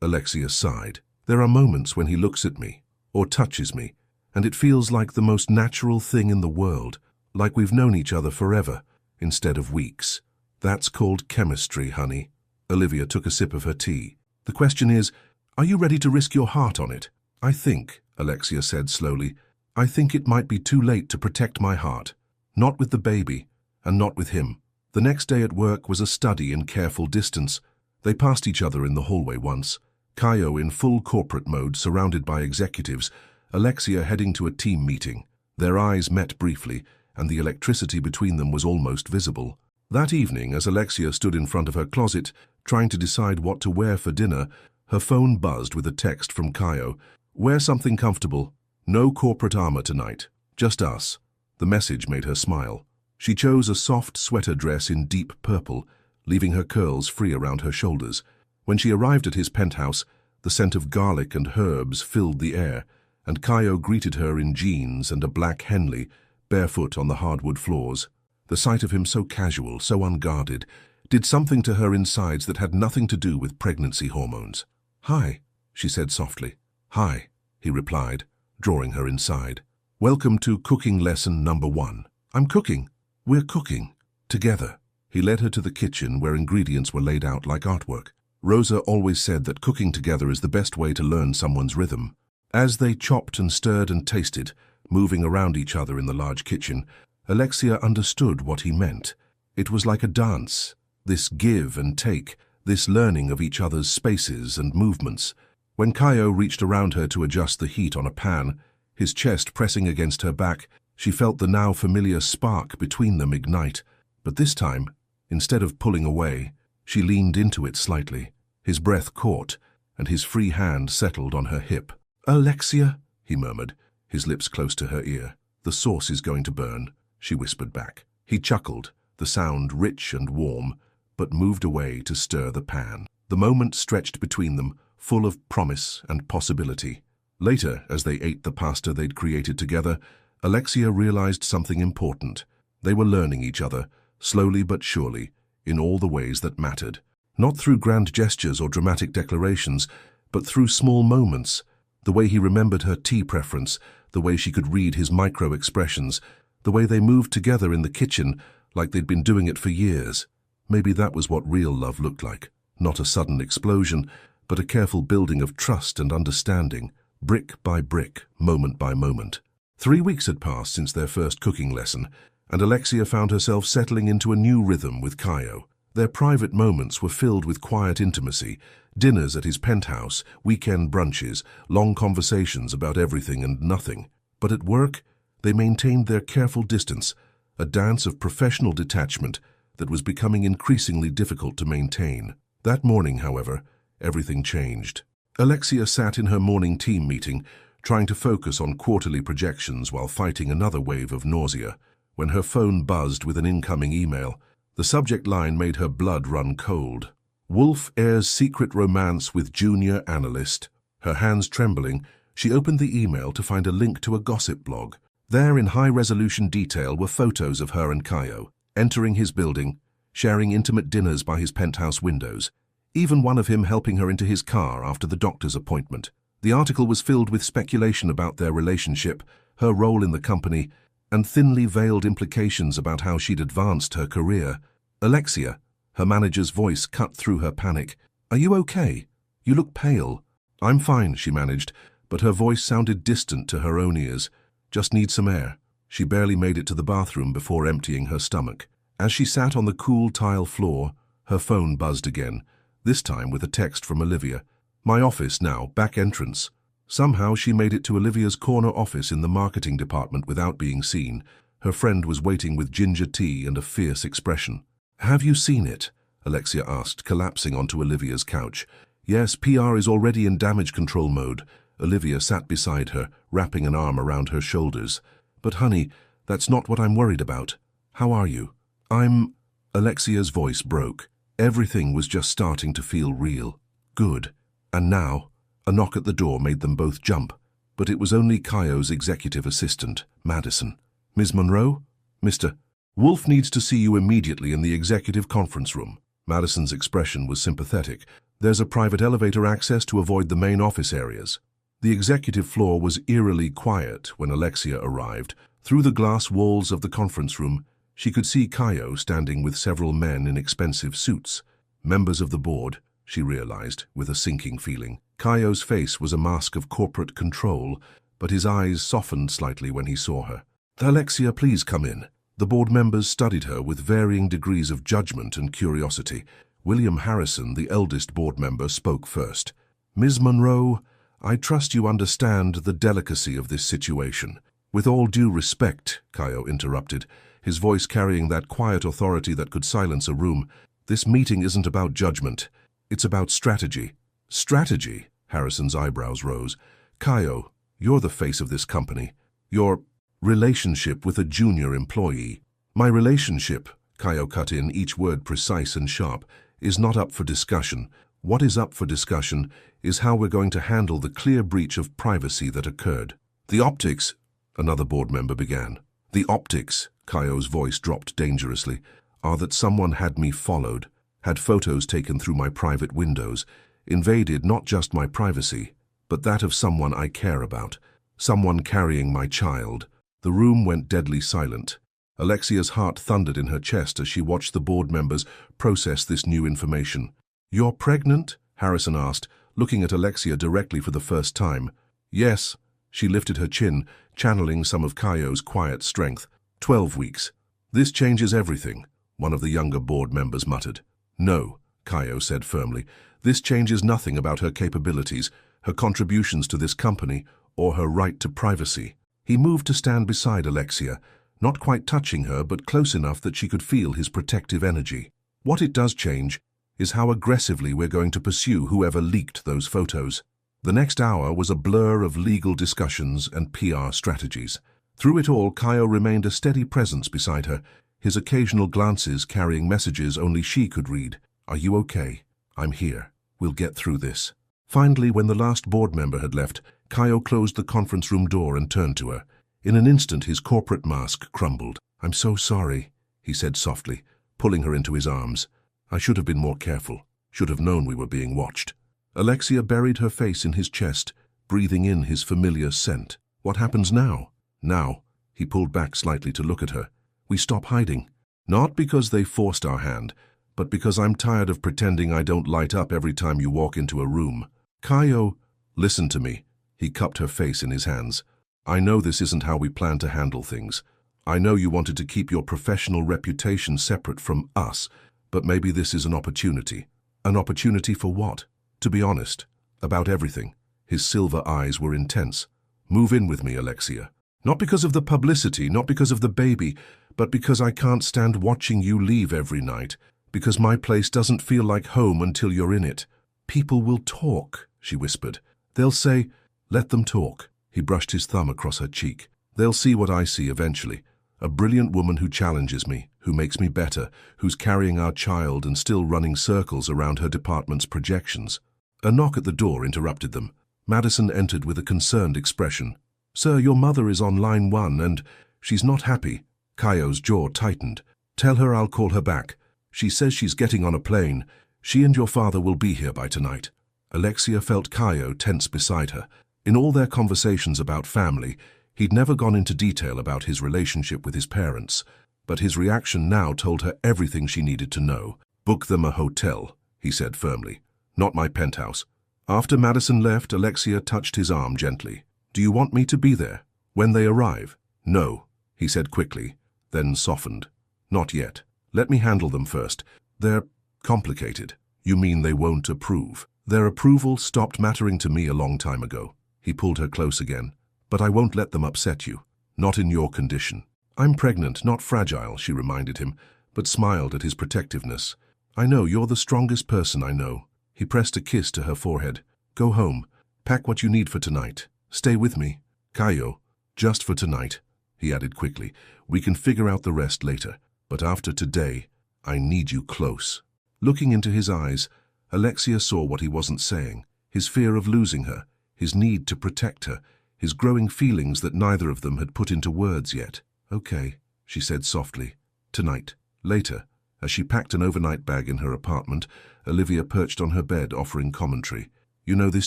S1: Alexia sighed. "There are moments when he looks at me, or touches me, and it feels like the most natural thing in the world, like we've known each other forever, instead of weeks. That's called chemistry, honey." Olivia took a sip of her tea. "The question is, are you ready to risk your heart on it?" "I think," Alexia said slowly, "I think it might be too late to protect my heart. Not with the baby, and not with him." The next day at work was a study in careful distance. They passed each other in the hallway once. Kaio in full corporate mode, surrounded by executives, Alexia heading to a team meeting. Their eyes met briefly, and the electricity between them was almost visible. That evening, as Alexia stood in front of her closet, trying to decide what to wear for dinner, her phone buzzed with a text from Kaio. "Wear something comfortable. No corporate armor tonight. Just us." The message made her smile. She chose a soft sweater dress in deep purple, leaving her curls free around her shoulders. When she arrived at his penthouse, the scent of garlic and herbs filled the air, and Kaio greeted her in jeans and a black Henley, barefoot on the hardwood floors. The sight of him so casual, so unguarded, did something to her insides that had nothing to do with pregnancy hormones. "Hi," she said softly. "Hi," he replied, drawing her inside. "Welcome to cooking lesson number 1. I'm cooking. We're cooking. Together." He led her to the kitchen where ingredients were laid out like artwork. Rosa always said that cooking together is the best way to learn someone's rhythm. As they chopped and stirred and tasted, moving around each other in the large kitchen, Alexia understood what he meant. It was like a dance, this give and take, this learning of each other's spaces and movements. When Kaio reached around her to adjust the heat on a pan, his chest pressing against her back, she felt the now familiar spark between them ignite. But this time, instead of pulling away, she leaned into it slightly. His breath caught, and his free hand settled on her hip. "Alexia," he murmured, his lips close to her ear. "The sauce is going to burn," she whispered back. He chuckled, the sound rich and warm, but moved away to stir the pan. The moment stretched between them, full of promise and possibility. Later, as they ate the pasta they'd created together, Alexia realized something important. They were learning each other, slowly but surely, in all the ways that mattered. Not through grand gestures or dramatic declarations, but through small moments. The way he remembered her tea preference, the way she could read his micro-expressions, the way they moved together in the kitchen like they'd been doing it for years. Maybe that was what real love looked like. Not a sudden explosion, but a careful building of trust and understanding, brick by brick, moment by moment. 3 weeks had passed since their first cooking lesson, and Alexia found herself settling into a new rhythm with Kaio. Their private moments were filled with quiet intimacy, dinners at his penthouse, weekend brunches, long conversations about everything and nothing. But at work, they maintained their careful distance, a dance of professional detachment that was becoming increasingly difficult to maintain. That morning, however, everything changed. Alexia sat in her morning team meeting, trying to focus on quarterly projections while fighting another wave of nausea, when her phone buzzed with an incoming email. The subject line made her blood run cold. "Wolf airs secret romance with junior analyst." Her hands trembling, she opened the email to find a link to a gossip blog. There, in high-resolution detail, were photos of her and Kaio, entering his building, sharing intimate dinners by his penthouse windows, even one of him helping her into his car after the doctor's appointment. The article was filled with speculation about their relationship, her role in the company, and thinly veiled implications about how she'd advanced her career. "Alexia," her manager's voice cut through her panic. "Are you okay? You look pale." "I'm fine," she managed, but her voice sounded distant to her own ears. "Just need some air." She barely made it to the bathroom before emptying her stomach. As she sat on the cool tile floor, her phone buzzed again, this time with a text from Olivia. "My office now, back entrance." Somehow she made it to Olivia's corner office in the marketing department without being seen. Her friend was waiting with ginger tea and a fierce expression. "Have you seen it?" Alexia asked, collapsing onto Olivia's couch. "Yes, PR is already in damage control mode." Olivia sat beside her, wrapping an arm around her shoulders. "But honey, that's not what I'm worried about. How are you?" "I'm..." Alexia's voice broke. Everything was just starting to feel real. Good. And now, a knock at the door made them both jump. But it was only Kaio's executive assistant, Madison. "Ms. Monroe? Mr. Wolf needs to see you immediately in the executive conference room." Madison's expression was sympathetic. "There's a private elevator access to avoid the main office areas." The executive floor was eerily quiet when Alexia arrived. Through the glass walls of the conference room, she could see Kaio standing with several men in expensive suits. Members of the board, she realized, with a sinking feeling. Kaio's face was a mask of corporate control, but his eyes softened slightly when he saw her. "Alexia, please come in." The board members studied her with varying degrees of judgment and curiosity. William Harrison, the eldest board member, spoke first. "Ms. Monroe, I trust you understand the delicacy of this situation." "With all due respect," Kaio interrupted, his voice carrying that quiet authority that could silence a room, "this meeting isn't about judgment. It's about strategy." "Strategy?" Harrison's eyebrows rose. "Kaio, you're the face of this company. Your relationship with a junior employee." "My relationship," Kaio cut in, each word precise and sharp, "is not up for discussion. What is up for discussion is how we're going to handle the clear breach of privacy that occurred. The optics, another board member began. The optics, Kaio's voice dropped dangerously, are that someone had me followed, had photos taken through my private windows, invaded not just my privacy, but that of someone I care about, someone carrying my child. The room went deadly silent. Alexia's heart thundered in her chest as she watched the board members process this new information. "You're pregnant?" Harrison asked, looking at Alexia directly for the first time. "Yes." She lifted her chin, channeling some of Kaio's quiet strength. 12 weeks. "This changes everything," one of the younger board members muttered. "No," Kaio said firmly. "This changes nothing about her capabilities, her contributions to this company, or her right to privacy." He moved to stand beside Alexia, not quite touching her, but close enough that she could feel his protective energy. "What it does change is how aggressively we're going to pursue whoever leaked those photos." The next hour was a blur of legal discussions and PR strategies. Through it all, Kaio remained a steady presence beside her, his occasional glances carrying messages only she could read. "Are you okay? I'm here. We'll get through this." Finally, when the last board member had left, Kaio closed the conference room door and turned to her. In an instant, his corporate mask crumbled. "I'm so sorry," he said softly, pulling her into his arms. "I should have been more careful, should have known we were being watched." Alexia buried her face in his chest, breathing in his familiar scent. "What happens now?" "Now," he pulled back slightly to look at her, "we stop hiding. Not because they forced our hand, but because I'm tired of pretending I don't light up every time you walk into a room." "Kaio, listen to me." He cupped her face in his hands. "I know this isn't how we plan to handle things. I know you wanted to keep your professional reputation separate from us, but maybe this is an opportunity." "An opportunity for what?" "To be honest, about everything." His silver eyes were intense. "Move in with me, Alexia. Not because of the publicity, not because of the baby, but because I can't stand watching you leave every night, because my place doesn't feel like home until you're in it." "People will talk," she whispered. "They'll say, 'Let them talk.'" He brushed his thumb across her cheek. "They'll see what I see eventually. A brilliant woman who challenges me, who makes me better, who's carrying our child and still running circles around her department's projections." A knock at the door interrupted them. Madison entered with a concerned expression. "Sir, your mother is on line 1 and she's not happy." Kaio's jaw tightened. "Tell her I'll call her back. She says she's getting on a plane. She and your father will be here by tonight." Alexia felt Kaio tense beside her. In all their conversations about family, he'd never gone into detail about his relationship with his parents, but his reaction now told her everything she needed to know. "Book them a hotel," he said firmly. "Not my penthouse." After Madison left, Alexia touched his arm gently. "Do you want me to be there when they arrive?" "No," he said quickly, then softened. "Not yet. Let me handle them first. They're complicated." "You mean they won't approve?" "Their approval stopped mattering to me a long time ago." He pulled her close again. "But I won't let them upset you. Not in your condition." "I'm pregnant, not fragile," she reminded him, but smiled at his protectiveness. "I know you're the strongest person I know." He pressed a kiss to her forehead. "Go home. Pack what you need for tonight. Stay with me. Kaio, just for tonight," he added quickly. "We can figure out the rest later. But after today, I need you close." Looking into his eyes, Alexia saw what he wasn't saying. His fear of losing her, his need to protect her, his growing feelings that neither of them had put into words yet. "Okay," she said softly. "Tonight. Later." As she packed an overnight bag in her apartment, Olivia perched on her bed offering commentary. "You know this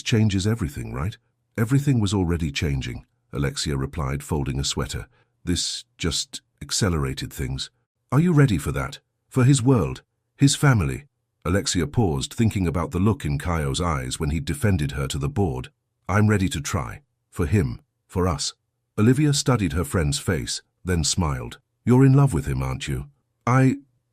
S1: changes everything, right?" "Everything was already changing," Alexia replied, folding a sweater. "This just accelerated things." "Are you ready for that? For his world? His family?" Alexia paused, thinking about the look in Kaio's eyes when he defended her to the board. "I'm ready to try. For him. For us." Olivia studied her friend's face, then smiled. "You're in love with him, aren't you?"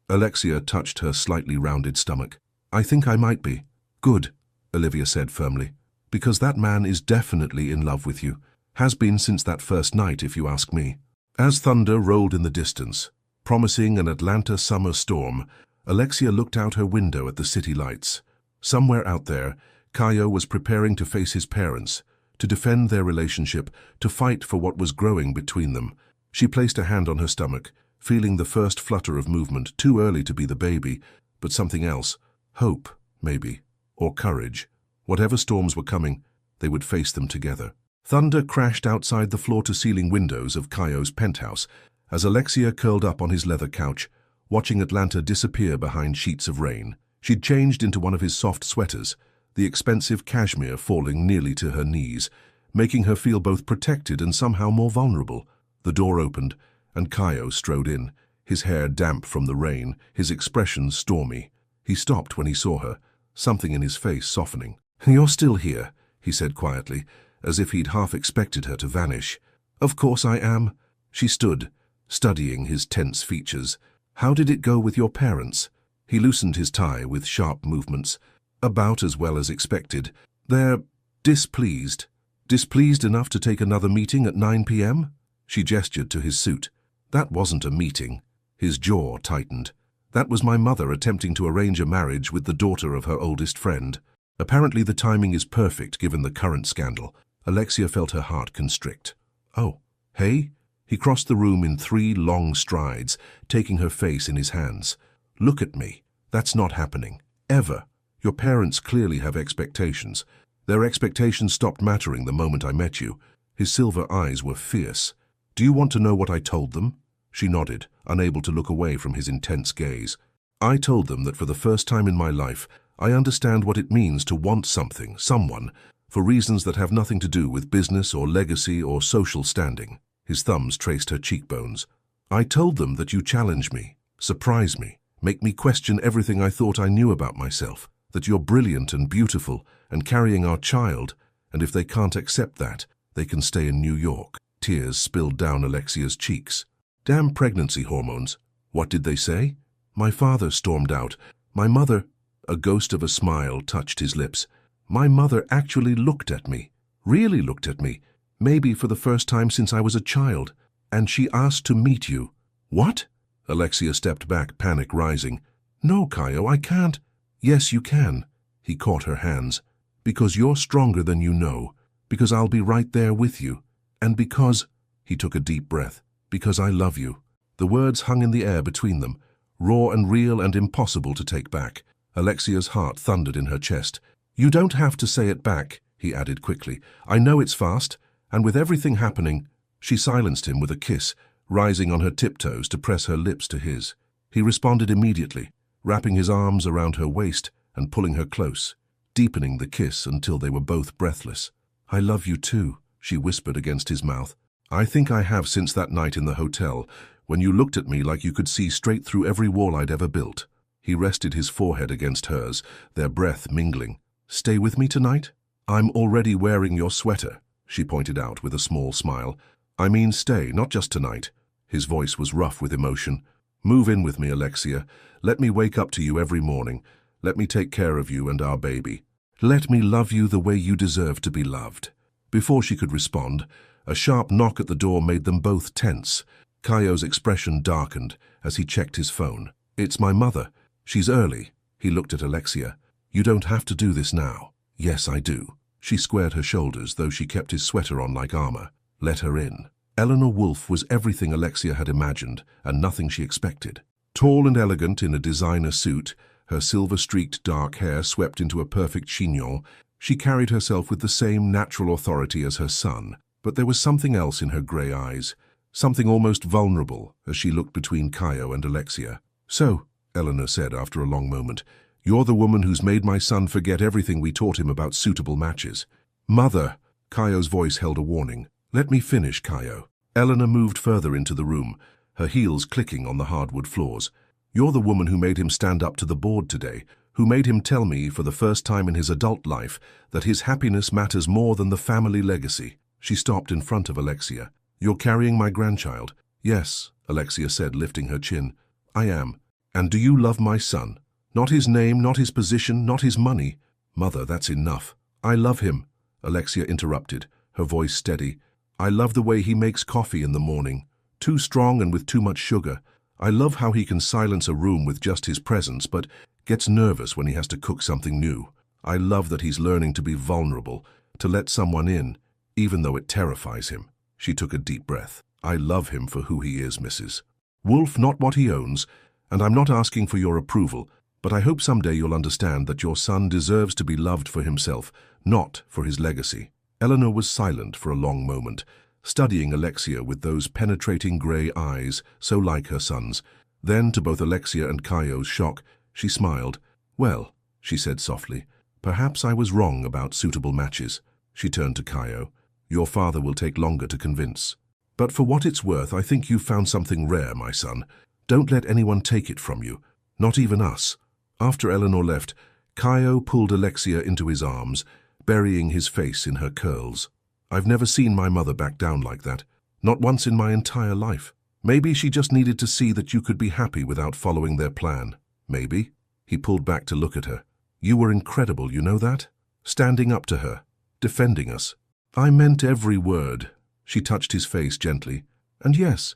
S1: Alexia touched her slightly rounded stomach. "I think I might be." "Good," Olivia said firmly. "Because that man is definitely in love with you. Has been since that first night, if you ask me." As thunder rolled in the distance, promising an Atlanta summer storm, Alexia looked out her window at the city lights. Somewhere out there, Kaio was preparing to face his parents, to defend their relationship, to fight for what was growing between them. She placed a hand on her stomach, feeling the first flutter of movement, too early to be the baby, but something else. Hope, maybe. or courage. Whatever storms were coming, they would face them together. Thunder crashed outside the floor-to-ceiling windows of Kaio's penthouse as Alexia curled up on his leather couch, watching Atlanta disappear behind sheets of rain. She'd changed into one of his soft sweaters, the expensive cashmere falling nearly to her knees, making her feel both protected and somehow more vulnerable. The door opened, and Kaio strode in, his hair damp from the rain, his expression stormy. He stopped when he saw her, something in his face softening. "You're still here," he said quietly, as if he'd half expected her to vanish. "Of course I am." She stood, studying his tense features. "How did it go with your parents?" He loosened his tie with sharp movements. "About as well as expected. They're displeased." "Displeased enough to take another meeting at 9 p.m.? She gestured to his suit. "That wasn't a meeting." His jaw tightened. "That was my mother attempting to arrange a marriage with the daughter of her oldest friend. Apparently the timing is perfect given the current scandal." Alexia felt her heart constrict. "Oh, hey?" He crossed the room in 3 long strides, taking her face in his hands. "Look at me. That's not happening. Ever. Your parents clearly have expectations. Their expectations stopped mattering the moment I met you." His silver eyes were fierce. "Do you want to know what I told them?" She nodded, unable to look away from his intense gaze. "I told them that for the first time in my life, I understand what it means to want something, someone, for reasons that have nothing to do with business or legacy or social standing." His thumbs traced her cheekbones. "I told them that you challenge me, surprise me, make me question everything I thought I knew about myself, that you're brilliant and beautiful and carrying our child, and if they can't accept that, they can stay in New York." Tears spilled down Alexia's cheeks. "Damn pregnancy hormones. What did they say?" "My father stormed out. My mother—" A ghost of a smile touched his lips. "My mother actually looked at me, really looked at me, maybe for the first time since I was a child, and she asked to meet you." "What?" Alexia stepped back, panic rising. "No, Kaio, I can't." "Yes, you can." He caught her hands. "Because you're stronger than you know, because I'll be right there with you, and because—" He took a deep breath. "Because I love you." The words hung in the air between them, raw and real and impossible to take back. Alexia's heart thundered in her chest. "You don't have to say it back," he added quickly. "I know it's fast, and with everything happening—" She silenced him with a kiss, rising on her tiptoes to press her lips to his. He responded immediately, wrapping his arms around her waist and pulling her close, deepening the kiss until they were both breathless. "I love you too," she whispered against his mouth. "I think I have since that night in the hotel, when you looked at me like you could see straight through every wall I'd ever built." He rested his forehead against hers, their breath mingling. "Stay with me tonight?" "I'm already wearing your sweater," she pointed out with a small smile. "I mean stay, not just tonight." His voice was rough with emotion. "Move in with me, Alexia. Let me wake up to you every morning. Let me take care of you and our baby. Let me love you the way you deserve to be loved." Before she could respond, a sharp knock at the door made them both tense. Kaio's expression darkened as he checked his phone. "It's my mother. She's early." He looked at Alexia. "You don't have to do this now." "Yes, I do." She squared her shoulders, though she kept his sweater on like armor. Let her in. Eleanor Wolfe was everything Alexia had imagined, and nothing she expected. Tall and elegant in a designer suit, her silver-streaked dark hair swept into a perfect chignon, she carried herself with the same natural authority as her son. But there was something else in her grey eyes, something almost vulnerable as she looked between Kaio and Alexia. "So," Eleanor said after a long moment, "you're the woman who's made my son forget everything we taught him about suitable matches." "Mother!" Kaio's voice held a warning. "Let me finish, Kaio." Eleanor moved further into the room, her heels clicking on the hardwood floors. "You're the woman who made him stand up to the board today, who made him tell me for the first time in his adult life that his happiness matters more than the family legacy." She stopped in front of Alexia. "You're carrying my grandchild?" "Yes," Alexia said, lifting her chin. "I am. And do you love my son? Not his name, not his position, not his money." "Mother, that's enough." "I love him," Alexia interrupted, her voice steady. "I love the way he makes coffee in the morning. Too strong and with too much sugar. I love how he can silence a room with just his presence, but gets nervous when he has to cook something new. I love that he's learning to be vulnerable, to let someone in, even though it terrifies him." She took a deep breath. "I love him for who he is, Mrs. Wolfe, not what he owns, and I'm not asking for your approval, But I hope someday you'll understand that your son deserves to be loved for himself, not for his legacy." Eleanor was silent for a long moment, studying Alexia with those penetrating grey eyes so like her son's. Then, to both Alexia and Caio's shock, she smiled. "Well," she said softly, "perhaps I was wrong about suitable matches." She turned to Caio. "Your father will take longer to convince. But for what it's worth, I think you've found something rare, my son. Don't let anyone take it from you, not even us." After Eleanor left, Caio pulled Alexia into his arms, burying his face in her curls. "I've never seen my mother back down like that, not once in my entire life. Maybe she just needed to see that you could be happy without following their plan. Maybe." He pulled back to look at her. "You were incredible, you know that? Standing up to her, defending us." "I meant every word." She touched his face gently. "And yes,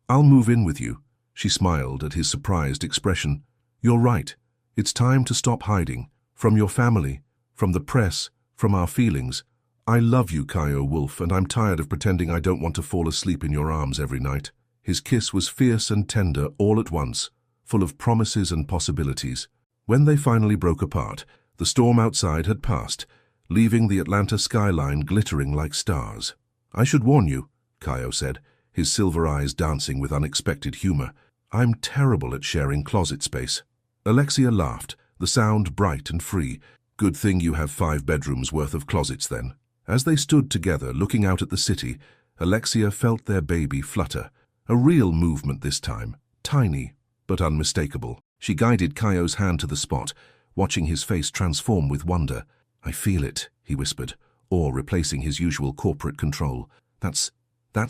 S1: I'll move in with you." She smiled at his surprised expression. "You're right. It's time to stop hiding. From your family, from the press, from our feelings. I love you, Caio Wolf, and I'm tired of pretending I don't want to fall asleep in your arms every night." His kiss was fierce and tender all at once, full of promises and possibilities. When they finally broke apart, the storm outside had passed, leaving the Atlanta skyline glittering like stars. "I should warn you," Caio said, his silver eyes dancing with unexpected humor. "I'm terrible at sharing closet space." Alexia laughed, the sound bright and free. "Good thing you have 5 bedrooms worth of closets then." As they stood together looking out at the city, Alexia felt their baby flutter. A real movement this time, tiny but unmistakable. She guided Caio's hand to the spot, watching his face transform with wonder. "I feel it," he whispered, awe replacing his usual corporate control. That's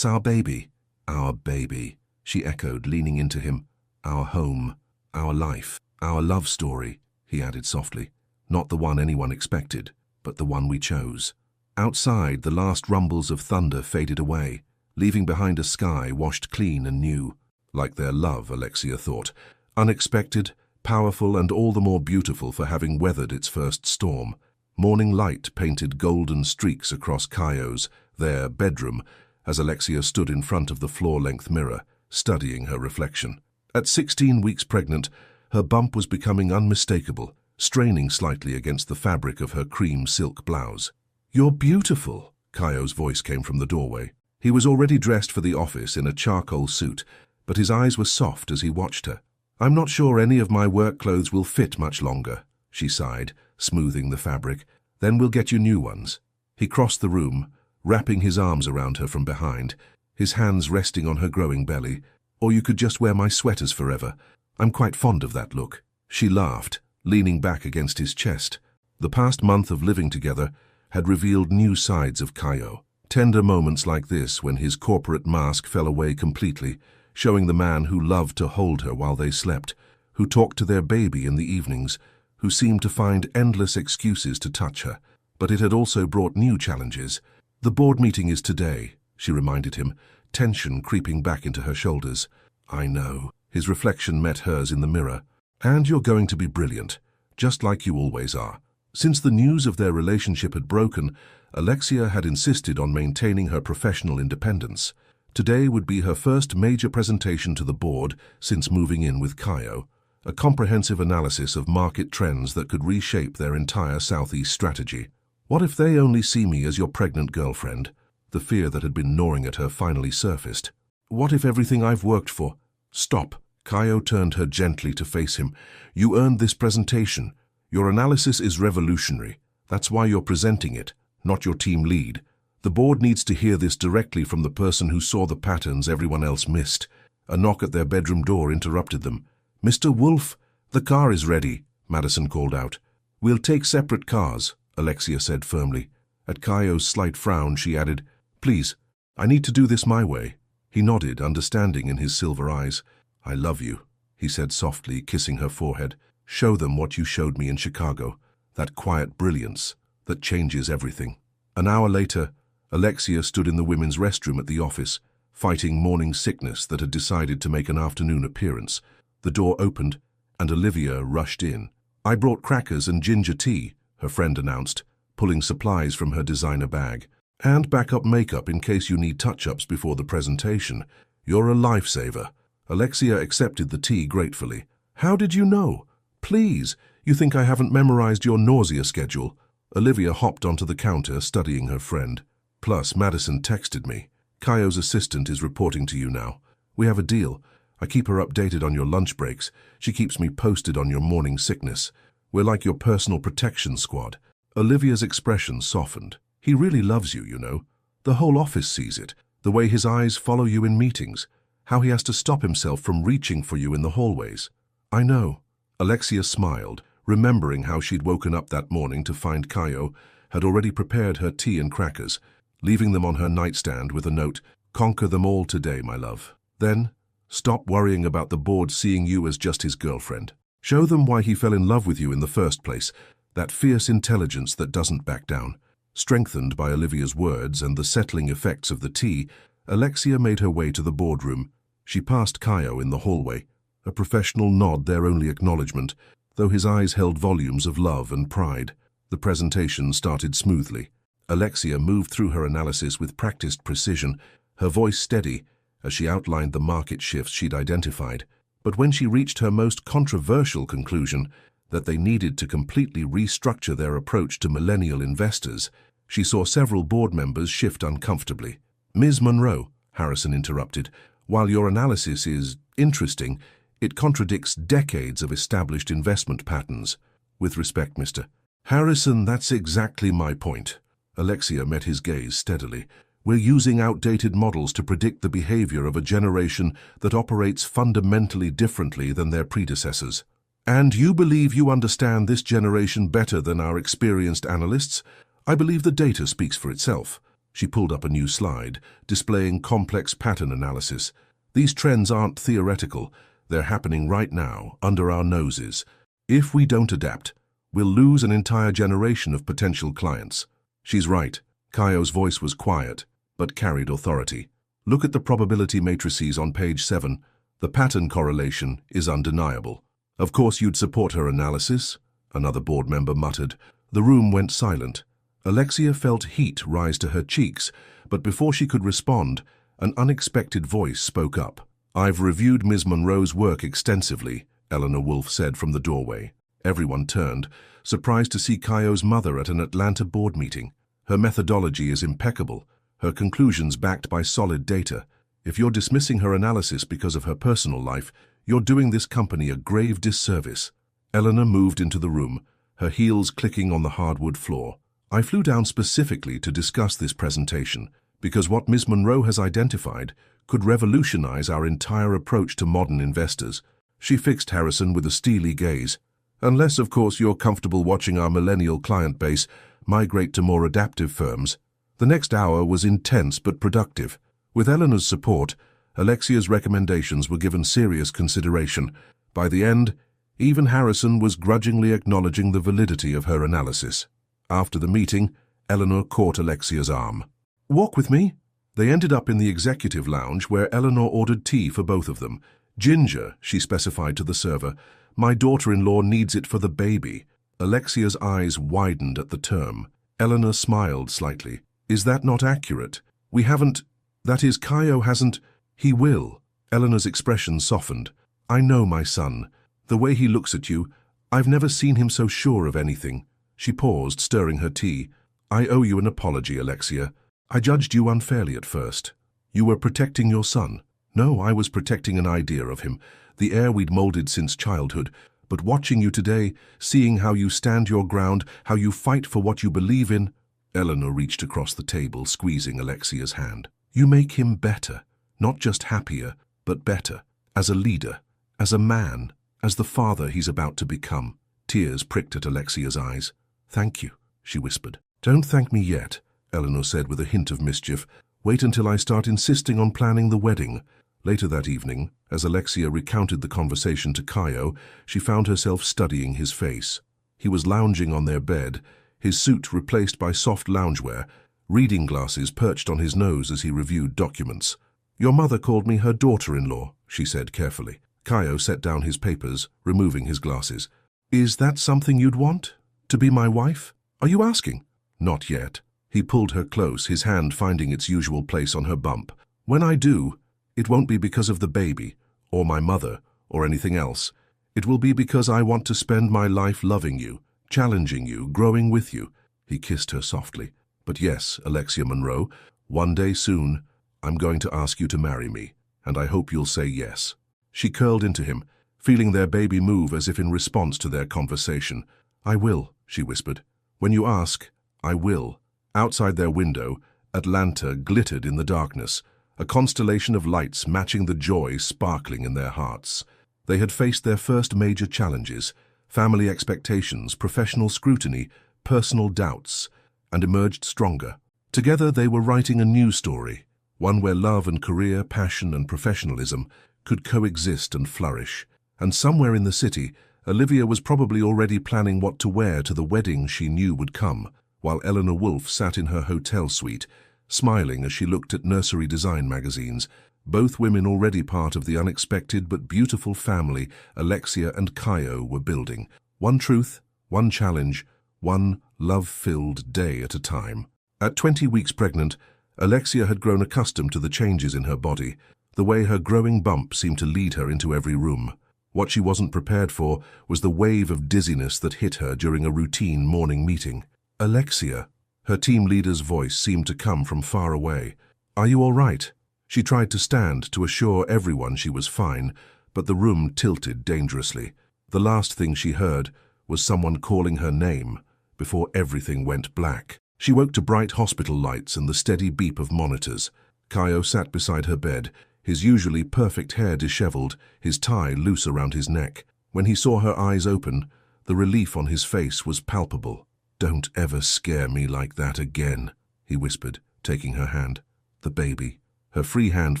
S1: our baby." "Our baby," she echoed, leaning into him. "Our home, our life, our love story," he added softly. "Not the one anyone expected, but the one we chose." Outside, the last rumbles of thunder faded away, leaving behind a sky washed clean and new. Like their love, Alexia thought. Unexpected, powerful, and all the more beautiful for having weathered its first storm. Morning light painted golden streaks across Caio's, their bedroom, as Alexia stood in front of the floor-length mirror, studying her reflection. At 16 weeks pregnant, her bump was becoming unmistakable, straining slightly against the fabric of her cream silk blouse. "You're beautiful," Caio's voice came from the doorway. He was already dressed for the office in a charcoal suit, but his eyes were soft as he watched her. "I'm not sure any of my work clothes will fit much longer," she sighed, smoothing the fabric. "Then we'll get you new ones." He crossed the room, wrapping his arms around her from behind, his hands resting on her growing belly. "Or you could just wear my sweaters forever. I'm quite fond of that look." She laughed, leaning back against his chest. The past month of living together had revealed new sides of Caio. Tender moments like this when his corporate mask fell away completely, showing the man who loved to hold her while they slept, who talked to their baby in the evenings, who seemed to find endless excuses to touch her. But it had also brought new challenges. "The board meeting is today," she reminded him, tension creeping back into her shoulders. "I know." His reflection met hers in the mirror. "And you're going to be brilliant, just like you always are." Since the news of their relationship had broken, Alexia had insisted on maintaining her professional independence. Today would be her first major presentation to the board since moving in with Caio, a comprehensive analysis of market trends that could reshape their entire Southeast strategy. "What if they only see me as your pregnant girlfriend?" The fear that had been gnawing at her finally surfaced. "What if everything I've worked for—" "Stop." Caio turned her gently to face him. "You earned this presentation. Your analysis is revolutionary. That's why you're presenting it, not your team lead. The board needs to hear this directly from the person who saw the patterns everyone else missed." A knock at their bedroom door interrupted them. "Mr. Wolf, the car is ready," Madison called out. "We'll take separate cars," Alexia said firmly. At Caio's slight frown, she added, "Please, I need to do this my way." He nodded, understanding in his silver eyes. "I love you," he said softly, kissing her forehead. "Show them what you showed me in Chicago, that quiet brilliance that changes everything." An hour later, Alexia stood in the women's restroom at the office, fighting morning sickness that had decided to make an afternoon appearance. The door opened, and Olivia rushed in. "I brought crackers and ginger tea," her friend announced, pulling supplies from her designer bag. "And backup makeup in case you need touch-ups before the presentation. You're a lifesaver." Alexia accepted the tea gratefully, How did you know? Please, you think I haven't memorized your nausea schedule? Olivia hopped onto the counter, studying her friend. Plus, Madison texted me. Kaio's assistant is reporting to you now. We have a deal. I keep her updated on your lunch breaks. She keeps me posted on your morning sickness. We're like your personal protection squad. Olivia's expression softened. He really loves you, you know. The whole office sees it. The way his eyes follow you in meetings. How he has to stop himself from reaching for you in the hallways. I know. Alexia smiled, remembering how she'd woken up that morning to find Kaio had already prepared her tea and crackers, leaving them on her nightstand with a note, "Conquer them all today, my love." Then, stop worrying about the board seeing you as just his girlfriend. Show them why he fell in love with you in the first place, that fierce intelligence that doesn't back down. Strengthened by Olivia's words and the settling effects of the tea, Alexia made her way to the boardroom. She passed Kaio in the hallway, a professional nod their only acknowledgement, though his eyes held volumes of love and pride. The presentation started smoothly. Alexia moved through her analysis with practiced precision, her voice steady as she outlined the market shifts she'd identified. But when she reached her most controversial conclusion, that they needed to completely restructure their approach to millennial investors, she saw several board members shift uncomfortably. "Ms. Monroe," Harrison interrupted, "while your analysis is interesting, it contradicts decades of established investment patterns. With respect, Mr. Harrison, that's exactly my point." Alexia met his gaze steadily. "We're using outdated models to predict the behavior of a generation that operates fundamentally differently than their predecessors. And you believe you understand this generation better than our experienced analysts? I believe the data speaks for itself." She pulled up a new slide, displaying complex pattern analysis. "These trends aren't theoretical. They're happening right now, under our noses. If we don't adapt, we'll lose an entire generation of potential clients." "She's right." Kaio's voice was quiet, but carried authority. "Look at the probability matrices on page 7. The pattern correlation is undeniable." "Of course you'd support her analysis," another board member muttered. The room went silent. Alexia felt heat rise to her cheeks, but before she could respond, an unexpected voice spoke up. "I've reviewed Ms. Monroe's work extensively," Eleanor Wolfe said from the doorway. Everyone turned, surprised to see Kaio's mother at an Atlanta board meeting. "Her methodology is impeccable, her conclusions backed by solid data. If you're dismissing her analysis because of her personal life, you're doing this company a grave disservice." Eleanor moved into the room, her heels clicking on the hardwood floor. "I flew down specifically to discuss this presentation, because what Ms. Monroe has identified could revolutionize our entire approach to modern investors." She fixed Harrison with a steely gaze. "Unless, of course, you're comfortable watching our millennial client base migrate to more adaptive firms." The next hour was intense but productive. With Eleanor's support, Alexia's recommendations were given serious consideration. By the end, even Harrison was grudgingly acknowledging the validity of her analysis. After the meeting, Eleanor caught Alexia's arm. "Walk with me." They ended up in the executive lounge where Eleanor ordered tea for both of them. "Ginger," she specified to the server. "My daughter-in-law needs it for the baby." Alexia's eyes widened at the term. Eleanor smiled slightly. "Is that not accurate? We haven't... That is, Kaio hasn't... He will." Eleanor's expression softened. "I know my son. The way he looks at you, I've never seen him so sure of anything." She paused, stirring her tea. "I owe you an apology, Alexia. I judged you unfairly at first. You were protecting your son." "No, I was protecting an idea of him, the heir we'd molded since childhood. But watching you today, seeing how you stand your ground, how you fight for what you believe in..." Eleanor reached across the table, squeezing Alexia's hand. "You make him better. Not just happier, but better. As a leader, as a man, as the father he's about to become." Tears pricked at Alexia's eyes. "Thank you," she whispered. "Don't thank me yet," Eleanor said with a hint of mischief. "Wait until I start insisting on planning the wedding." Later that evening, as Alexia recounted the conversation to Kaio, she found herself studying his face. He was lounging on their bed, his suit replaced by soft loungewear, reading glasses perched on his nose as he reviewed documents. "Your mother called me her daughter-in-law," she said carefully. Kaio set down his papers, removing his glasses. "Is that something you'd want? To be my wife? Are you asking?" "Not yet." He pulled her close, his hand finding its usual place on her bump. "When I do, it won't be because of the baby, or my mother, or anything else. It will be because I want to spend my life loving you, challenging you, growing with you. He kissed her softly. But yes, Alexia Monroe, one day soon, I'm going to ask you to marry me, and I hope you'll say yes. She curled into him, feeling their baby move as if in response to their conversation. I will, she whispered. When you ask, I will. Outside their window, Atlanta glittered in the darkness, a constellation of lights matching the joy sparkling in their hearts. They had faced their first major challenges, family expectations, professional scrutiny, personal doubts, and emerged stronger. Together they were writing a new story, one where love and career, passion and professionalism could coexist and flourish. And somewhere in the city, Olivia was probably already planning what to wear to the wedding she knew would come, while Eleanor Wolfe sat in her hotel suite, smiling as she looked at nursery design magazines, both women already part of the unexpected but beautiful family Alexia and Kaio were building. One truth, one challenge, one love-filled day at a time. At 20 weeks pregnant, Alexia had grown accustomed to the changes in her body, the way her growing bump seemed to lead her into every room. What she wasn't prepared for was the wave of dizziness that hit her during a routine morning meeting. Alexia, her team leader's voice seemed to come from far away. Are you all right? She tried to stand to assure everyone she was fine, but the room tilted dangerously. The last thing she heard was someone calling her name before everything went black. She woke to bright hospital lights and the steady beep of monitors. Kaio sat beside her bed, his usually perfect hair disheveled, his tie loose around his neck. When he saw her eyes open, the relief on his face was palpable. Don't ever scare me like that again, he whispered, taking her hand. The baby. Her free hand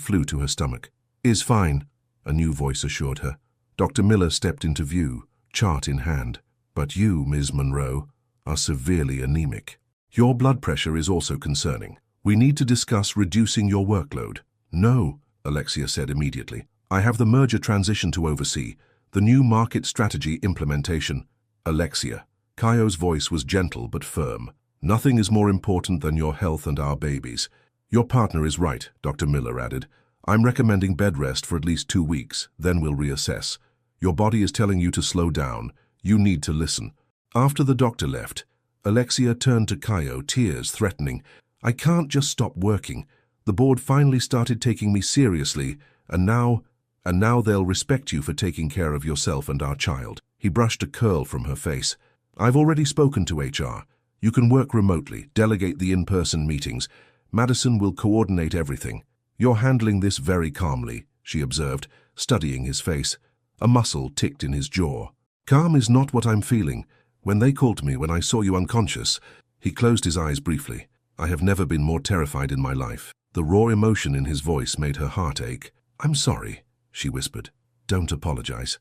S1: flew to her stomach. Is fine, a new voice assured her. Dr. Miller stepped into view, chart in hand. But you, Ms. Monroe, are severely anemic. Your blood pressure is also concerning. We need to discuss reducing your workload. No, Alexia said immediately. I have the merger transition to oversee, the new market strategy implementation. Alexia. Kaio's voice was gentle but firm. Nothing is more important than your health and our babies. Your partner is right, Dr. Miller added. I'm recommending bed rest for at least 2 weeks, then we'll reassess. Your body is telling you to slow down. You need to listen. After the doctor left, Alexia turned to Kaio, tears threatening. I can't just stop working. The board finally started taking me seriously, and now they'll respect you for taking care of yourself and our child. He brushed a curl from her face. I've already spoken to HR. You can work remotely, delegate the in-person meetings. Madison will coordinate everything. You're handling this very calmly, she observed, studying his face. A muscle ticked in his jaw. Calm is not what I'm feeling. When they called me when I saw you unconscious, he closed his eyes briefly. I have never been more terrified in my life. The raw emotion in his voice made her heart ache. I'm sorry, she whispered. Don't apologize.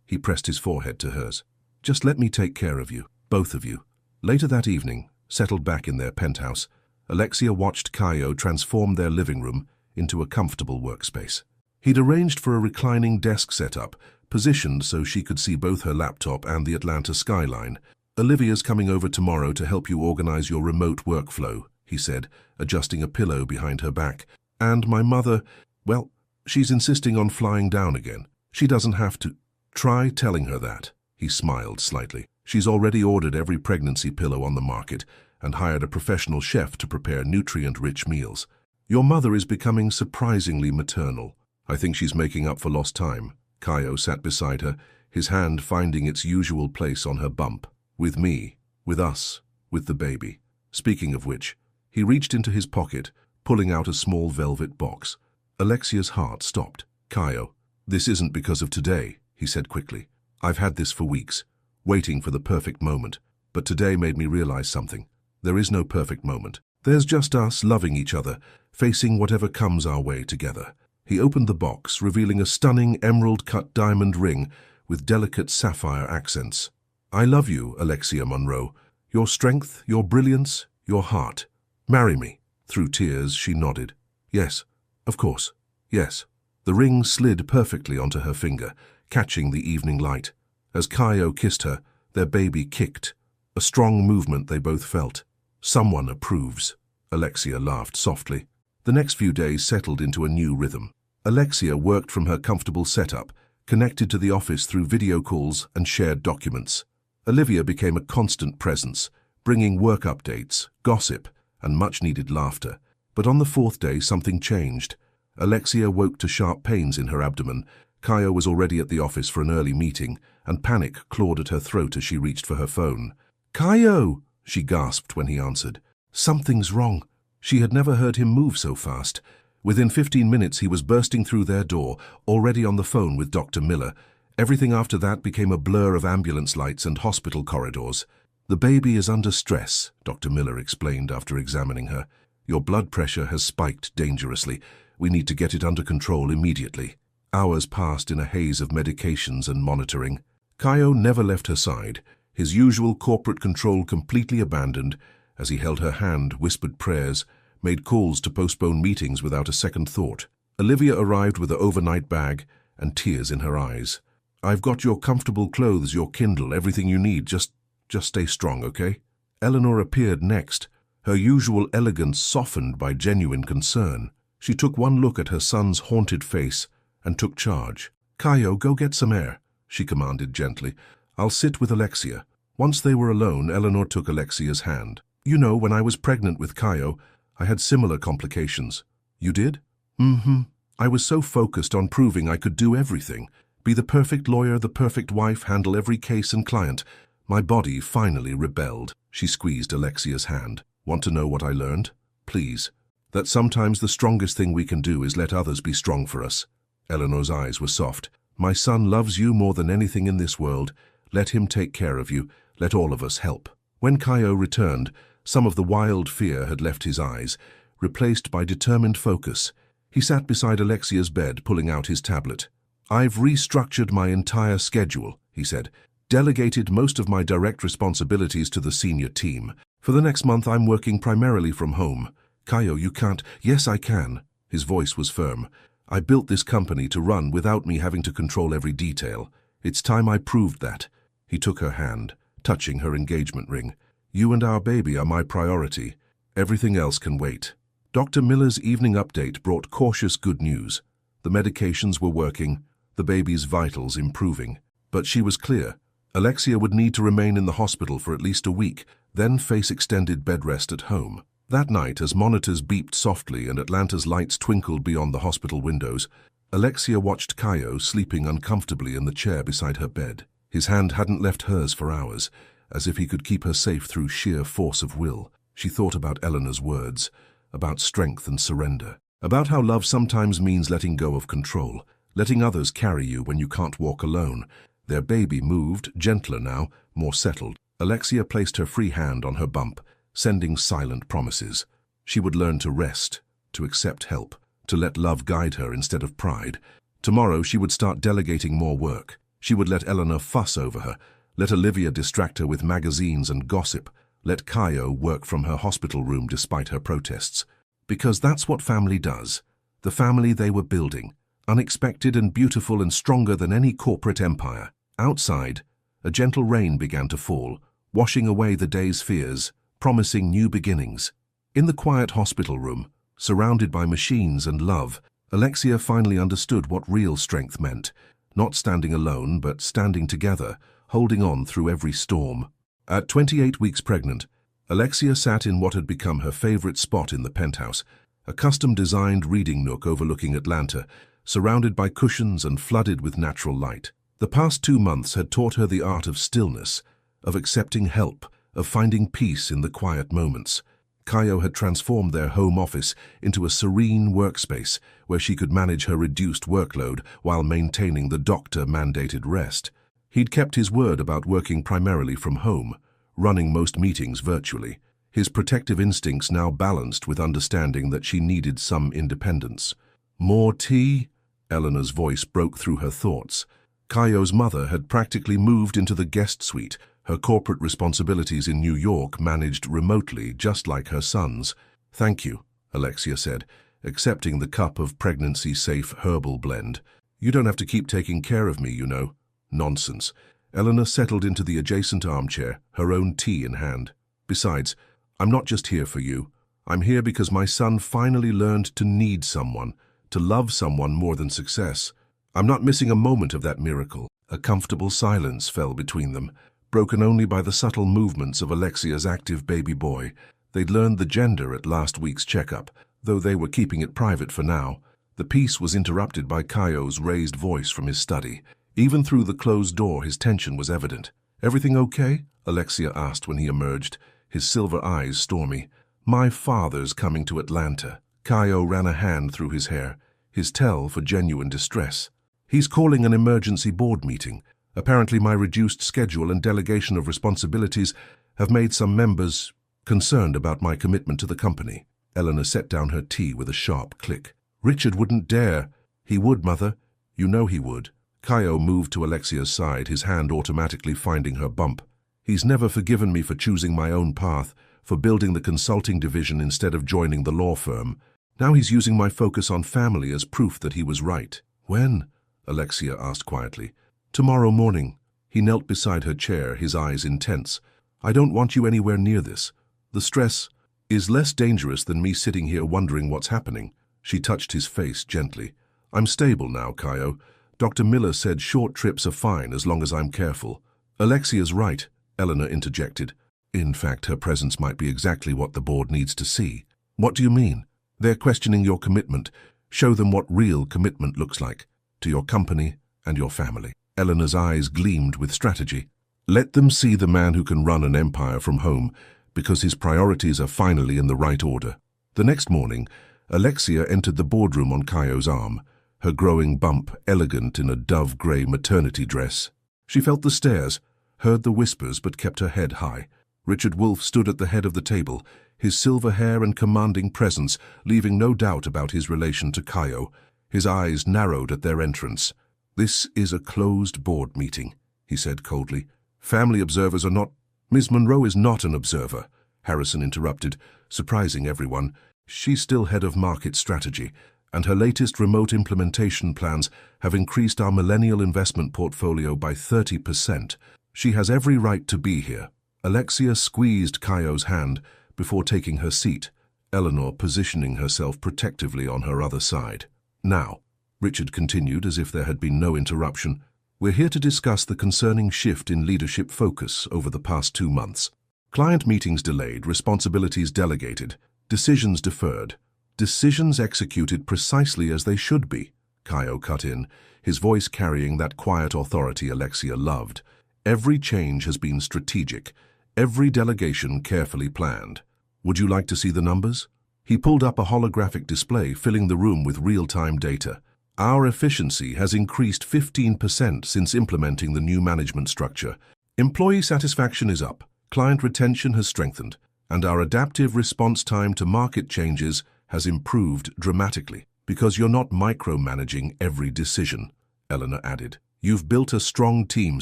S1: He pressed his forehead to hers. Just let me take care of you, both of you. Later that evening, settled back in their penthouse, Alexia watched Kaio transform their living room into a comfortable workspace. He'd arranged for a reclining desk setup, positioned so she could see both her laptop and the Atlanta skyline. Olivia's coming over tomorrow to help you organize your remote workflow, he said, adjusting a pillow behind her back. And my mother, well, she's insisting on flying down again. She doesn't have to. Try telling her that. He smiled slightly. She's already ordered every pregnancy pillow on the market and hired a professional chef to prepare nutrient-rich meals. Your mother is becoming surprisingly maternal. I think she's making up for lost time. Kaio sat beside her, his hand finding its usual place on her bump. With me, with us, with the baby. Speaking of which, he reached into his pocket, pulling out a small velvet box. Alexia's heart stopped. Kaio, this isn't because of today, he said quickly. I've had this for weeks, waiting for the perfect moment. But today made me realize something. There is no perfect moment. There's just us loving each other, facing whatever comes our way together. He opened the box, revealing a stunning emerald-cut diamond ring with delicate sapphire accents. I love you, Alexia Monroe. Your strength, your brilliance, your heart. Marry me. Through tears, she nodded. Yes, of course, yes. The ring slid perfectly onto her finger, catching the evening light. As Kaio kissed her, their baby kicked. A strong movement they both felt. Someone approves. Alexia laughed softly. The next few days settled into a new rhythm. Alexia worked from her comfortable setup, connected to the office through video calls and shared documents. Olivia became a constant presence, bringing work updates, gossip, and much-needed laughter. But on the fourth day, something changed. Alexia woke to sharp pains in her abdomen. Kaio was already at the office for an early meeting, and panic clawed at her throat as she reached for her phone. "Kaio!" she gasped when he answered. "Something's wrong." She had never heard him move so fast. Within 15 minutes, he was bursting through their door, already on the phone with Dr. Miller. Everything after that became a blur of ambulance lights and hospital corridors. "The baby is under stress," Dr. Miller explained after examining her. "Your blood pressure has spiked dangerously. We need to get it under control immediately." Hours passed in a haze of medications and monitoring. Kaio never left her side, his usual corporate control completely abandoned. As he held her hand, whispered prayers, made calls to postpone meetings without a second thought. Olivia arrived with an overnight bag and tears in her eyes. "I've got your comfortable clothes, your Kindle, everything you need. Just stay strong, okay?" Eleanor appeared next, her usual elegance softened by genuine concern. She took one look at her son's haunted face and took charge. "Kaio, go get some air," she commanded gently. "I'll sit with Alexia." Once they were alone, Eleanor took Alexia's hand. "You know, when I was pregnant with Kaio, I had similar complications." "You did?" "Mm-hmm. I was so focused on proving I could do everything. Be the perfect lawyer, the perfect wife, handle every case and client. My body finally rebelled." She squeezed Alexia's hand. "Want to know what I learned? Please. That sometimes the strongest thing we can do is let others be strong for us." Eleanor's eyes were soft. "My son loves you more than anything in this world. Let him take care of you. Let all of us help." When Kaio returned, some of the wild fear had left his eyes, replaced by determined focus. He sat beside Alexia's bed, pulling out his tablet. "I've restructured my entire schedule," he said. "Delegated most of my direct responsibilities to the senior team. For the next month, I'm working primarily from home." "Kaio, you can't." "Yes, I can." His voice was firm. "I built this company to run without me having to control every detail. It's time I proved that." He took her hand, touching her engagement ring. "You and our baby are my priority. Everything else can wait." Dr. Miller's evening update brought cautious good news. The medications were working, the baby's vitals improving. But she was clear. Alexia would need to remain in the hospital for at least a week, then face extended bed rest at home. That night, as monitors beeped softly and Atlanta's lights twinkled beyond the hospital windows, Alexia watched Kaio sleeping uncomfortably in the chair beside her bed. His hand hadn't left hers for hours, as if he could keep her safe through sheer force of will. She thought about Eleanor's words, about strength and surrender, about how love sometimes means letting go of control, letting others carry you when you can't walk alone. Their baby moved, gentler now, more settled. Alexia placed her free hand on her bump, sending silent promises. She would learn to rest, to accept help, to let love guide her instead of pride. Tomorrow she would start delegating more work. She would let Eleanor fuss over her, let Olivia distract her with magazines and gossip, let Kaio work from her hospital room despite her protests. Because that's what family does. The family they were building, unexpected and beautiful and stronger than any corporate empire. Outside, a gentle rain began to fall, washing away the day's fears, promising new beginnings. In the quiet hospital room, surrounded by machines and love, Alexia finally understood what real strength meant. Not standing alone, but standing together, holding on through every storm. At 28 weeks pregnant, Alexia sat in what had become her favorite spot in the penthouse, a custom-designed reading nook overlooking Atlanta, surrounded by cushions and flooded with natural light. The past 2 months had taught her the art of stillness, of accepting help, of finding peace in the quiet moments. Kaio had transformed their home office into a serene workspace where she could manage her reduced workload while maintaining the doctor-mandated rest. He'd kept his word about working primarily from home, running most meetings virtually. His protective instincts now balanced with understanding that she needed some independence. "More tea?" Eleanor's voice broke through her thoughts. Kaio's mother had practically moved into the guest suite, her corporate responsibilities in New York managed remotely, just like her son's. "Thank you," Alexia said, accepting the cup of pregnancy-safe herbal blend. "You don't have to keep taking care of me, you know." "Nonsense." Eleanor settled into the adjacent armchair, her own tea in hand. "Besides, I'm not just here for you. I'm here because my son finally learned to need someone, to love someone more than success. I'm not missing a moment of that miracle. A comfortable silence fell between them, broken only by the subtle movements of Alexia's active baby boy. They'd learned the gender at last week's checkup, though they were keeping it private for now. The peace was interrupted by Kaio's raised voice from his study. Even through the closed door, his tension was evident. "Everything okay?" Alexia asked when he emerged, his silver eyes stormy. "My father's coming to Atlanta." Kaio ran a hand through his hair, his tell for genuine distress. "He's calling an emergency board meeting. Apparently my reduced schedule and delegation of responsibilities have made some members concerned about my commitment to the company." Eleanor set down her tea with a sharp click. "Richard wouldn't dare." "He would, Mother. You know he would." Kaio moved to Alexia's side, his hand automatically finding her bump. "He's never forgiven me for choosing my own path, for building the consulting division instead of joining the law firm. Now he's using my focus on family as proof that he was right." "When?" Alexia asked quietly. "Tomorrow morning." He knelt beside her chair, his eyes intense. "I don't want you anywhere near this. The stress is less dangerous than me sitting here wondering what's happening." She touched his face gently. "I'm stable now, Kaio. Dr. Miller said short trips are fine as long as I'm careful." "Alexia's right," Eleanor interjected. "In fact, her presence might be exactly what the board needs to see." "What do you mean?" "They're questioning your commitment. Show them what real commitment looks like, to your company and your family." Eleanor's eyes gleamed with strategy. "Let them see the man who can run an empire from home, because his priorities are finally in the right order." The next morning, Alexia entered the boardroom on Kaio's arm, her growing bump elegant in a dove-grey maternity dress. She felt the stares, heard the whispers, but kept her head high. Richard Wolfe stood at the head of the table, his silver hair and commanding presence leaving no doubt about his relation to Kaio. His eyes narrowed at their entrance. "This is a closed board meeting," he said coldly. "Family observers are not—" "Ms. Monroe is not an observer," Harrison interrupted, surprising everyone. "She's still head of market strategy, and her latest remote implementation plans have increased our millennial investment portfolio by 30%. She has every right to be here." Alexia squeezed Kaio's hand before taking her seat, Eleanor positioning herself protectively on her other side. "Now," Richard continued as if there had been no interruption, "we're here to discuss the concerning shift in leadership focus over the past 2 months. Client meetings delayed, responsibilities delegated, decisions deferred. Decisions executed precisely as they should be," Kaio cut in, his voice carrying that quiet authority Alexia loved. "Every change has been strategic, every delegation carefully planned. Would you like to see the numbers?" He pulled up a holographic display, filling the room with real-time data. "Our efficiency has increased 15% since implementing the new management structure. Employee satisfaction is up, client retention has strengthened, and our adaptive response time to market changes has improved dramatically." "Because you're not micromanaging every decision," Eleanor added. "You've built a strong team,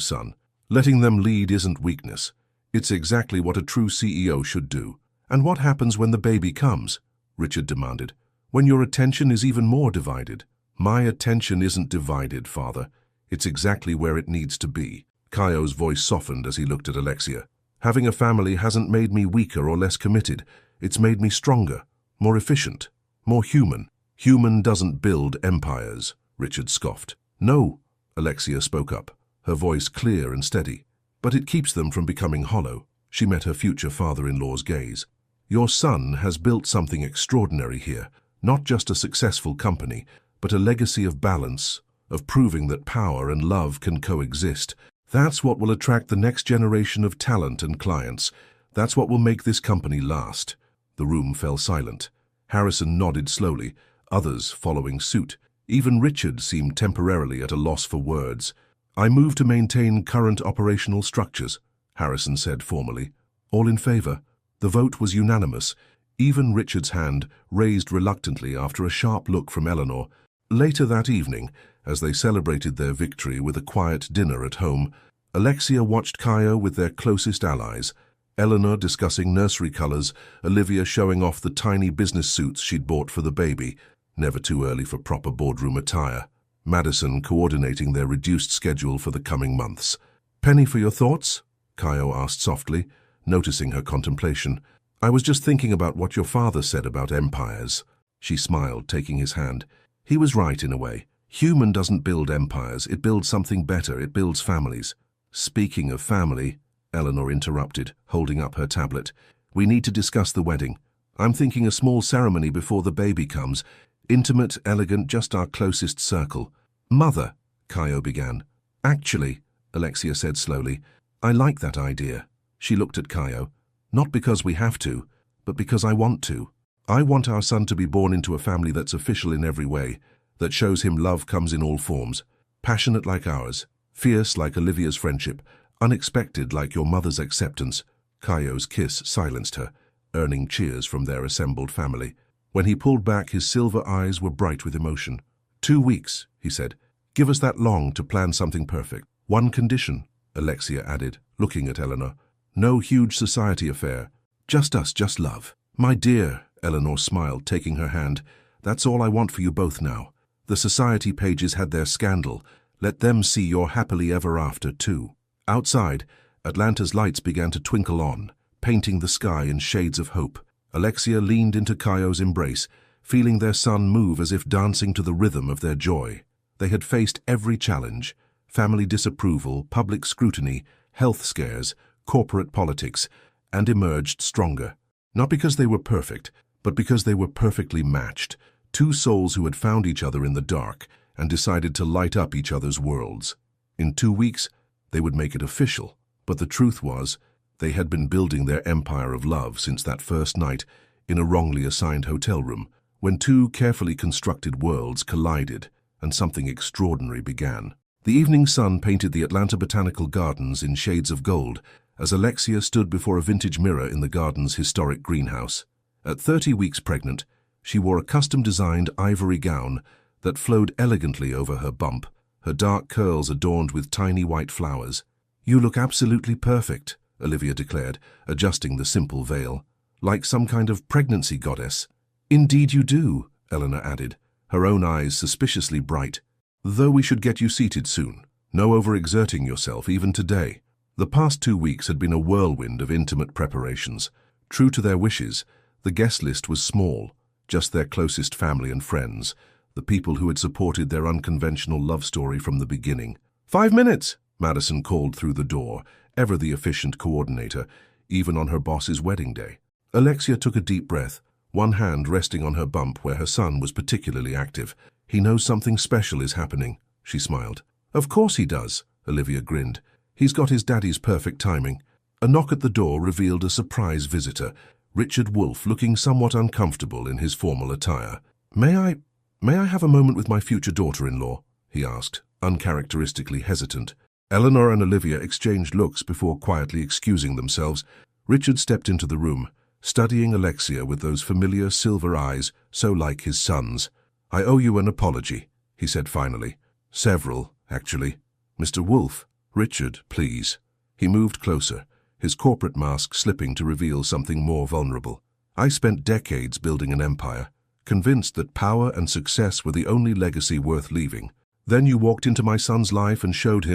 S1: son. Letting them lead isn't weakness. It's exactly what a true CEO should do." "And what happens when the baby comes?" Richard demanded. "When your attention is even more divided?" "My attention isn't divided, Father. It's exactly where it needs to be." Kaio's voice softened as he looked at Alexia. "Having a family hasn't made me weaker or less committed. It's made me stronger, more efficient, more human." "Human doesn't build empires," Richard scoffed. "No," Alexia spoke up, her voice clear and steady. "But it keeps them from becoming hollow." She met her future father-in-law's gaze. "Your son has built something extraordinary here, not just a successful company, but a legacy of balance, of proving that power and love can coexist. That's what will attract the next generation of talent and clients. That's what will make this company last." The room fell silent. Harrison nodded slowly, others following suit. Even Richard seemed temporarily at a loss for words. "I move to maintain current operational structures," Harrison said formally. "All in favor?" The vote was unanimous. Even Richard's hand raised reluctantly after a sharp look from Eleanor. Later that evening, as they celebrated their victory with a quiet dinner at home, Alexia watched Kaio with their closest allies, Eleanor discussing nursery colors, Olivia showing off the tiny business suits she'd bought for the baby, never too early for proper boardroom attire, Madison coordinating their reduced schedule for the coming months. "Penny, for your thoughts?" Kaio asked softly, noticing her contemplation. "I was just thinking about what your father said about empires." She smiled, taking his hand. "He was right in a way. Human doesn't build empires, it builds something better, it builds families. Speaking of family, Eleanor interrupted, holding up her tablet. We need to discuss the wedding. I'm thinking a small ceremony before the baby comes. Intimate, elegant, just our closest circle. Mother, Caio began. Actually, Alexia said slowly, I like that idea. She looked at Caio. Not because we have to, but because I want to. I want our son to be born into a family that's official in every way, that shows him love comes in all forms, passionate like ours, fierce like Olivia's friendship, unexpected like your mother's acceptance. Caio's kiss silenced her, earning cheers from their assembled family. When he pulled back, his silver eyes were bright with emotion. 2 weeks, he said. Give us that long to plan something perfect. One condition, Alexia added, looking at Eleanor. No huge society affair. Just us, just love. My dear, Eleanor smiled, taking her hand. That's all I want for you both now. The society pages had their scandal. Let them see your happily ever after, too. Outside, Atlanta's lights began to twinkle on, painting the sky in shades of hope. Alexia leaned into Caio's embrace, feeling their son move as if dancing to the rhythm of their joy. They had faced every challenge: family disapproval, public scrutiny, health scares, corporate politics, and emerged stronger. Not because they were perfect, but because they were perfectly matched. Two souls who had found each other in the dark and decided to light up each other's worlds. In 2 weeks, they would make it official. But the truth was, they had been building their empire of love since that first night in a wrongly assigned hotel room, when two carefully constructed worlds collided and something extraordinary began. The evening sun painted the Atlanta Botanical Gardens in shades of gold as Alexia stood before a vintage mirror in the garden's historic greenhouse. At 30 weeks pregnant, she wore a custom-designed ivory gown that flowed elegantly over her bump, her dark curls adorned with tiny white flowers. You look absolutely perfect, Olivia declared, adjusting the simple veil. Like some kind of pregnancy goddess. Indeed you do, Eleanor added, her own eyes suspiciously bright. Though we should get you seated soon. No overexerting yourself, even today. The past 2 weeks had been a whirlwind of intimate preparations. True to their wishes, the guest list was small, just their closest family and friends, the people who had supported their unconventional love story from the beginning. 5 minutes, Madison called through the door, ever the efficient coordinator, even on her boss's wedding day. Alexia took a deep breath, one hand resting on her bump where her son was particularly active. He knows something special is happening, she smiled. Of course he does, Olivia grinned. He's got his daddy's perfect timing. A knock at the door revealed a surprise visitor, Richard Wolfe, looking somewhat uncomfortable in his formal attire. May I have a moment with my future daughter-in-law? He asked, uncharacteristically hesitant. Eleanor and Olivia exchanged looks before quietly excusing themselves. Richard stepped into the room, studying Alexia with those familiar silver eyes so like his son's. I owe you an apology, he said finally. Several, actually. Mr. Wolfe, Richard, please. He moved closer, his corporate mask slipping to reveal something more vulnerable. I spent decades building an empire, convinced that power and success were the only legacy worth leaving. Then you walked into my son's life and showed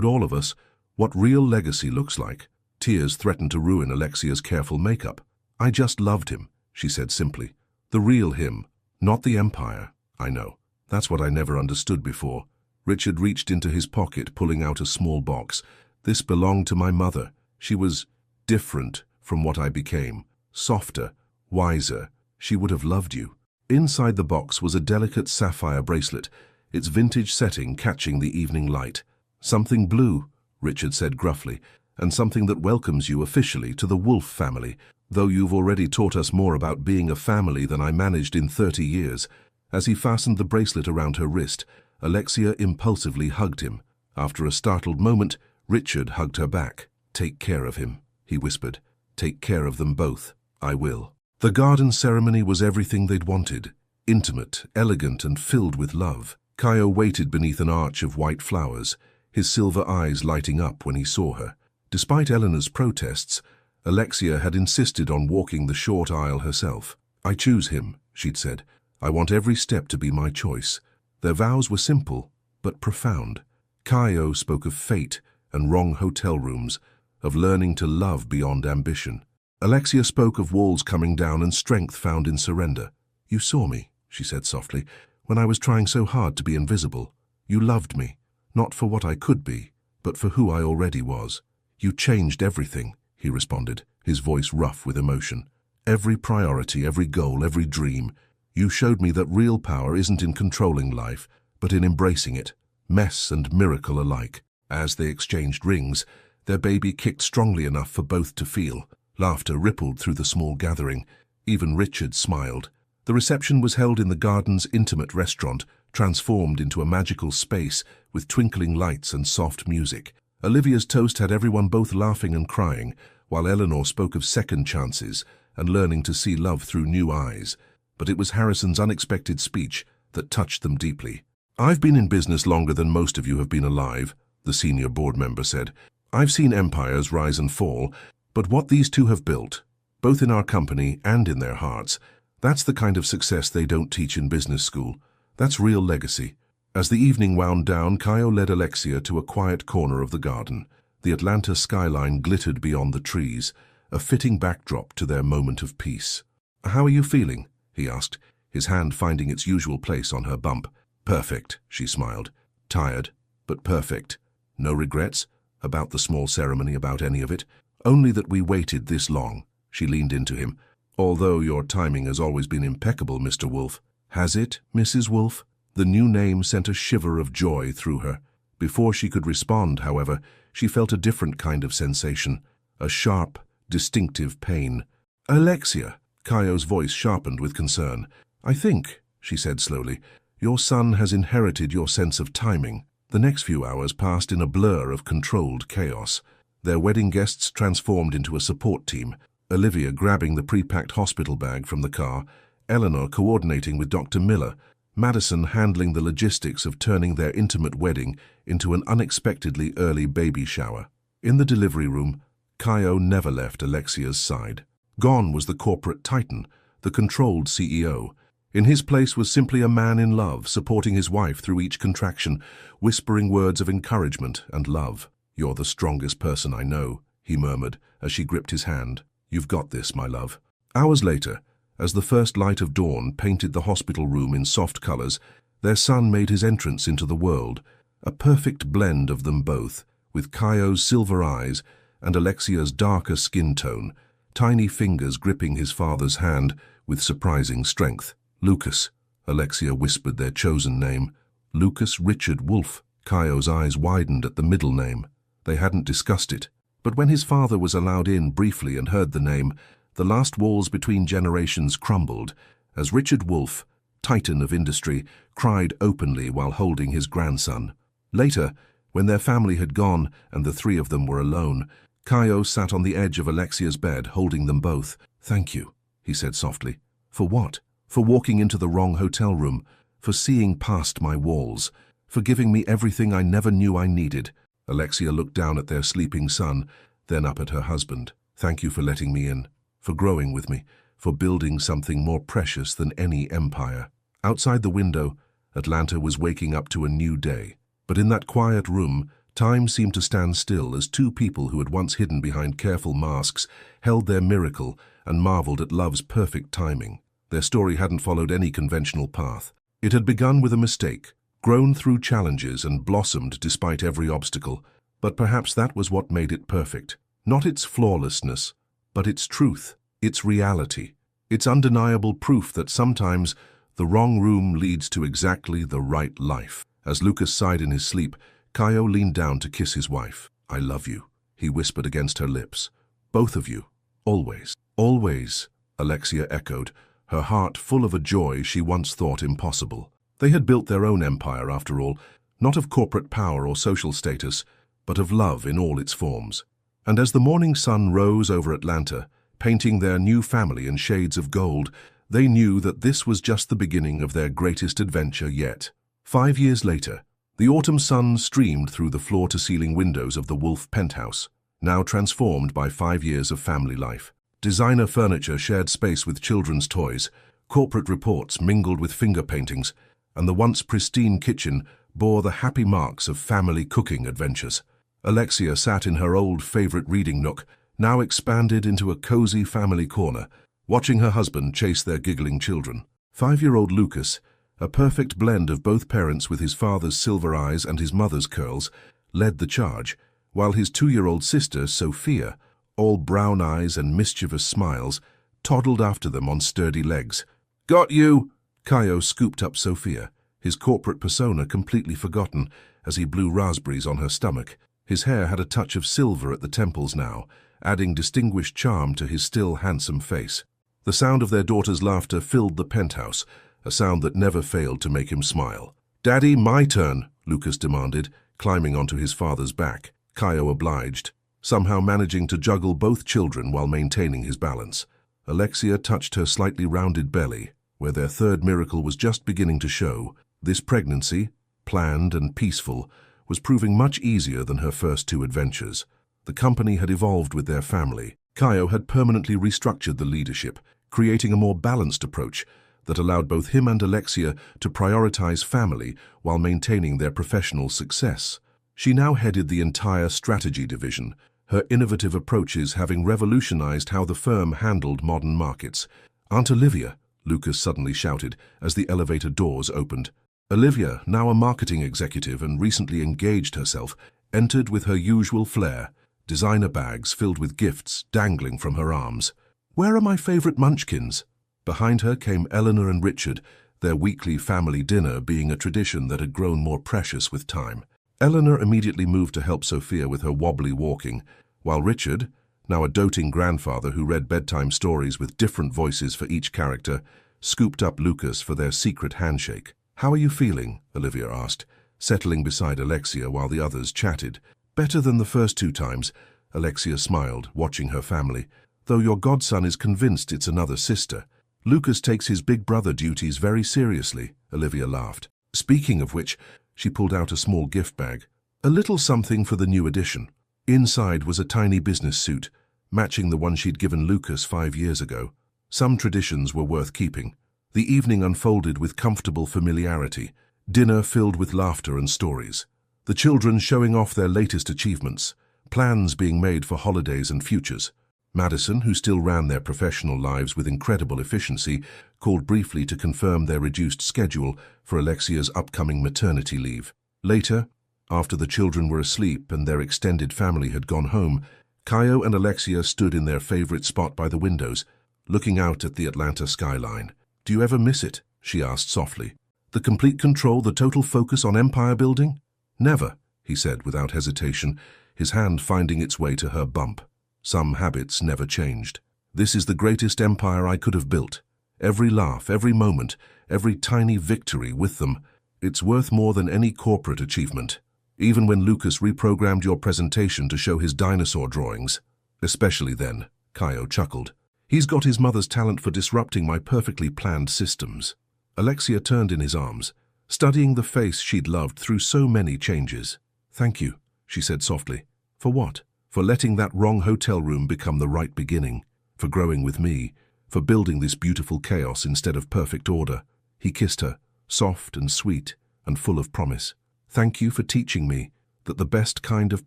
S1: all of us, what real legacy looks like. Tears threatened to ruin Alexia's careful makeup. I just loved him, she said simply. The real him, not the empire. I know. That's what I never understood before. Richard reached into his pocket, pulling out a small box. This belonged to my mother. She was different from what I became. Softer, wiser. She would have loved you. Inside the box was a delicate sapphire bracelet, its vintage setting catching the evening light. Something blue, Richard said gruffly, and something that welcomes you officially to the Wolfe family, though you've already taught us more about being a family than I managed in 30 years. As he fastened the bracelet around her wrist, Alexia impulsively hugged him. After a startled moment, Richard hugged her back. Take care of him, he whispered. Take care of them both. I will. The garden ceremony was everything they'd wanted. Intimate, elegant, and filled with love. Caio waited beneath an arch of white flowers, his silver eyes lighting up when he saw her. Despite Eleanor's protests, Alexia had insisted on walking the short aisle herself. I choose him, she'd said. I want every step to be my choice. Their vows were simple, but profound. Caio spoke of fate and wrong hotel rooms, of learning to love beyond ambition. Alexia spoke of walls coming down and strength found in surrender. You saw me, she said softly, when I was trying so hard to be invisible. You loved me, not for what I could be, but for who I already was. You changed everything, he responded, his voice rough with emotion. Every priority, every goal, every dream. You showed me that real power isn't in controlling life, but in embracing it, mess and miracle alike. As they exchanged rings, their baby kicked strongly enough for both to feel. Laughter rippled through the small gathering. Even Richard smiled. The reception was held in the garden's intimate restaurant, transformed into a magical space with twinkling lights and soft music. Olivia's toast had everyone both laughing and crying, while Eleanor spoke of second chances and learning to see love through new eyes. But it was Harrison's unexpected speech that touched them deeply. I've been in business longer than most of you have been alive, the senior board member said. I've seen empires rise and fall, but what these two have built, both in our company and in their hearts, that's the kind of success they don't teach in business school. That's real legacy. As the evening wound down, Caio led Alexia to a quiet corner of the garden. The Atlanta skyline glittered beyond the trees, a fitting backdrop to their moment of peace. How are you feeling? He asked, his hand finding its usual place on her bump. Perfect, she smiled. Tired, but perfect. No regrets? About the small ceremony, about any of it? Only that we waited this long. She leaned into him. Although your timing has always been impeccable, Mr. Wolfe. Has it, Mrs. Wolfe? The new name sent a shiver of joy through her. Before she could respond, however, she felt a different kind of sensation. A sharp, distinctive pain. Alexia, Caio's voice sharpened with concern. I think, she said slowly, your son has inherited your sense of timing. The next few hours passed in a blur of controlled chaos. Their wedding guests transformed into a support team, Olivia grabbing the pre-packed hospital bag from the car, Eleanor coordinating with Dr. Miller, Madison handling the logistics of turning their intimate wedding into an unexpectedly early baby shower. In the delivery room, Caio never left Alexia's side. Gone was the corporate titan, the controlled CEO. In his place was simply a man in love, supporting his wife through each contraction, whispering words of encouragement and love. You're the strongest person I know, he murmured as she gripped his hand. You've got this, my love. Hours later, as the first light of dawn painted the hospital room in soft colors, their son made his entrance into the world, a perfect blend of them both, with Caio's silver eyes and Alexia's darker skin tone, tiny fingers gripping his father's hand with surprising strength. Lucas, Alexia whispered their chosen name. Lucas Richard Wolfe. Caio's eyes widened at the middle name. They hadn't discussed it, but when his father was allowed in briefly and heard the name, the last walls between generations crumbled, as Richard Wolfe, titan of industry, cried openly while holding his grandson. Later, when their family had gone and the three of them were alone, Caio sat on the edge of Alexia's bed, holding them both. Thank you, he said softly. For what? For walking into the wrong hotel room, for seeing past my walls, for giving me everything I never knew I needed. Alexia looked down at their sleeping son, then up at her husband. Thank you for letting me in, for growing with me, for building something more precious than any empire. Outside the window, Atlanta was waking up to a new day. But in that quiet room, time seemed to stand still as two people who had once hidden behind careful masks held their miracle and marveled at love's perfect timing. Their story hadn't followed any conventional path. It had begun with a mistake, grown through challenges and blossomed despite every obstacle. But perhaps that was what made it perfect. Not its flawlessness, but its truth, its reality, its undeniable proof that sometimes the wrong room leads to exactly the right life. As Lucas sighed in his sleep, Caio leaned down to kiss his wife. I love you, he whispered against her lips. Both of you. Always. Always, Alexia echoed, her heart full of a joy she once thought impossible. They had built their own empire, after all, not of corporate power or social status, but of love in all its forms. And as the morning sun rose over Atlanta, painting their new family in shades of gold, they knew that this was just the beginning of their greatest adventure yet. 5 years later, the autumn sun streamed through the floor-to-ceiling windows of the Wolfe penthouse, now transformed by 5 years of family life. Designer furniture shared space with children's toys, corporate reports mingled with finger paintings, and the once pristine kitchen bore the happy marks of family cooking adventures. Alexia sat in her old favorite reading nook, now expanded into a cozy family corner, watching her husband chase their giggling children. 5-year-old Lucas, A perfect blend of both parents with his father's silver eyes and his mother's curls led the charge, while his 2-year-old sister, Sophia, all brown eyes and mischievous smiles, toddled after them on sturdy legs. "Got you!" Caio scooped up Sophia, his corporate persona completely forgotten as he blew raspberries on her stomach. His hair had a touch of silver at the temples now, adding distinguished charm to his still handsome face. The sound of their daughter's laughter filled the penthouse, a sound that never failed to make him smile. "Daddy, my turn," Lucas demanded, climbing onto his father's back. Caio obliged, somehow managing to juggle both children while maintaining his balance. Alexia touched her slightly rounded belly, where their third miracle was just beginning to show. This pregnancy, planned and peaceful, was proving much easier than her first 2 adventures. The company had evolved with their family. Caio had permanently restructured the leadership, creating a more balanced approach that allowed both him and Alexia to prioritize family while maintaining their professional success. She now headed the entire strategy division, her innovative approaches having revolutionized how the firm handled modern markets. "Aunt Olivia," Lucas suddenly shouted as the elevator doors opened. Olivia, now a marketing executive and recently engaged herself, entered with her usual flair, designer bags filled with gifts dangling from her arms. "Where are my favorite munchkins?" Behind her came Eleanor and Richard, their weekly family dinner being a tradition that had grown more precious with time. Eleanor immediately moved to help Sophia with her wobbly walking, while Richard, now a doting grandfather who read bedtime stories with different voices for each character, scooped up Lucas for their secret handshake. "How are you feeling?" Olivia asked, settling beside Alexia while the others chatted. "Better than the first 2 times," Alexia smiled, watching her family, "though your godson is convinced it's another sister." "Lucas takes his big brother duties very seriously," Olivia laughed. Speaking of which, she pulled out a small gift bag. A little something for the new addition. Inside was a tiny business suit, matching the one she'd given Lucas 5 years ago. Some traditions were worth keeping. The evening unfolded with comfortable familiarity, dinner filled with laughter and stories. The children showing off their latest achievements, plans being made for holidays and futures. Madison, who still ran their professional lives with incredible efficiency, called briefly to confirm their reduced schedule for Alexia's upcoming maternity leave. Later, after the children were asleep and their extended family had gone home, Caio and Alexia stood in their favorite spot by the windows, looking out at the Atlanta skyline. "Do you ever miss it?" she asked softly. "The complete control, the total focus on empire building?" "Never," he said without hesitation, his hand finding its way to her bump. Some habits never changed. "This is the greatest empire I could have built. Every laugh, every moment, every tiny victory with them. It's worth more than any corporate achievement. Even when Lucas reprogrammed your presentation to show his dinosaur drawings." "Especially then," Caio chuckled. "He's got his mother's talent for disrupting my perfectly planned systems." Alexia turned in his arms, studying the face she'd loved through so many changes. "Thank you," she said softly. "For what?" "For letting that wrong hotel room become the right beginning, for growing with me, for building this beautiful chaos instead of perfect order." He kissed her, soft and sweet and full of promise. "Thank you for teaching me that the best kind of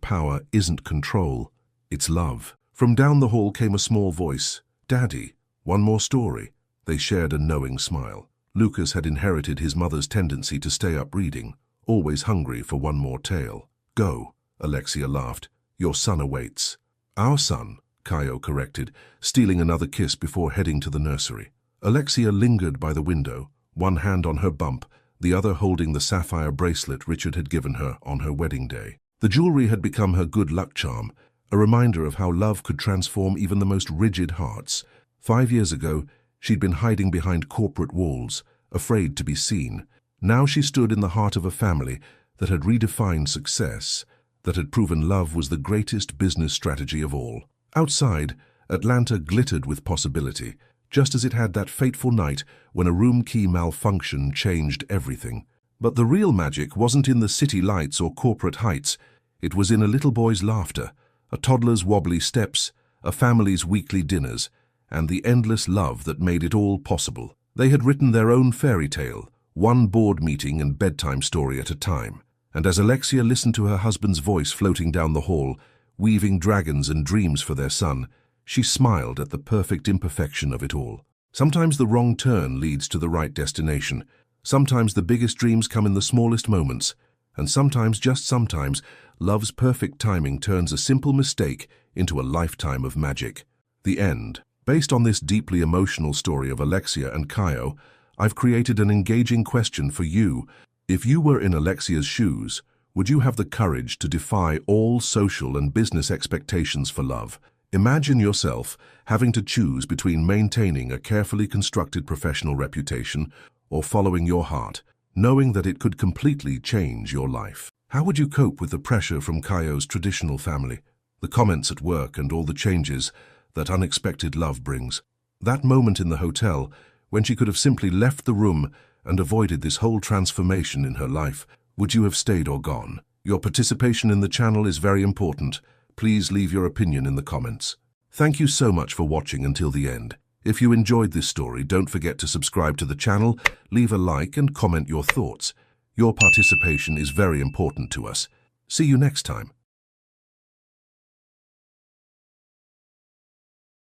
S1: power isn't control, it's love." From down the hall came a small voice. "Daddy, one more story." They shared a knowing smile. Lucas had inherited his mother's tendency to stay up reading, always hungry for one more tale. "Go," Alexia laughed. "Your son awaits." "Our son," Caio corrected, stealing another kiss before heading to the nursery. Alexia lingered by the window, one hand on her bump, the other holding the sapphire bracelet Richard had given her on her wedding day. The jewelry had become her good luck charm, a reminder of how love could transform even the most rigid hearts. 5 years ago, she'd been hiding behind corporate walls, afraid to be seen. Now she stood in the heart of a family that had redefined success, that had proven love was the greatest business strategy of all. Outside, Atlanta glittered with possibility, just as it had that fateful night when a room key malfunction changed everything. But the real magic wasn't in the city lights or corporate heights. It was in a little boy's laughter, a toddler's wobbly steps, a family's weekly dinners, and the endless love that made it all possible. They had written their own fairy tale, one board meeting and bedtime story at a time. And as Alexia listened to her husband's voice floating down the hall, weaving dragons and dreams for their son, she smiled at the perfect imperfection of it all. Sometimes the wrong turn leads to the right destination. Sometimes the biggest dreams come in the smallest moments, and sometimes, just sometimes, love's perfect timing turns a simple mistake into a lifetime of magic. The end. Based on this deeply emotional story of Alexia and Caio, I've created an engaging question for you. If you were in Alexia's shoes, would you have the courage to defy all social and business expectations for love? Imagine yourself having to choose between maintaining a carefully constructed professional reputation or following your heart, knowing that it could completely change your life. How would you cope with the pressure from Caio's traditional family, the comments at work, and all the changes that unexpected love brings? That moment in the hotel, when she could have simply left the room and avoided this whole transformation in her life, would you have stayed or gone? Your participation in the channel is very important. Please leave your opinion in the comments. Thank you so much for watching until the end. If you enjoyed this story, don't forget to subscribe to the channel, leave a like and comment your thoughts. Your participation is very important to us. See you next time.